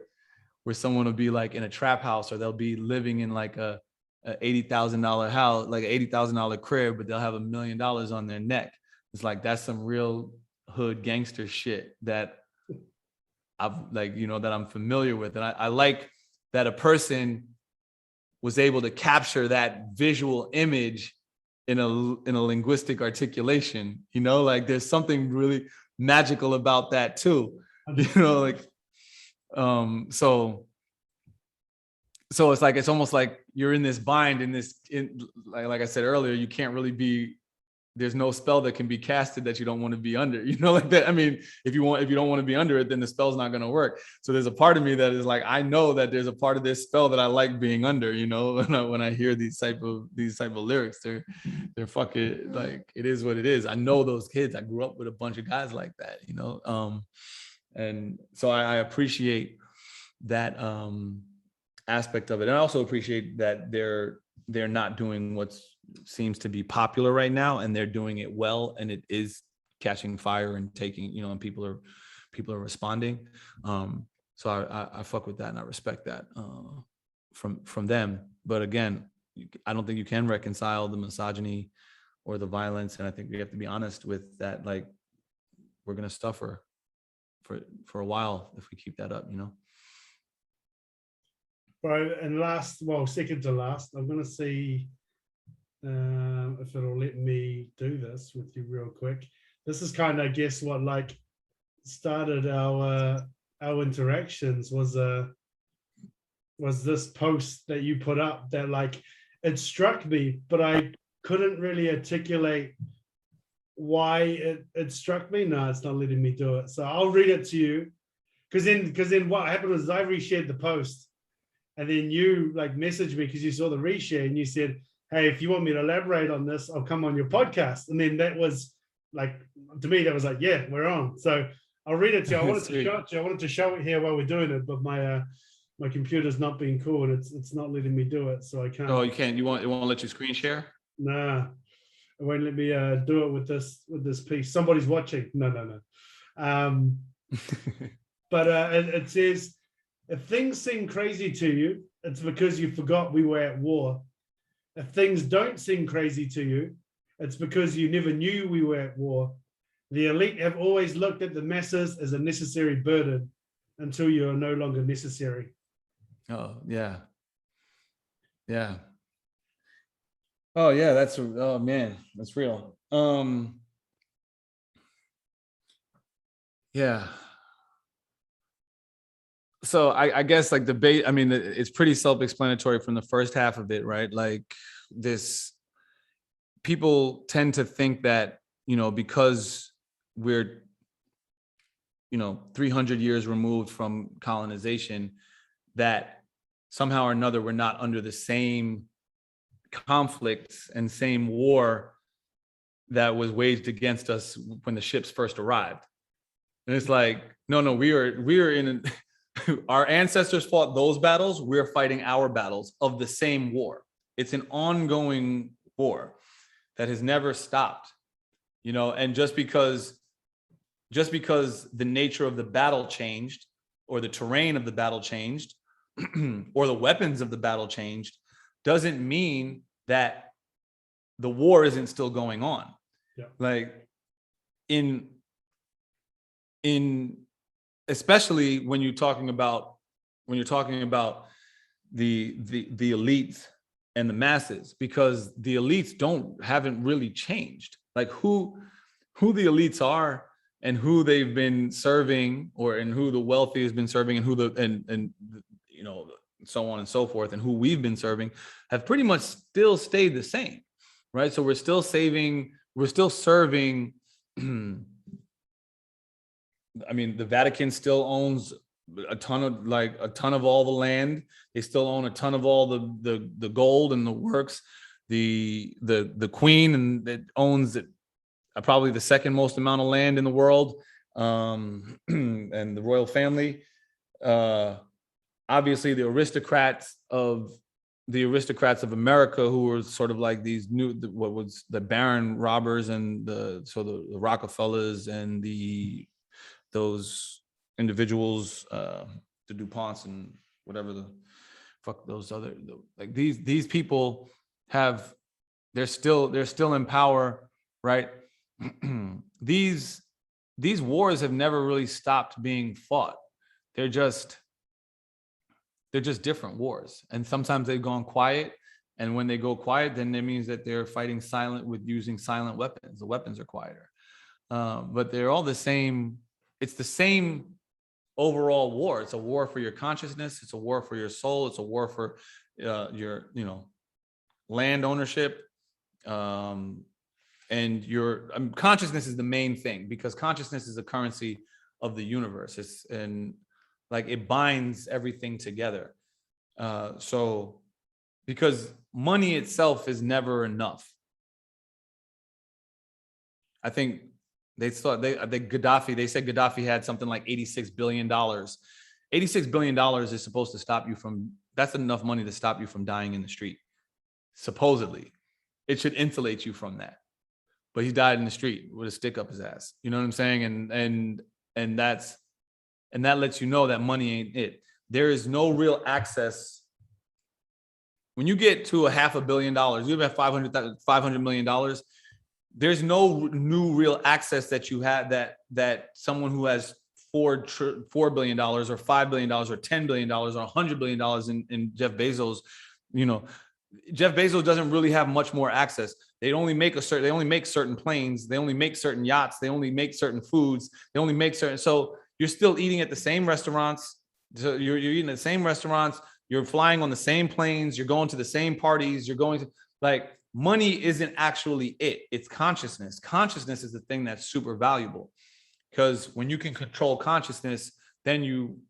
someone will be like in a trap house, or they'll be living in like a $80,000 house, like an $80,000 crib, but they'll have $1 million on their neck. It's like, that's some real hood gangster shit that I've like, that I'm familiar with. And I like that a person was able to capture that visual image in a linguistic articulation, like there's something really magical about that too, like, so it's like, it's almost like you're in this bind like I said earlier, you can't really be there's no spell that can be casted that you don't want to be under, like that. I mean, if you don't want to be under it, then the spell's not going to work. So there's a part of me that is like, I know that there's a part of this spell that I like being under, when I hear these type of lyrics, they're fucking like, it is what it is. I know those kids. I grew up with a bunch of guys like that, and so I appreciate that aspect of it. And I also appreciate that they're not doing what seems to be popular right now, and they're doing it well, and it is catching fire and taking, and people are responding. So I fuck with that, and I respect that from them. But again, I don't think you can reconcile the misogyny or the violence, and I think we have to be honest with that. Like, we're gonna suffer for a while if we keep that up, Bro, and second to last, I'm gonna see if it'll let me do this with you real quick. This is kind of, I guess, what like started our interactions was this post that you put up that like it struck me, but I couldn't really articulate why it struck me. No, it's not letting me do it. So I'll read it to you, because then what happened was I reshared the post, and then you like messaged me because you saw the reshare, and you said, hey, if you want me to elaborate on this, I'll come on your podcast. And then that was like, to me, that was like, yeah, we're on. So I'll read it to you. I wanted to show it to you. I wanted to show it here while we're doing it, but my computer's not being cool, and it's not letting me do it, so I can't. Oh, you can't. It won't let you screen share? Nah, it won't let me do it with this piece. Somebody's watching. No. But it says, if things seem crazy to you, it's because you forgot we were at war. If things don't seem crazy to you, it's because you never knew we were at war. The elite have always looked at the masses as a necessary burden until you are no longer necessary. Oh, yeah. Yeah. Oh, yeah, oh man, that's real. Yeah. So I guess like debate, I mean, it's pretty self-explanatory from the first half of it, right? Like people tend to think that, because we're, 300 years removed from colonization, that somehow or another we're not under the same conflicts and same war that was waged against us when the ships first arrived. And it's like, no, we are in our ancestors fought those battles. We're fighting our battles of the same war. It's an ongoing war that has never stopped, and just because the nature of the battle changed, or the terrain of the battle changed, or the weapons of the battle changed, doesn't mean that the war isn't still going on. Yeah. Like in especially when you're talking about the elites and the masses, because the elites haven't really changed. Like who the elites are and who they've been serving, and who the wealthy has been serving, and who and so on and so forth, and who we've been serving, have pretty much still stayed the same, right? So we're still serving. I mean, the Vatican still owns a ton of all the land. They still own a ton of all the gold and the works. The Queen and that owns probably the second most amount of land in the world, and the royal family. Obviously, the aristocrats of America, who were sort of like these what was the Baron robbers, and the Rockefellers and those individuals, the DuPonts and whatever the fuck those other, like these people they're still in power, right? These wars have never really stopped being fought. They're just different wars, and sometimes they've gone quiet. And when they go quiet, then it means that they're fighting using silent weapons. The weapons are quieter, but they're all the same. It's the same overall war. It's a war for your consciousness. It's a war for your soul. It's a war for your land ownership. and your consciousness is the main thing, because consciousness is the currency of the universe. It's, and like it binds everything together. So because money itself is never enough. I think they thought they Gaddafi, they said Gaddafi had something like $86 billion. $86 billion is supposed to stop you from, that's enough money to stop you from dying in the street. Supposedly. It should insulate you from that. But he died in the street with a stick up his ass. You know what I'm saying? And that lets you know that money ain't it. There is no real access. When you get to $500 million, you have $500 million, there's no new real access that you have that someone who has $4 billion or $5 billion or $10 billion or $100 billion in Jeff Bezos, you know, Jeff Bezos doesn't really have much more access. They only make certain planes, they only make certain yachts, they only make certain foods, they only make certain, so you're still eating at the same restaurants. So you're eating at the same restaurants, you're flying on the same planes, you're going to the same parties, you're going to, like, money isn't actually it. It's consciousness. Consciousness is the thing that's super valuable, because when you can control consciousness, then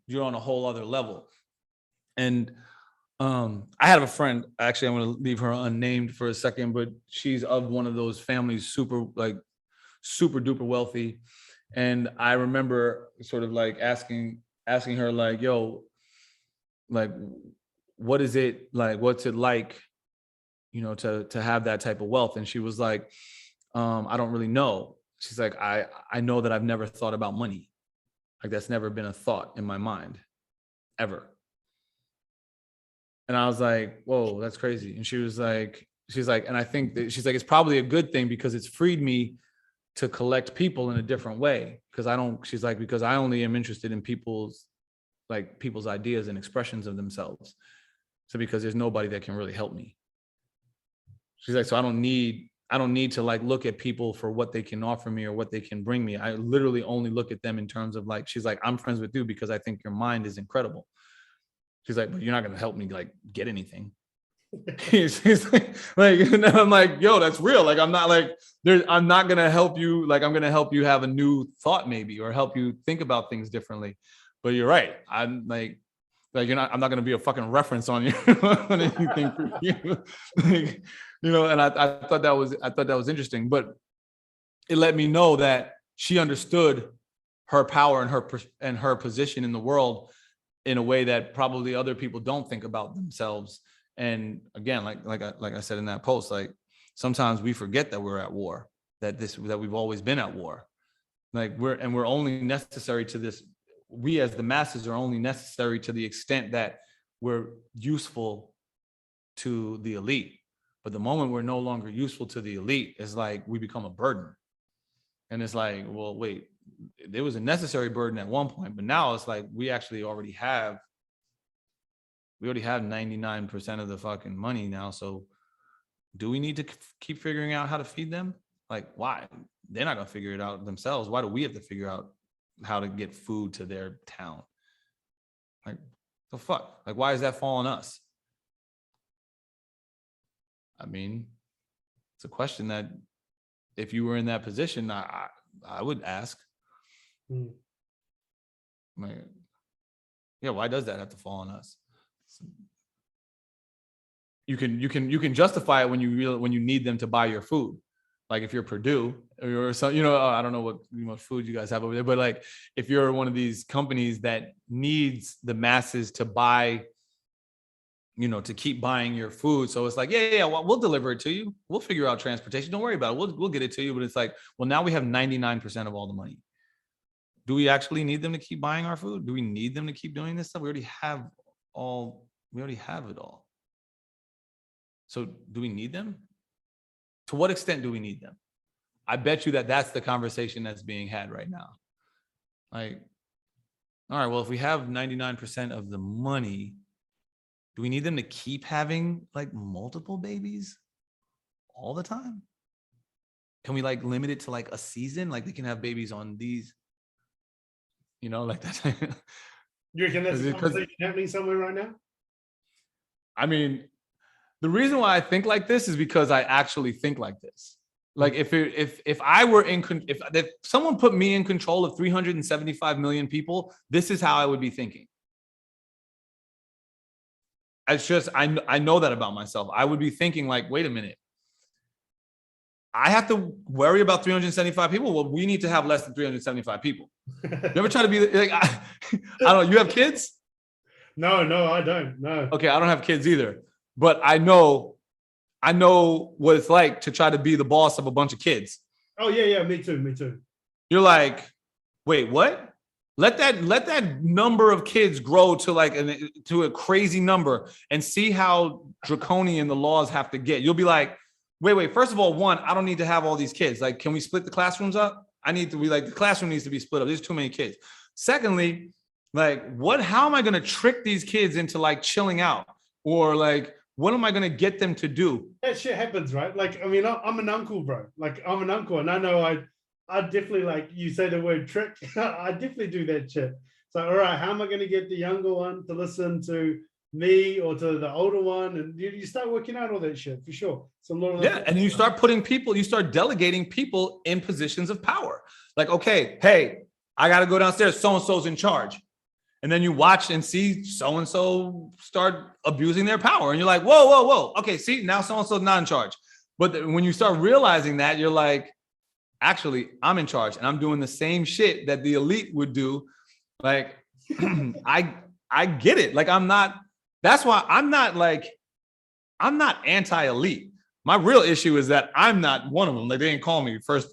you're on a whole other level. And I have a friend, actually, I'm going to leave her unnamed for a second, but she's of one of those families, super duper wealthy. And I remember sort of like asking her, like, yo, like, what is it like? What's it like, you know, to have that type of wealth? And she was like, I don't really know. She's like, I know that I've never thought about money. Like, that's never been a thought in my mind, ever. And I was like, whoa, that's crazy. And she's like, and I think that she's like, it's probably a good thing, because it's freed me to collect people in a different way. She's like, because I only am interested in people's ideas and expressions of themselves. So because there's nobody that can really help me. She's like, so I don't need to like look at people for what they can offer me or what they can bring me. I literally only look at them in terms of, like, she's like, I'm friends with you because I think your mind is incredible. She's like, but you're not going to help me like get anything. She's like, and I'm like, yo, that's real. Like, I'm not going to help you. Like, I'm going to help you have a new thought maybe, or help you think about things differently. But you're right. I'm like I'm not going to be a fucking reference on you on anything for you. Like, you know, and I thought that was interesting, but it let me know that she understood her power and her position in the world in a way that probably other people don't think about themselves. And again, like I said in that post, like, sometimes we forget that we're at war, that we've always been at war. Like, we're only necessary to this. We as the masses are only necessary to the extent that we're useful to the elite. But the moment we're no longer useful to the elite, it's like we become a burden. And it's like, well, wait, there was a necessary burden at one point, but now it's like we already have 99% of the fucking money now. So do we need to keep figuring out how to feed them? Like, why? They're not going to figure it out themselves. Why do we have to figure out how to get food to their town? Like, the fuck? Like, why is that fall on us? I mean, it's a question that if you were in that position, I would ask. Like, yeah, why does that have to fall on us? You can justify it when you need them to buy your food. Like, if you're Purdue or some, you know, I don't know what food you guys have over there, but like, if you're one of these companies that needs the masses to buy, you know, to keep buying your food. So it's like, yeah, well, we'll deliver it to you. We'll figure out transportation. Don't worry about it. We'll get it to you. But it's like, well, now we have 99% of all the money. Do we actually need them to keep buying our food? Do we need them to keep doing this stuff? We already have it all. So do we need them? To what extent do we need them? I bet you that's the conversation that's being had right now. Like, all right, well, if we have 99% of the money, do we need them to keep having like multiple babies all the time? Can we like limit it to like a season? Like, they can have babies on these, you know, like that. You reckon that's a conversation happening somewhere right now? I mean, the reason why I think like this is because I actually think like this. Like if I were if someone put me in control of 375 million people, this is how I would be thinking. It's just, I know that about myself. I would be thinking like, wait a minute. I have to worry about 375 people. Well, we need to have less than 375 people. You ever try to be like, I don't know, you have kids? No, I don't. No. Okay, I don't have kids either. But I know what it's like to try to be the boss of a bunch of kids. Oh, yeah, me too. You're like, wait, what? Let that number of kids grow to to a crazy number and see how draconian the laws have to get. You'll be like, wait. First of all, one, I don't need to have all these kids. Like, can we split the classrooms up? I need to be like, the classroom needs to be split up. There's too many kids. Secondly, like, how am I going to trick these kids into like chilling out? Or like, what am I going to get them to do? That shit happens, right? Like, I mean, I'm an uncle, bro. Like, I'm an uncle, and I know I definitely, like you say the word trick, I definitely do that shit. So, all right, how am I going to get the younger one to listen to me or to the older one? And you start working out all that shit for sure. So, and you start you start delegating people in positions of power. Like, okay, hey, I got to go downstairs. So-and-so's in charge. And then you watch and see so-and-so start abusing their power. And you're like, whoa. Okay, see, now so-and-so's not in charge. But when you start realizing that, you're like, actually, I'm in charge and I'm doing the same shit that the elite would do. Like, I get it. Like, that's why I'm not anti-elite. My real issue is that I'm not one of them. Like, they didn't call me first.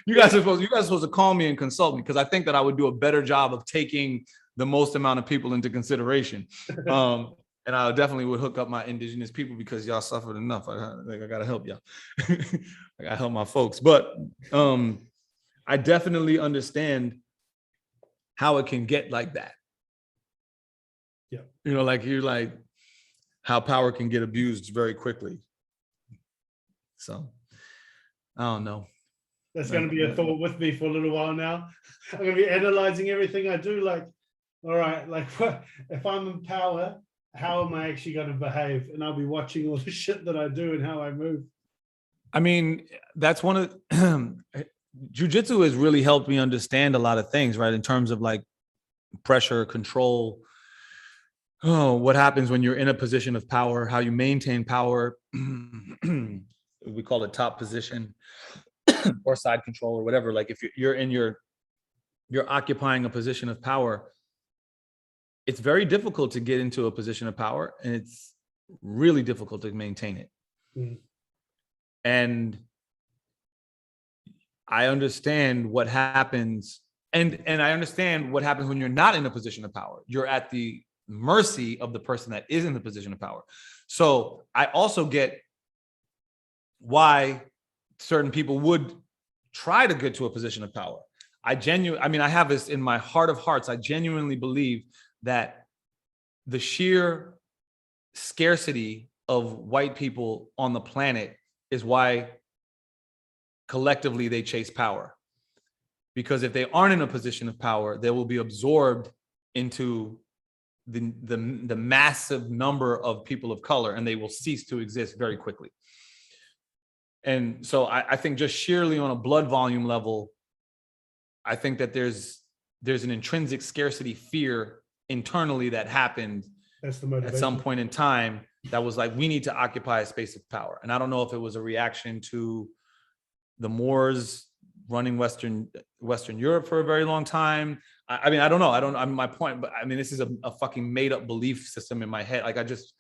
You guys are supposed to call me and consult me, because I think that I would do a better job of taking the most amount of people into consideration. And I definitely would hook up my indigenous people, because y'all suffered enough. I gotta help y'all. I gotta help my folks. But I definitely understand how it can get like that. Yeah. You know, like you're like how power can get abused very quickly. So I don't know. That's going to be a thought with me for a little while now. I'm going to be analyzing everything I do. Like, all right, like if I'm in power, how am I actually going to behave? And I'll be watching all the shit that I do and how I move. I mean, that's one of jiu-jitsu has really helped me understand a lot of things, right? In terms of like pressure, control, what happens when you're in a position of power, how you maintain power. We call it top position or side control or whatever. Like if you're occupying a position of power, it's very difficult to get into a position of power, and it's really difficult to maintain it. Mm. And I understand what happens, and I understand what happens when you're not in a position of power. You're at the mercy of the person that is in the position of power. So I also get why certain people would try to get to a position of power. I have this in my heart of hearts. I genuinely believe that the sheer scarcity of white people on the planet is why collectively they chase power. Because if they aren't in a position of power, they will be absorbed into the massive number of people of color, and they will cease to exist very quickly. And so I think just sheerly on a blood volume level, I think that there's an intrinsic scarcity fear internally that happened at some point in time that was like, we need to occupy a space of power. And I don't know if it was a reaction to the Moors running Western Europe for a very long time. I mean, I don't know. My point, but I mean, this is a fucking made up belief system in my head. Like it's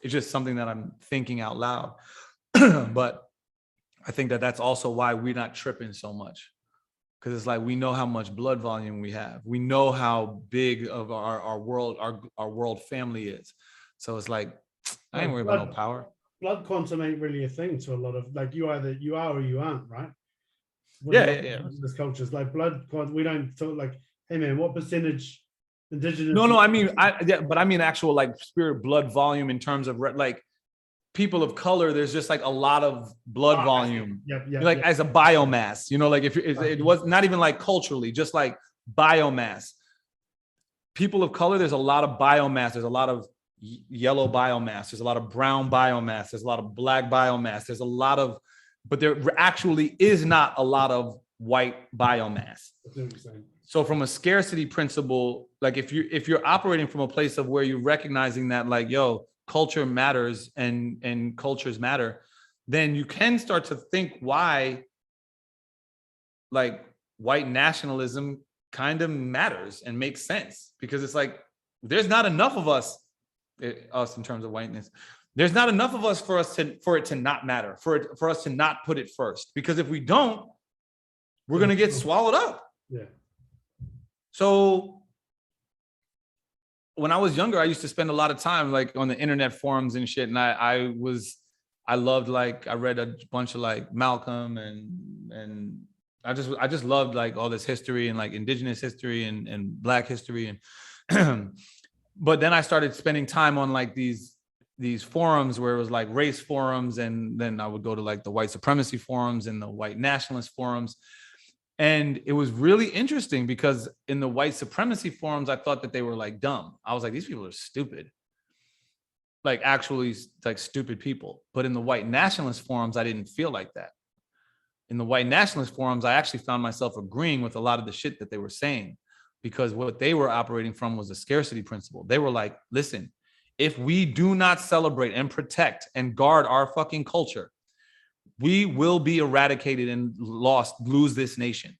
just something that I'm thinking out loud. But I think that that's also why we're not tripping so much. Because it's like, we know how much blood volume we have. We know how big of our world family is. So it's like, I ain't worried about no power. Blood quantum ain't really a thing to a lot of, like, you are or you aren't, right? Yeah. This cultures like blood quantum. We don't talk like, hey man, what percentage indigenous? No. I mean, but I mean actual like spirit blood volume in terms of like people of color. There's just like a lot of blood volume. Like as a biomass, you know, like if it was not even like culturally, just like biomass. People of color, there's a lot of biomass. There's a lot of yellow biomass. There's a lot of brown biomass. There's a lot of black biomass. There's a lot of, but there actually is not a lot of white biomass. So from a scarcity principle, like if you're operating from a place of where you're recognizing that like, yo, culture matters and cultures matter, then you can start to think why like white nationalism kind of matters and makes sense, because it's like, there's not enough of us in terms of whiteness. There's not enough of us for it to not matter, for us to not put it first, because if we don't, we're going to get swallowed up. Yeah. So when I was younger, I used to spend a lot of time like on the internet forums and shit. And I loved, like, I read a bunch of like Malcolm and I just loved like all this history and like indigenous history and black history. And, but then I started spending time on like these forums where it was like race forums. And then I would go to like the white supremacy forums and the white nationalist forums. And it was really interesting because in the white supremacy forums, I thought that they were like dumb. I was like, these people are stupid. Like actually like stupid people. But in the white nationalist forums, I didn't feel like that. In the white nationalist forums, I actually found myself agreeing with a lot of the shit that they were saying, because what they were operating from was a scarcity principle. They were like, listen, if we do not celebrate and protect and guard our fucking culture, we will be eradicated and lose this nation,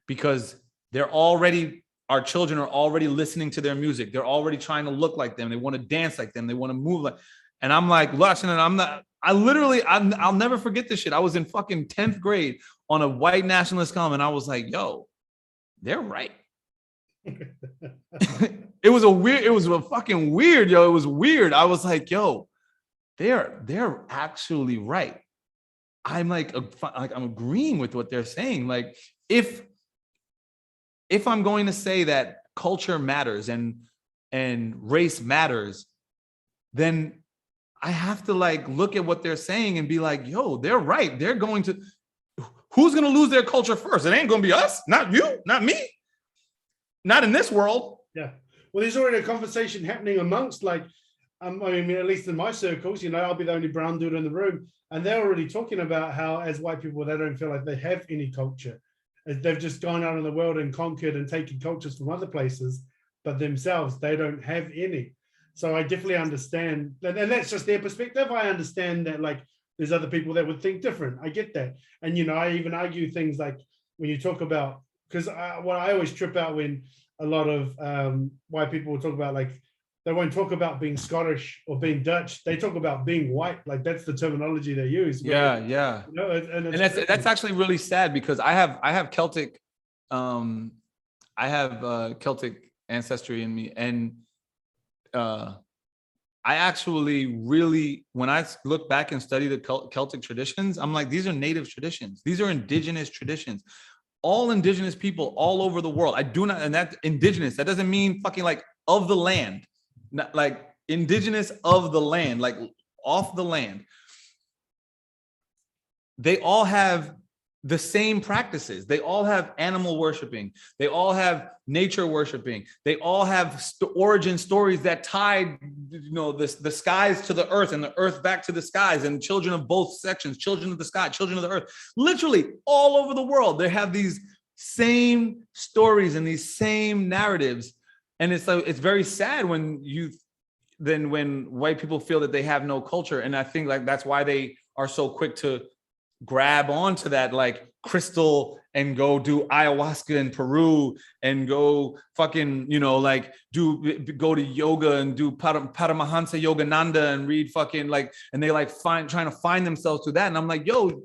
because our children are already listening to their music. They're already trying to look like them. They want to dance like them. They want to move like, and I'm like watching it. I'll never forget this shit. I was in fucking 10th grade on a white nationalist column, and I was like, yo, they're right. It was a fucking weird, yo. It was weird. I was like, yo, they're actually right. I'm like I'm agreeing with what they're saying. Like if I'm going to say that culture matters and race matters, then I have to like look at what they're saying and be like, yo, they're right. Who's going to lose their culture first? It ain't going to be us, not you, not me, not in this world. Yeah. Well, there's already a conversation happening amongst like, I mean, at least in my circles, you know, I'll be the only brown dude in the room. And they're already talking about how, as white people, they don't feel like they have any culture. They've just gone out in the world and conquered and taken cultures from other places, but themselves, they don't have any. So I definitely understand, and that's just their perspective. I understand that, like, there's other people that would think different. I get that. And, you know, I even argue things like when you talk about, because what I always trip out when a lot of white people will talk about, like, they won't talk about being Scottish or being Dutch. They talk about being white. Like that's the terminology they use. Yeah. You know, and that's actually really sad, because I have Celtic, Celtic ancestry in me, and I actually really, when I look back and study the Celtic traditions, I'm like, these are native traditions. These are indigenous traditions. All indigenous people all over the world. I do not, and that indigenous, that doesn't mean fucking like of the land. Not like indigenous of the land, like off the land. They all have the same practices. They all have animal worshiping. They all have nature worshiping. They all have origin stories that tied, you know, the skies to the earth and the earth back to the skies, and children of both sections, children of the sky, children of the earth, literally all over the world. They have these same stories and these same narratives. And it's like, it's very sad when white people feel that they have no culture. And I think like that's why they are so quick to grab onto that like crystal and go do ayahuasca in Peru and go fucking, you know, like go to yoga and do Paramahansa Yogananda and read fucking like, and they like trying to find themselves through that. And I'm like, yo,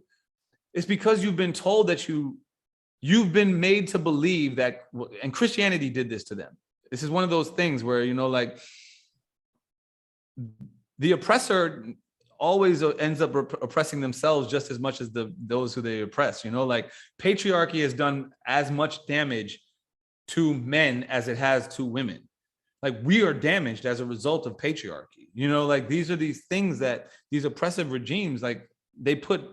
it's because you've been told that you've been made to believe that, and Christianity did this to them. This is one of those things where, you know, like the oppressor always ends up oppressing themselves just as much as those who they oppress, you know, like patriarchy has done as much damage to men as it has to women. Like we are damaged as a result of patriarchy, you know, like these are these things that these oppressive regimes, like they put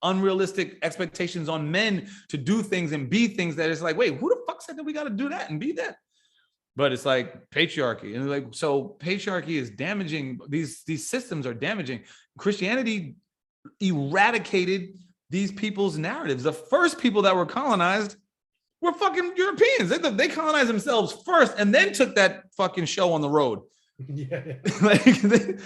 unrealistic expectations on men to do things and be things that is like, wait, who the fuck said that we got to do that and be that? but it's like patriarchy. And like, so patriarchy is damaging, these systems are damaging. Christianity eradicated these people's narratives. The first people that were colonized were fucking Europeans. They colonized themselves first and then took that fucking show on the road. Yeah. Like, you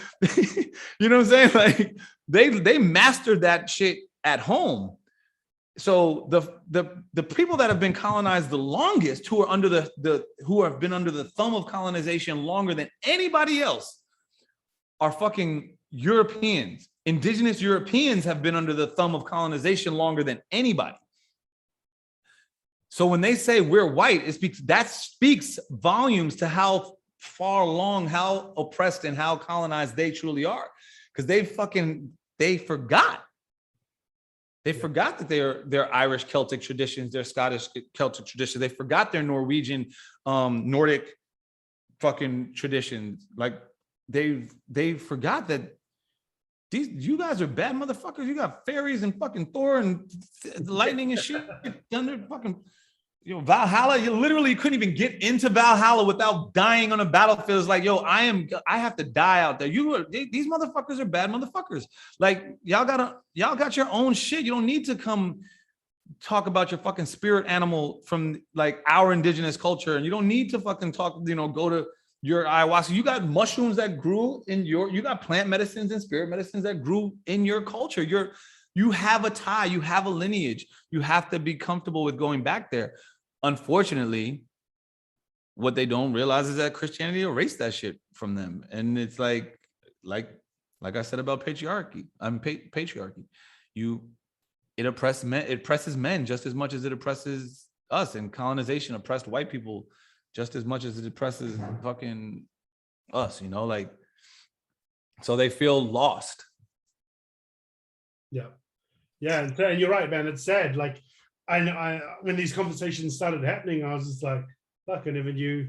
know what I'm saying? Like they mastered that shit at home. So the people that have been colonized the longest, who are under who have been under the thumb of colonization longer than anybody else, are fucking Europeans. Indigenous Europeans have been under the thumb of colonization longer than anybody. So when they say we're white, that speaks volumes to how far along, how oppressed and how colonized they truly are. Because they forgot. They forgot that their Irish Celtic traditions, their Scottish Celtic traditions. They forgot their Norwegian, Nordic fucking traditions. Like they forgot that you guys are bad motherfuckers. You got fairies and fucking Thor and lightning and shit. Thunder, fucking, Valhalla. You literally couldn't even get into Valhalla without dying on a battlefield. It's like, I have to die out there. These motherfuckers are bad motherfuckers. Like y'all got your own shit. You don't need to come talk about your fucking spirit animal from like our indigenous culture, and you don't need to fucking talk. Go to your ayahuasca. You got mushrooms that grew in you got plant medicines and spirit medicines that grew in your culture. You have a tie, you have a lineage. You have to be comfortable with going back there. Unfortunately, what they don't realize is that Christianity erased that shit from them. And it's like I said about patriarchy. Patriarchy. It oppresses men just as much as it oppresses us, and colonization oppressed white people just as much as it oppresses fucking us, like, so they feel lost. Yeah. And you're right, man. It's sad. Like, I when these conversations started happening, I was just like, fuck, I never knew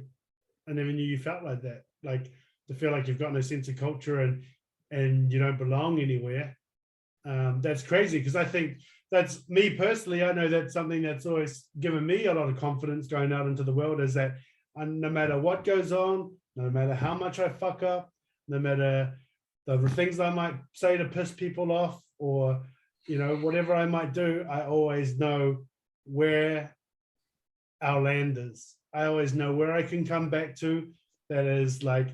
you felt like that. Like, to feel like you've got no sense of culture and you don't belong anywhere. That's crazy, because I think that's me personally. I know that's something that's always given me a lot of confidence going out into the world, is that no matter what goes on, no matter how much I fuck up, no matter the things I might say to piss people off, or whatever I might do, I always know where our land is. I always know where I can come back to. That is like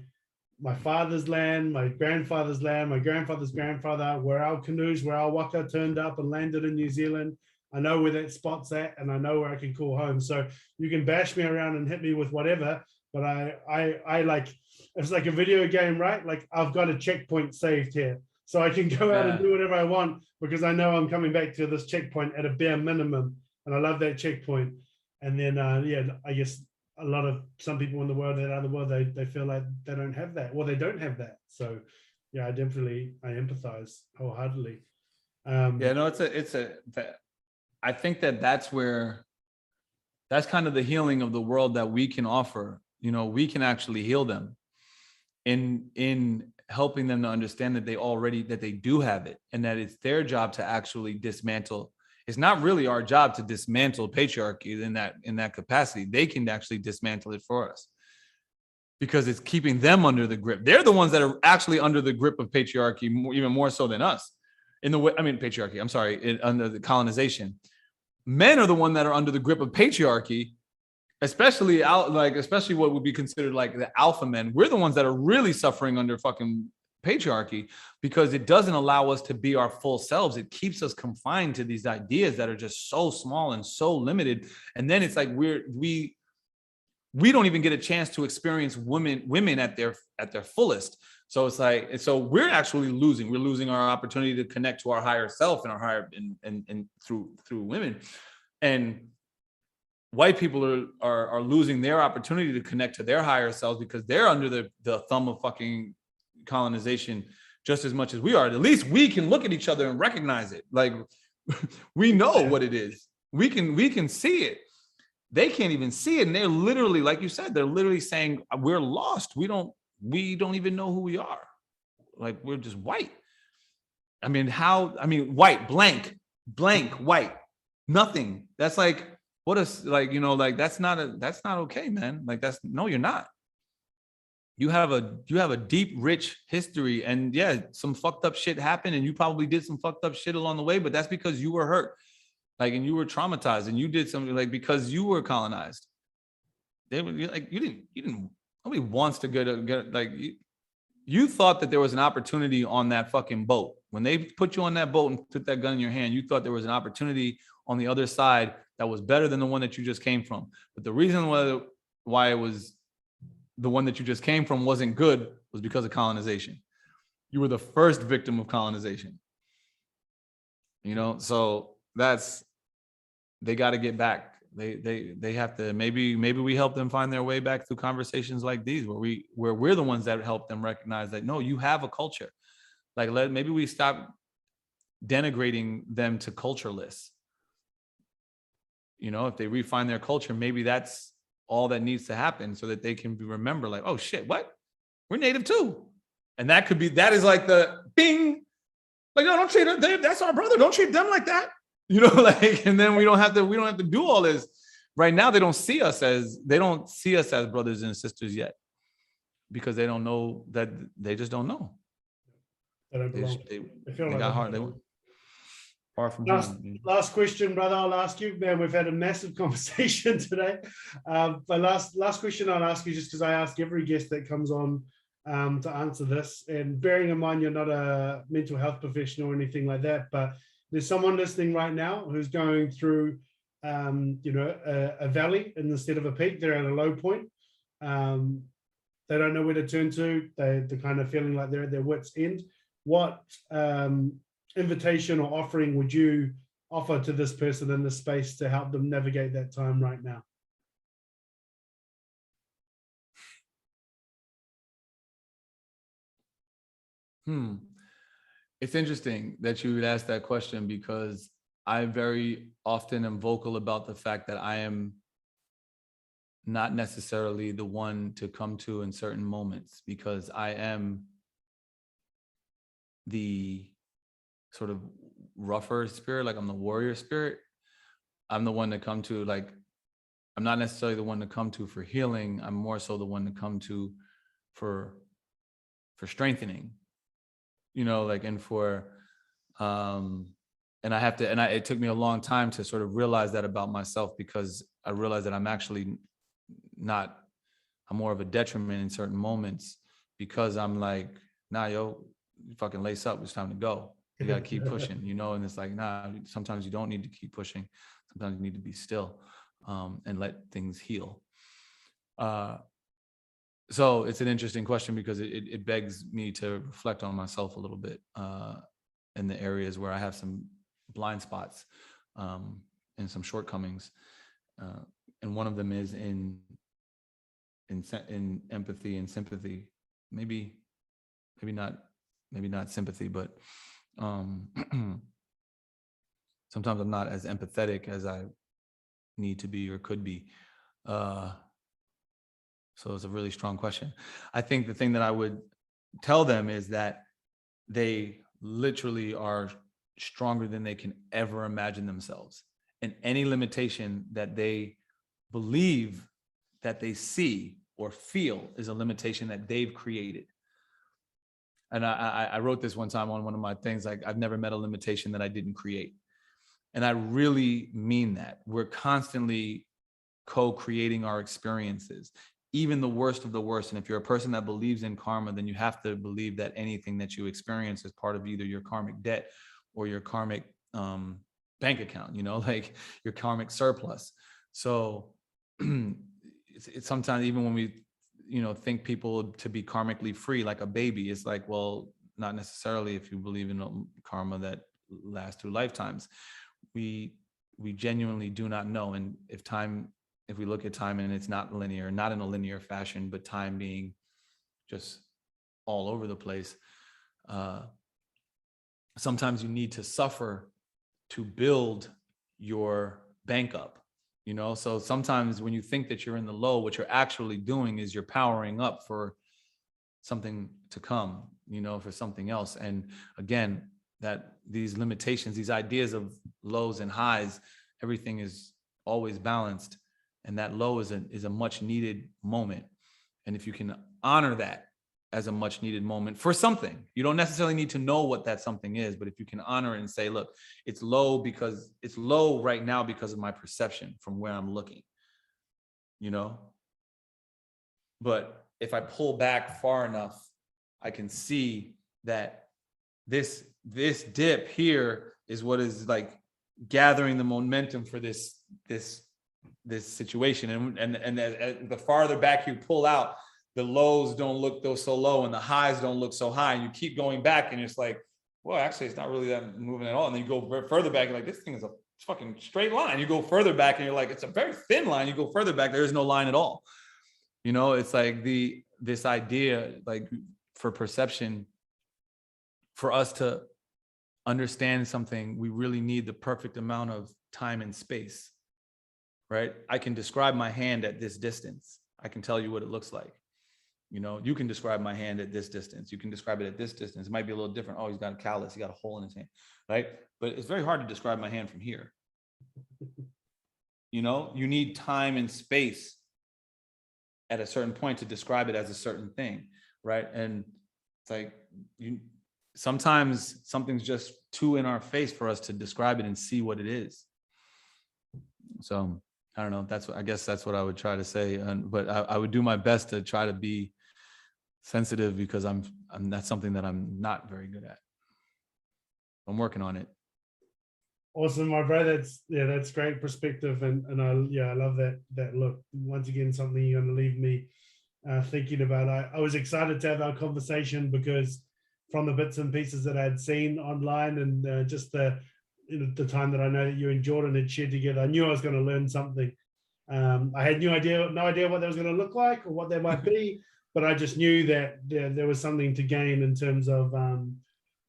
my father's land, my grandfather's land, my grandfather's grandfather, where our canoes, where our waka turned up and landed in New Zealand. I know where that spot's at, and I know where I can call home. So you can bash me around and hit me with whatever, but I like, it's like a video game, right? Like, I've got a checkpoint saved here, so I can go out and do whatever I want, because I know I'm coming back to this checkpoint at a bare minimum, and I love that checkpoint. And then I guess some people in the world, that other world, they feel like they don't have that, or they don't have that. So I empathize wholeheartedly. I think that's kind of the healing of the world that we can offer. We can actually heal them in helping them to understand that they do have it, and that it's their job to actually dismantle. It's not really our job to dismantle patriarchy in that capacity. They can actually dismantle it for us, because it's keeping them under the grip. They're the ones that are actually under the grip of patriarchy, even more so than us. Patriarchy, I'm sorry, under the colonization. Men are the ones that are under the grip of patriarchy, especially what would be considered like the alpha men. We're the ones that are really suffering under fucking patriarchy, because it doesn't allow us to be our full selves. It keeps us confined to these ideas that are just so small and so limited. And then it's like we don't even get a chance to experience women at their fullest. So it's like, so we're actually losing. We're losing our opportunity to connect to our higher self and our higher and through women. And white people are losing their opportunity to connect to their higher selves, because they're under the thumb of fucking colonization just as much as we are. At least we can look at each other and recognize it. Like, we know what it is. We can see it. They can't even see it. And they're literally, like you said, they're literally saying, we're lost. We don't even know who we are. Like, we're just white. White, blank, white, nothing. That's like what is, like, you know, like, that's not okay, man. Like, no, you're not. You have a deep, rich history, and yeah, some fucked up shit happened, and you probably did some fucked up shit along the way, but that's because you were hurt, like, and you were traumatized, and you did something, like, because you were colonized. They were like, you didn't. Nobody wants to get like, you thought that there was an opportunity on that fucking boat. When they put you on that boat and put that gun in your hand, you thought there was an opportunity on the other side that was better than the one that you just came from. But the reason why it was the one that you just came from wasn't good was because of colonization. You were the first victim of colonization. You know, so they got to get back. They have to, maybe we help them find their way back through conversations like these, where we're the ones that help them recognize that, no, you have a culture. Like, maybe we stop denigrating them to cultureless. You know, if they refine their culture, maybe that's all that needs to happen, so that they can remember, like, oh shit, what? We're Native too. And that is like the bing, like, no, don't treat them, that's our brother. Don't treat them like that. You know, like, and then we don't have to do all this. Right now, they don't see us as brothers and sisters yet, because they don't know that, they just don't know. They don't belong. They got hard. They were far from home. Last question, brother. I'll ask you. Man, we've had a massive conversation today. But last question I'll ask you, just because I ask every guest that comes on to answer this. And bearing in mind, you're not a mental health professional or anything like that, but there's someone listening right now who's going through, a valley instead of a peak. They're at a low point. They don't know where to turn to. They're kind of feeling like they're at their wits' end. What invitation or offering would you offer to this person in this space to help them navigate that time right now? It's interesting that you would ask that question, because I very often am vocal about the fact that I am not necessarily the one to come to in certain moments, because I am the sort of rougher spirit, like I'm the warrior spirit. I'm the one to come to, like, I'm not necessarily the one to come to for healing. I'm more so the one to come to for strengthening, you know, like, and for, and I have to, and it took me a long time to sort of realize that about myself, because I realized that I'm actually not, I'm more of a detriment in certain moments, because I'm like, nah, yo, fucking lace up, it's time to go. You got to keep pushing, you know? And it's like, nah, sometimes you don't need to keep pushing. Sometimes you need to be still, and let things heal. So it's an interesting question, because it begs me to reflect on myself a little bit, in the areas where I have some blind spots, and some shortcomings. And one of them is in empathy and sympathy. Maybe not sympathy, but sometimes I'm not as empathetic as I need to be or could be. So it's a really strong question. I think the thing that I would tell them is that they literally are stronger than they can ever imagine themselves. And any limitation that they believe that they see or feel is a limitation that they've created. And I wrote this one time on one of my things, like, I've never met a limitation that I didn't create. And I really mean that. We're constantly co-creating our experiences, even the worst of the worst. And if you're a person that believes in karma, then you have to believe that anything that you experience is part of either your karmic debt or your karmic bank account, you know, like your karmic surplus. So it's sometimes, even when we, you know, think people to be karmically free, like a baby, it's like, well, not necessarily if you believe in karma that lasts through lifetimes. We genuinely do not know. And if we look at time and it's not linear, not in a linear fashion, but time being just all over the place, sometimes you need to suffer to build your bank up, you know? So sometimes when you think that you're in the low, what you're actually doing is you're powering up for something to come, you know, for something else. And again, that these limitations, these ideas of lows and highs, everything is always balanced. And that low is a much needed moment. And if you can honor that as a much needed moment for something, you don't necessarily need to know what that something is, but if you can honor it and say, look, it's low because it's low right now because of my perception from where I'm looking, you know? But if I pull back far enough, I can see that this dip here is what is like gathering the momentum for this situation. And as the farther back you pull out, the lows don't look so low and the highs don't look so high. And you keep going back and it's like, well, actually it's not really that moving at all. And then you go further back, you're like, this thing is a fucking straight line. You go further back and you're like, it's a very thin line. You go further back, there is no line at all. You know, it's like this idea, like for perception, for us to understand something, we really need the perfect amount of time and space, right? I can describe my hand at this distance. I can tell you what it looks like. You know, you can describe my hand at this distance. You can describe it at this distance. It might be a little different. Oh, he's got a callus. He got a hole in his hand, right? But it's very hard to describe my hand from here. You know, you need time and space at a certain point to describe it as a certain thing, right? And it's like sometimes something's just too in our face for us to describe it and see what it is. So I don't know. I guess that's what I would try to say. But I would do my best to try to be sensitive because that's something that I'm not very good at. I'm working on it. Awesome, my brother. That's great perspective, and I love that look. Once again, something you're going to leave me thinking about. I was excited to have our conversation because from the bits and pieces that I had seen online and just the time that I know that you and Jordan had shared together, I knew I was going to learn something. I had no idea what that was going to look like or what that might be, but I just knew that there was something to gain in terms of,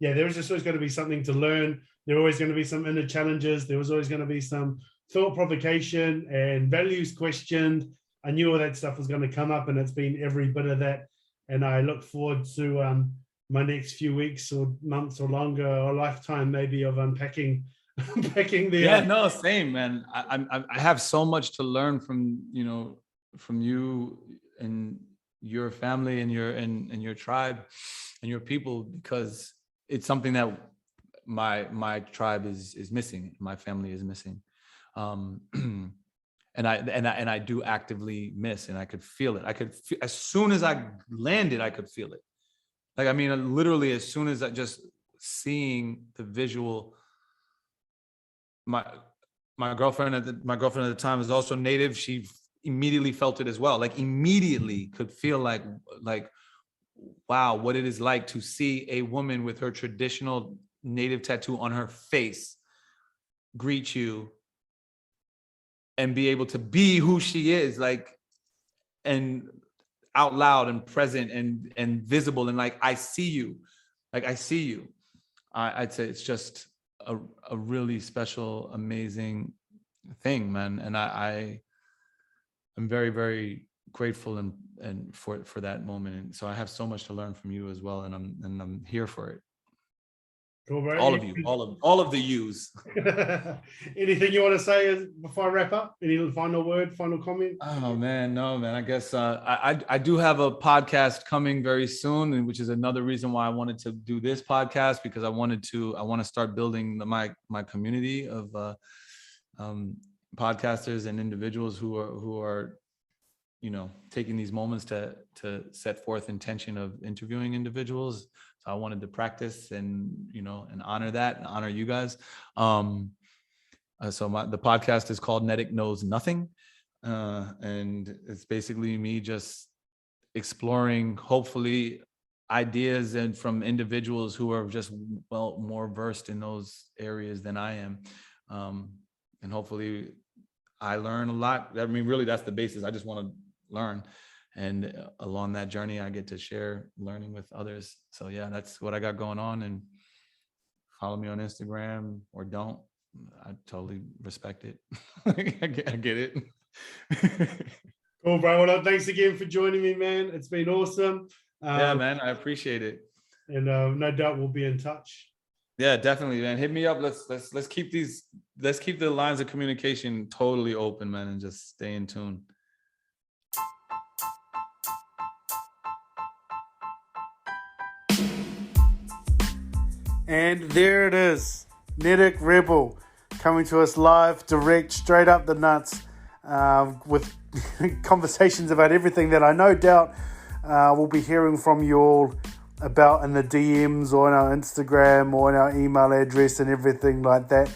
there was just always going to be something to learn. There were always going to be some inner challenges. There was always going to be some thought provocation and values questioned. I knew all that stuff was going to come up, and it's been every bit of that. And I look forward to my next few weeks or months or longer, or a lifetime maybe of unpacking the same, man. I have so much to learn from you and your family and your tribe and your people, because it's something that my tribe is missing, my family is missing, and I do actively miss, and I could feel it. As soon as I landed, I could feel it. Like, I mean, literally, as soon as I just seeing the visual. My girlfriend at the time is also Native. She immediately felt it as well. Like, immediately could feel like, wow, what it is like to see a woman with her traditional Native tattoo on her face greet you and be able to be who she is, like, and out loud and present and visible, and like, I see you. I'd say it's just a really special, amazing thing, man. And I'm very, very grateful and for that moment. And so I have so much to learn from you as well, and I'm here for it. Cool, bro. All of you, all of the yous. Anything you want to say before I wrap up? Any final word, final comment? Oh man, no, man. I guess I do have a podcast coming very soon, and which is another reason why I wanted to do this podcast, because I want to start building my community of podcasters and individuals who are taking these moments to set forth intention of interviewing individuals. So I wanted to practice and honor that and honor you guys. So the podcast is called Netic Knows Nothing. And it's basically me just exploring, hopefully, ideas and from individuals who are just more versed in those areas than I am. And hopefully I learn a lot. I mean, really, that's the basis. I just want to learn. And along that journey, I get to share learning with others. So yeah, that's what I got going on. And follow me on Instagram or don't. I totally respect it. I get it. Cool, bro. Well, thanks again for joining me, man. It's been awesome. Yeah, man, I appreciate it. And no doubt we'll be in touch. Yeah, definitely, man. Hit me up. Let's keep the lines of communication totally open, man, and just stay in tune. And there it is, Netic Rebel, coming to us live, direct, straight up the nuts, with conversations about everything that I no doubt we'll be hearing from you all about in the DMs or on our Instagram or on our email address and everything like that,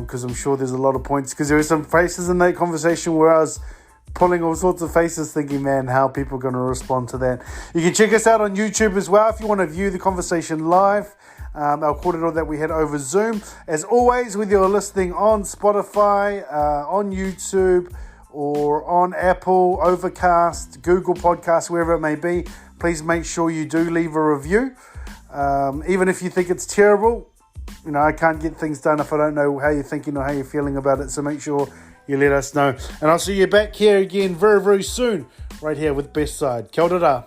because I'm sure there's a lot of points, because there were some faces in that conversation where I was pulling all sorts of faces thinking, man, how are people going to respond to that? You can check us out on YouTube as well if you want to view the conversation live. Our corridor that we had over Zoom. As always, whether you're listening on Spotify, on YouTube, or on Apple, Overcast, Google Podcasts, wherever it may be, please make sure you do leave a review. Even if you think it's terrible, I can't get things done if I don't know how you're thinking or how you're feeling about it. So make sure you let us know. And I'll see you back here again very, very soon, right here with BestSiiide. Kia ora.